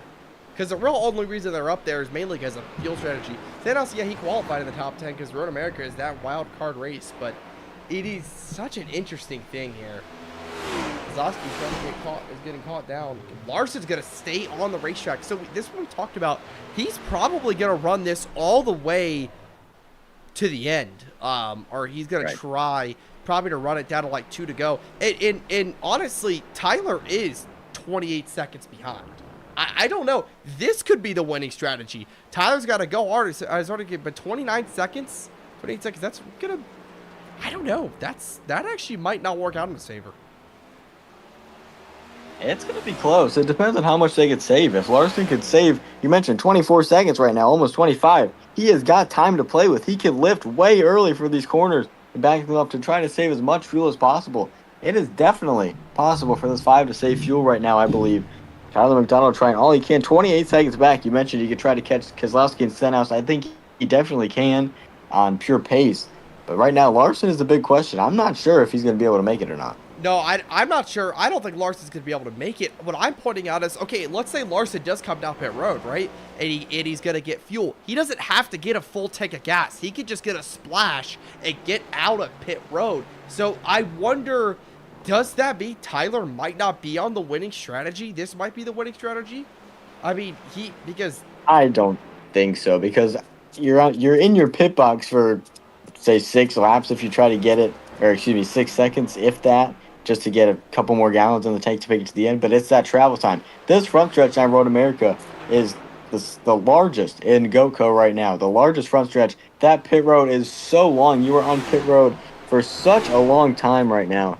Because the real only reason they're up there is mainly because of fuel strategy. Stenhouse, yeah, he qualified in the top 10 because Road America is that wild card race, but it is such an interesting thing here. Keselowski's trying to get caught, is getting caught down. Larson's going to stay on the racetrack. So this is what we talked about. He's probably going to run this all the way to the end, or he's gonna try probably to run it down to like 2 to go. And honestly, Tyler is 28 seconds behind. I don't know. This could be the winning strategy. Tyler's got to go hard. He's already get, but 29 seconds, 28 seconds. That's gonna. I don't know. That actually might not work out in his favor. It's going to be close. It depends on how much they could save. If Larson could save, you mentioned 24 seconds right now, almost 25. He has got time to play with. He can lift way early for these corners and back them up to try to save as much fuel as possible. It is definitely possible for this 5 to save fuel right now, I believe. Tyler McDonald trying all he can. 28 seconds back. You mentioned he could try to catch Keselowski and Stenhouse. I think he definitely can on pure pace. But right now, Larson is the big question. I'm not sure if he's going to be able to make it or not. No, I'm not sure. I don't think Larson's going to be able to make it. What I'm pointing out is, okay, let's say Larson does come down pit road, right? And he's going to get fuel. He doesn't have to get a full tank of gas. He could just get a splash and get out of pit road. So I wonder, does that mean Tyler might not be on the winning strategy? This might be the winning strategy? I mean, because... I don't think so, because you're in your pit box for, say, 6 laps if you try to get it, or excuse me, 6 seconds, if that, just to get a couple more gallons in the tank to make it to the end. But it's that travel time. This front stretch on Road America is the largest in Goatco right now. The largest front stretch. That pit road is so long. You are on pit road for such a long time right now.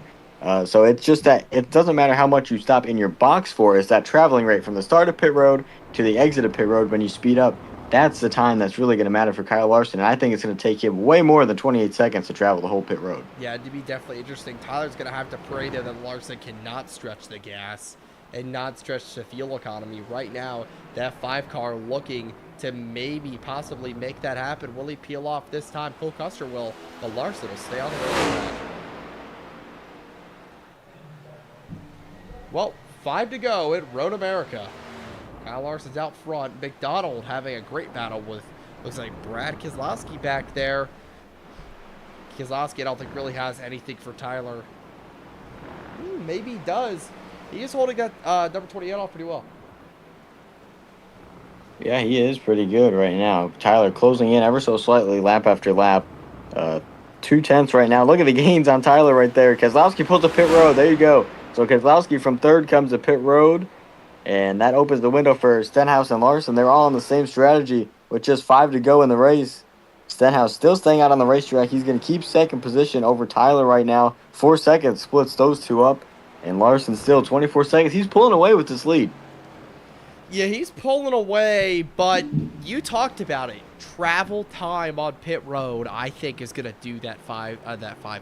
So it's just that it doesn't matter how much you stop in your box for. It's that traveling rate from the start of pit road to the exit of pit road when you speed up. That's the time that's really going to matter for Kyle Larson. And I think it's going to take him way more than 28 seconds to travel the whole pit road. Yeah, it'd be definitely interesting. Tyler's going to have to pray that Larson cannot stretch the gas and not stretch the fuel economy. Right now, that 5 car looking to maybe possibly make that happen. Will he peel off this time? Cole Custer will, but Larson will stay on the road. Well, 5 to go at Road America. Kyle Larson's out front. McDonald having a great battle with, looks like Brad Keselowski back there. Keselowski, I don't think really has anything for Tyler. Maybe he does. He is holding that number 28 off pretty well. Yeah, he is pretty good right now. Tyler closing in ever so slightly lap after lap. 2/10 right now. Look at the gains on Tyler right there. Keselowski pulls a pit road. There you go. So Keselowski from 3rd comes to pit road. And that opens the window for Stenhouse and Larson. They're all on the same strategy with just 5 to go in the race. Stenhouse still staying out on the racetrack. He's going to keep 2nd position over Tyler right now. 4 seconds splits those two up. And Larson still 24 seconds. He's pulling away with this lead. Yeah, he's pulling away, but you talked about it. Travel time on pit road, I think, is going to do that 5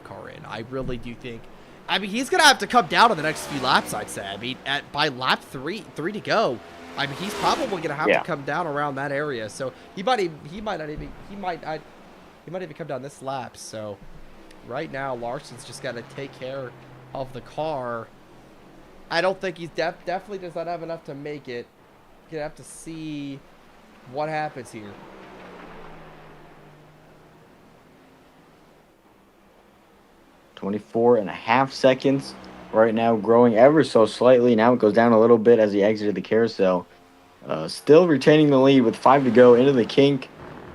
car in. I really do think. I mean, he's going to have to come down in the next few laps, I'd say. I mean, by lap 3 to go, I mean, he's probably going to have to come down around that area. So he might even come down this lap. So right now, Larson's just got to take care of the car. I don't think he's definitely does not have enough to make it. You're going to have to see what happens here. .24.5 seconds right now, growing ever so slightly. Now it goes down a little bit as he exited the carousel. Still retaining the lead with 5 to go into the kink,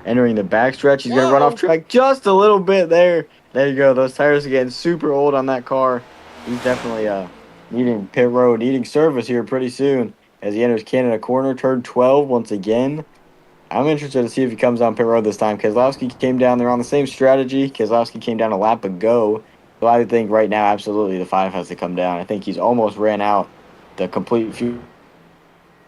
entering the backstretch. He's going to run off track just a little bit there. There you go. Those tires are getting super old on that car. He's definitely needing pit road, needing service here pretty soon as he enters Canada corner, turn 12 once again. I'm interested to see if he comes on pit road this time. Keselowski came down. They're on the same strategy. Keselowski came down a lap ago. So I think right now, absolutely, the 5 has to come down. I think he's almost ran out the complete fuel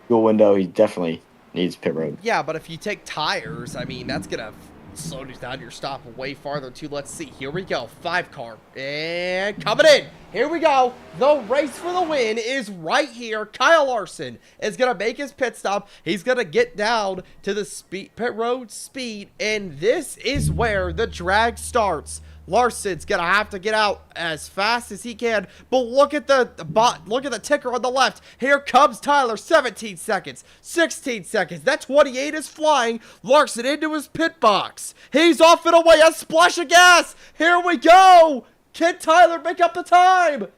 window. He definitely needs pit road. Yeah, but if you take tires, I mean, that's going to slow down your stop way farther, too. Let's see. Here we go. 5 car. And coming in. Here we go. The race for the win is right here. Kyle Larson is going to make his pit stop. He's going to get down to the pit road speed. And this is where the drag starts. Larson's gonna have to get out as fast as he can. But look at the ticker on the left. Here comes Tyler. 17 seconds, 16 seconds. That 28 is flying. Larson into his pit box. He's off and away. A splash of gas. Here we go. Can Tyler make up the time?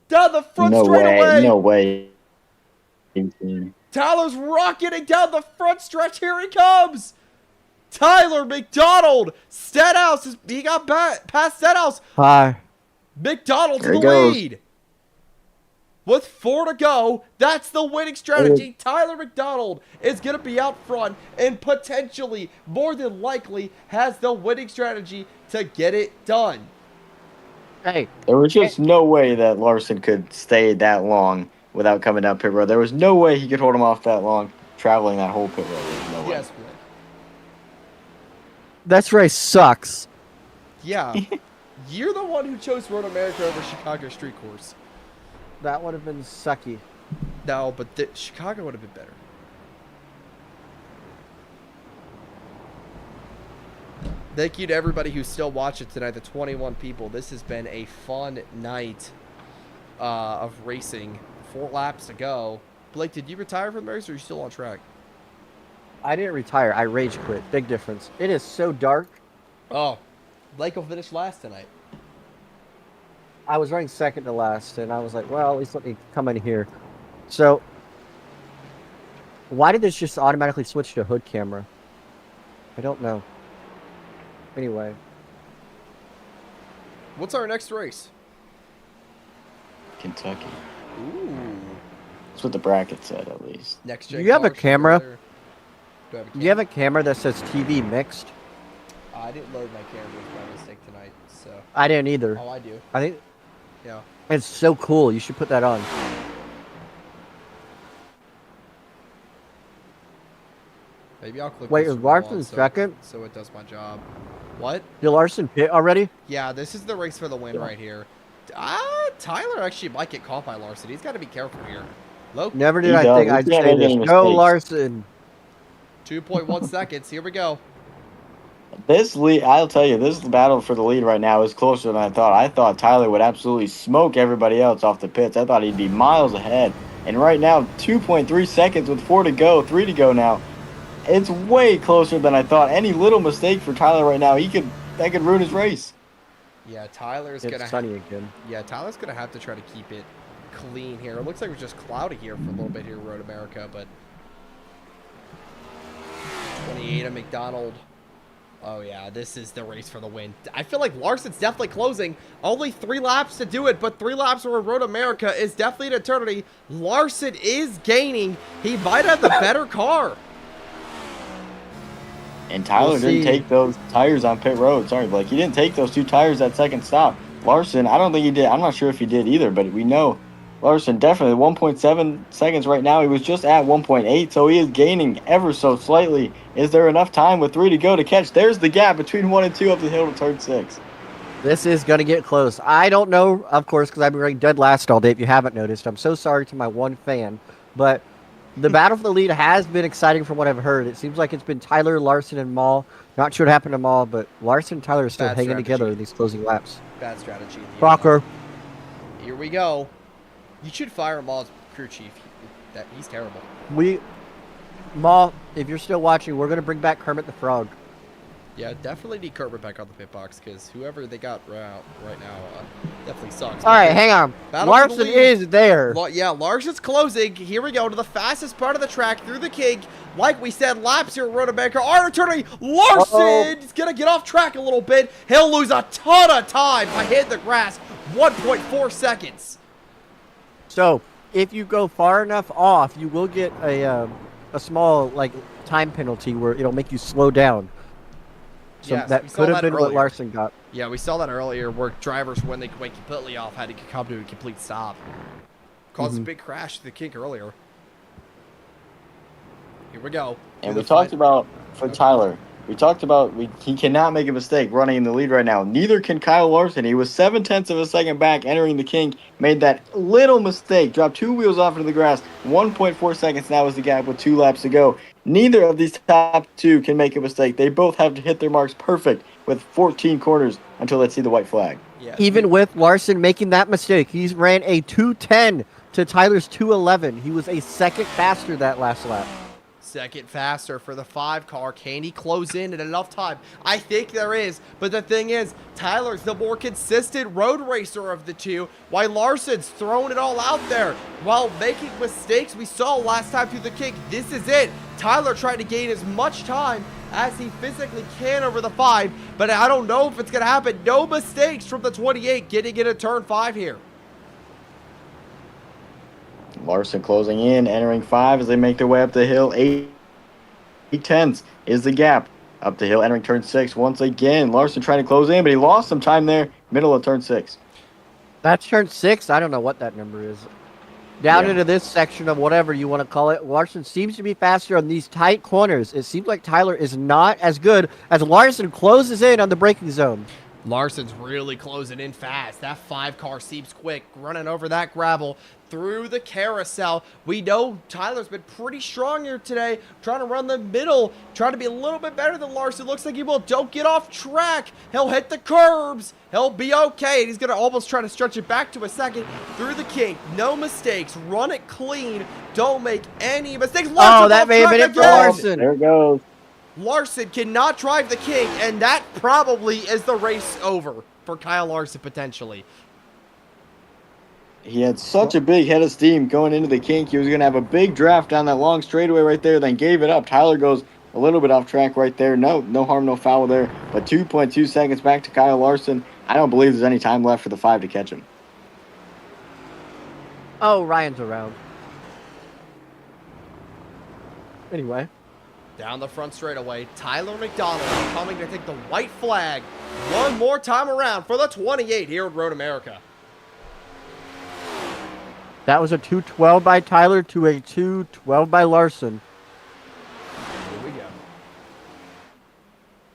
Down the front straightaway. No way. Tyler's rocketing down the front stretch. Here he comes. Tyler McDonald. Stenhouse, he got past Stenhouse. Hi. McDonald to There the he goes. lead. With 4 to go, that's the winning strategy. Tyler McDonald is going to be out front and potentially, more than likely, has the winning strategy to get it done. Hey, There was just no way that Larson could stay that long without coming down pit road. There was no way he could hold him off that long, traveling that whole pit road. There's no way. Yes, Blake. this race sucks. Yeah. You're the one who chose Road America over Chicago Street Course. That would have been sucky. No, but Chicago would have been better. Thank you to everybody who's still watching tonight, the 21 people. This has been a fun night of racing. 4 laps to go. Blake, did you retire from the race or are you still on track? I didn't retire. I rage quit. Big difference. It is so dark. Oh, Blake will finish last tonight. I was running second to last, and I was like, well, at least let me come in here. So, why did this just automatically switch to hood camera? I don't know. Anyway. What's our next race? Kentucky. Ooh. That's what the bracket said, at least. Next Do you have a camera? Do I have a camera? Do you have a camera that says TV mixed? I didn't load my camera. It was my mistake tonight. So. I didn't either. Oh, I do. I think Yeah. it's so cool. You should put that on. Maybe I'll click. Wait, this is from Larson on second? So it does my job. What? Did Larson pit already? Yeah, this is the race for the win right here. Tyler actually might get caught by Larson. He's got to be careful here. Low. Never did He I does. think He I'd can't say make this. any Go mistakes. Larson. 2.1 seconds. Here we go. This lead, I'll tell you, this battle for the lead right now is closer than I thought. I thought Tyler would absolutely smoke everybody else off the pits. I thought he'd be miles ahead. And right now, 2.3 seconds with 4 to go, 3 to go now. It's way closer than I thought. Any little mistake for Tyler right now, that could ruin his race. Yeah, Tyler's It's gonna. sunny again. Yeah, Tyler's gonna have to try to keep it clean here. It looks like it was just cloudy here for a little bit here, Road America, but 28 of McDonald. Oh yeah, this is the race for the win. I feel like Larson's definitely closing. Only 3 laps to do it, but 3 laps for Road America is definitely an eternity. Larson is gaining. He might have the better car. And Tyler We'll didn't see. take those tires on pit road. Sorry, Blake. He didn't take those 2 tires that second stop. Larson, I don't think he did. I'm not sure if he did either, but we know Larson definitely 1.7 seconds right now. He was just at 1.8, so he is gaining ever so slightly. Is there enough time with 3 to go to catch? There's the gap between 1 and 2 up the hill to turn 6. This is going to get close. I don't know, of course, because I've been running dead last all day, if you haven't noticed. I'm so sorry to my one fan. But the battle for the lead has been exciting from what I've heard. It seems like it's been Tyler, Larson, and Maul. Not sure what happened to Maul, but Larson and Tyler are still Bad hanging strategy. together in these closing laps. Bad strategy. in the end. Crocker. Here we go. You should fire him as crew chief. He's terrible. Maul, if you're still watching, we're going to bring back Kermit the Frog. Yeah, definitely need Kermit back on the pit box because whoever they got right now definitely sucks. All right, hang on. Battle for the Larson lead. is there. Yeah, Larson's closing. Here we go to the fastest part of the track through the kink. Like we said, laps here at Road America are returning. Larson's going to get off track a little bit. He'll lose a ton of time by hitting the grass. 1.4 seconds. So, if you go far enough off, you will get a small time penalty where it'll make you slow down. So Yes, we that saw could have that been what earlier. Larson got. Yeah, we saw that earlier where drivers, when they went completely off, had to come to a complete stop. Caused a big crash to the kink earlier. Here we go. And we talked about, for Tyler, he cannot make a mistake running in the lead right now. Neither can Kyle Larson. He was 0.7 of a second back entering the kink, made that little mistake, dropped 2 wheels off into the grass. 1.4 seconds now is the gap with 2 laps to go. Neither of these top two can make a mistake. They both have to hit their marks perfect with 14 corners until they see the white flag. Yeah. Even with Larson making that mistake, he ran a 2:10 to Tyler's 2:11. He was a second faster that last lap. Second faster for the 5 car. Can he close in at enough time? I think there is. But the thing is, Tyler's the more consistent road racer of the two, while Larson's throwing it all out there while making mistakes we saw last time through the kick. This is it. Tyler trying to gain as much time as he physically can over the 5, but I don't know if it's going to happen. No mistakes from the 28 getting into turn 5 here. Larson closing in, entering 5 as they make their way up the hill. 8/10 is the gap. Up the hill, entering turn 6 once again. Larson trying to close in, but he lost some time there, middle of turn 6. That's turn 6. I don't know what that number is. Down into this section of whatever you want to call it, Larson seems to be faster on these tight corners. It seems like Tyler is not as good as Larson closes in on the braking zone. Larson's really closing in fast. That 5 car seems quick, running over that gravel through the carousel. We know Tyler's been pretty strong here today, trying to run the middle, trying to be a little bit better than Larson. Looks like he will. Don't get off track. He'll hit the curbs. He'll be okay. And he's going to almost try to stretch it back to a second through the kink. No mistakes. Run it clean. Don't make any mistakes. Larson, that may have been it for Larson. There it goes. Larson cannot drive the kink, and that probably is the race over for Kyle Larson potentially. He had such a big head of steam going into the kink. He was going to have a big draft down that long straightaway right there, then gave it up. Tyler goes a little bit off track right there. No harm, no foul there. But 2.2 seconds back to Kyle Larson. I don't believe there's any time left for the 5 to catch him. Oh, Ryan's around. Anyway. Down the front straightaway, Tyler McDonald coming to take the white flag one more time around for the 28 here at Road America. That was a 2:12 by Tyler to a 2:12 by Larson. Here we go.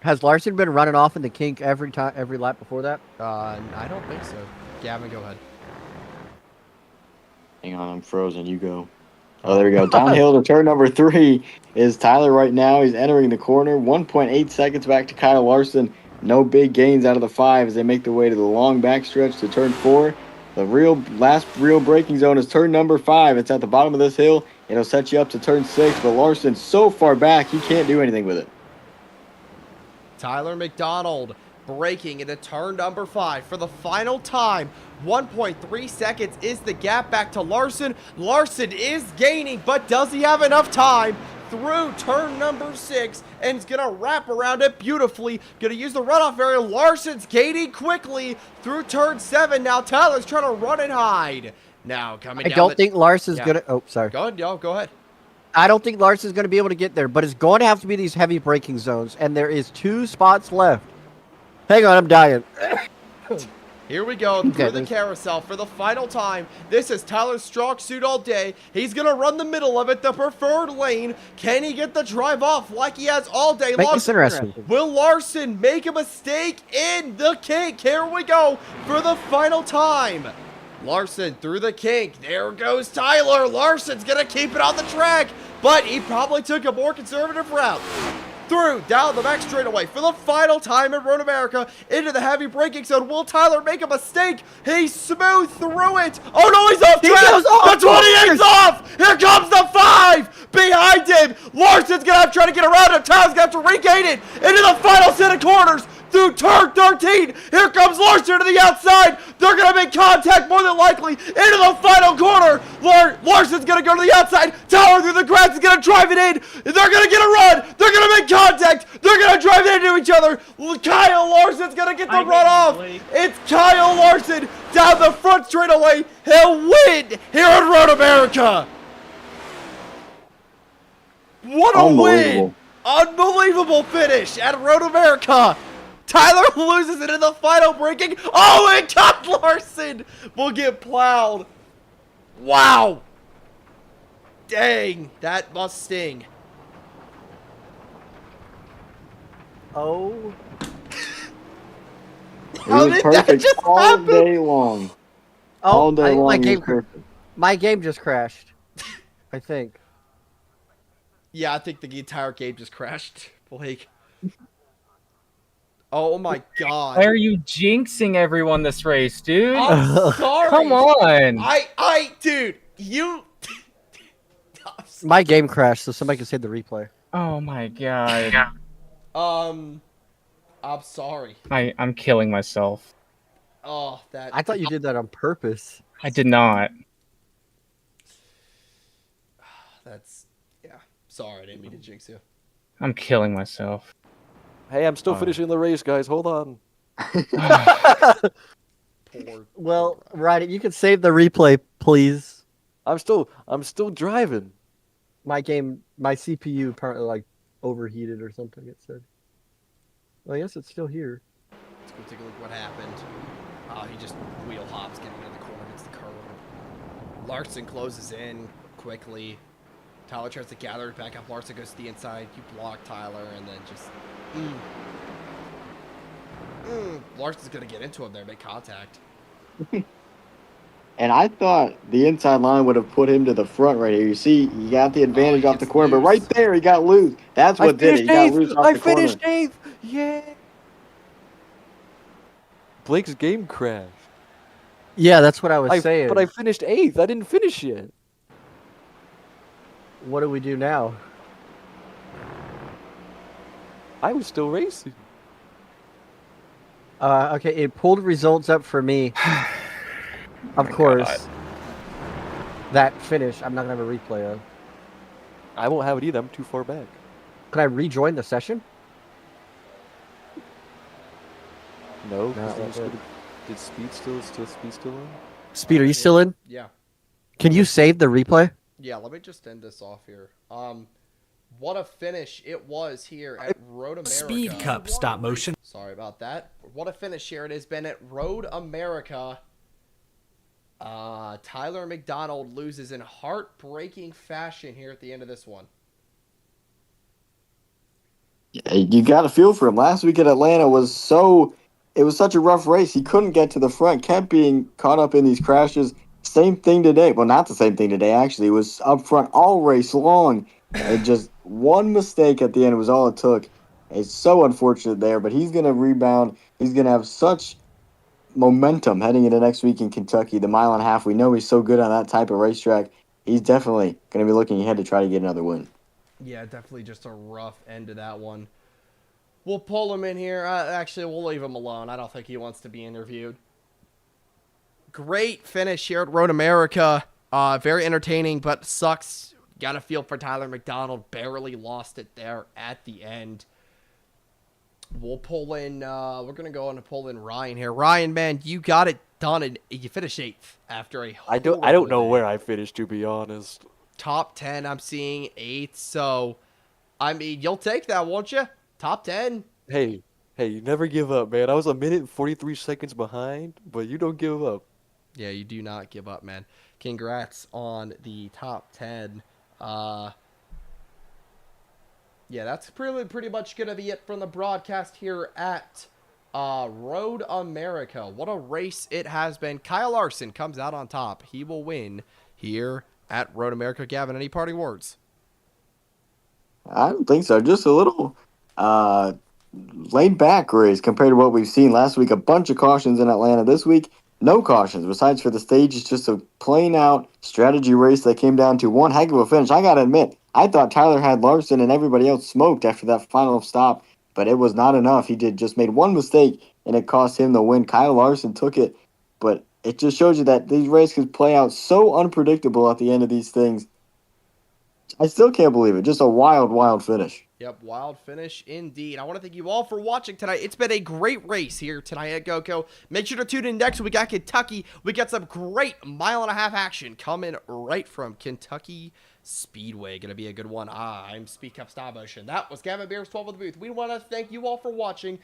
Has Larson been running off in the kink every lap before that? I don't think so. Gavin, go ahead. Hang on, I'm frozen. You go. Oh, there we go. Downhill to turn number 3 is Tyler right now. He's entering the corner. 1.8 seconds back to Kyle Larson. No big gains out of the 5 as they make their way to the long backstretch to turn 4. The last real braking zone is turn number 5. It's at the bottom of this hill. It'll set you up to turn 6, but Larson's so far back, he can't do anything with it. Tyler McDonald braking into turn number 5 for the final time. 1.3 seconds is the gap back to Larson. Larson is gaining, but does he have enough time through turn number 6? And he's going to wrap around it beautifully. Going to use the runoff area. Larson's gaining quickly through turn 7. Now Tyler's trying to run and hide. Now coming down. I don't think Larson's going to... Oh, sorry. Go ahead, yo. Go ahead. I don't think Larson's going to be able to get there, but it's going to have to be these heavy braking zones, and there is 2 spots left. Hang on, I'm dying. Here we go through the carousel for the final time. This is Tyler's strong suit all day. He's going to run the middle of it, the preferred lane. Can he get the drive off like he has all day? Make this interesting. Will Larson make a mistake in the kink? Here we go for the final time. Larson through the kink. There goes Tyler. Larson's going to keep it on the track, but he probably took a more conservative route. Through, down the back straightaway for the final time in Road America into the heavy braking zone. Will Tyler make a mistake? He's smooth through it. Oh no, he's off track. The 28's off. Here comes the 5 behind him. Larson's gonna have to try to get around him. Tyler's gonna have to regain it into the final set of corners. Through turn 13, here comes Larson to the outside. They're going to make contact more than likely into the final corner. Larson's going to go to the outside. Tyler through the grass is going to drive it in. They're going to get a run. They're going to make contact. They're going to drive it into each other. Kyle Larson's going to get the run off. It's Kyle Larson down the front straightaway. He'll win here at Road America. What a win. Unbelievable finish at Road America. Tyler loses it in the final braking. Oh, and God Larson will get plowed. Wow. Dang, that must sting. Oh. How It was did that perfect just all happen? day long. Oh, All day long, my it was game, perfect. my game just crashed. I think. Yeah, I think the entire game just crashed, Blake. Oh my god. Why are you jinxing everyone this race, dude? I'm sorry. Come on. Dude, you. My game crashed, so somebody can save the replay. Oh my god. I'm sorry. I'm killing myself. Oh, that. I thought you did that on purpose. I did not. That's. Yeah. Sorry, I didn't mean to jinx you. I'm killing myself. Hey, I'm still finishing the race, guys. Hold on. Poor guy. Right, you can save the replay, please. I'm still driving. My CPU apparently like overheated or something. It said. Well, I guess it's still here. Let's go take a look at what happened. He just wheel hops getting into the corner against the curb. Larson closes in quickly. Tyler tries to gather it back up. Larson goes to the inside. You block Tyler, and then just... Larson's going to get into him there, make contact. And I thought the inside line would have put him to the front right here. You see, he got the advantage he off the gets corner, but loose. right there he got loose. That's what did it. He got loose off I the corner. finished 8th. Yeah. Blake's game crashed. Yeah, that's what I was saying. But I finished 8th. I didn't finish yet. What do we do now? I was still racing. Okay, it pulled results up for me. Of course. God. That finish, I'm not gonna have a replay of. I won't have it either. I'm too far back. Can I rejoin the session? No. No, 'cause then that's it's it. gonna- Did speed still on? Speed, are you still in? Yeah. Can you save the replay? Yeah, let me just end this off here. What a finish it was here at Road America. Speed Cup stop motion. Sorry about that. What a finish here it has been at Road America. Tyler McDonald loses in heartbreaking fashion here at the end of this one. You got to feel for him. Last week at Atlanta was such a rough race. He couldn't get to the front, kept being caught up in these crashes. Same thing today. Well, not the same thing today, actually. It was up front all race long. And just one mistake at the end was all it took. It's so unfortunate there, but he's going to rebound. He's going to have such momentum heading into next week in Kentucky. The mile and a half, we know he's so good on that type of racetrack. He's definitely going to be looking ahead to try to get another win. Yeah, definitely just a rough end to that one. We'll pull him in here. Actually, we'll leave him alone. I don't think he wants to be interviewed. Great finish here at Road America. Very entertaining, but sucks. Got to feel for Tyler McDonald. Barely lost it there at the end. We'll pull in, we're going to go on and pull in Ryan here. Ryan, man, you got it done, and you finished 8th after a I don't know where I finished, to be honest. Top 10, I'm seeing 8th, so, I mean, you'll take that, won't you? Top 10. Hey, you never give up, man. I was a minute and 43 seconds behind, but you don't give up. Yeah, you do not give up, man. Congrats on the top 10. Yeah, that's pretty much going to be it from the broadcast here at Road America. What a race it has been. Kyle Larson comes out on top. He will win here at Road America. Gavin, any parting words? I don't think so. Just a little laid back race compared to what we've seen last week. A bunch of cautions in Atlanta. This week, no cautions. Besides for the stage, it's just a plain out strategy race that came down to one heck of a finish. I got to admit, I thought Tyler had Larson and everybody else smoked after that final stop, but it was not enough. He just made one mistake, and it cost him the win. Kyle Larson took it, but it just shows you that these races can play out so unpredictable at the end of these things. I still can't believe it. Just a wild, wild finish. Yep, wild finish indeed. I want to thank you all for watching tonight. It's been a great race here tonight at Goatco. Make sure to tune in next week. We got Kentucky. We got some great mile-and-a-half action coming right from Kentucky Speedway. Going to be a good one. I'm Speed Cup Stop Motion. That was Gavin Beers 12 of the booth. We want to thank you all for watching.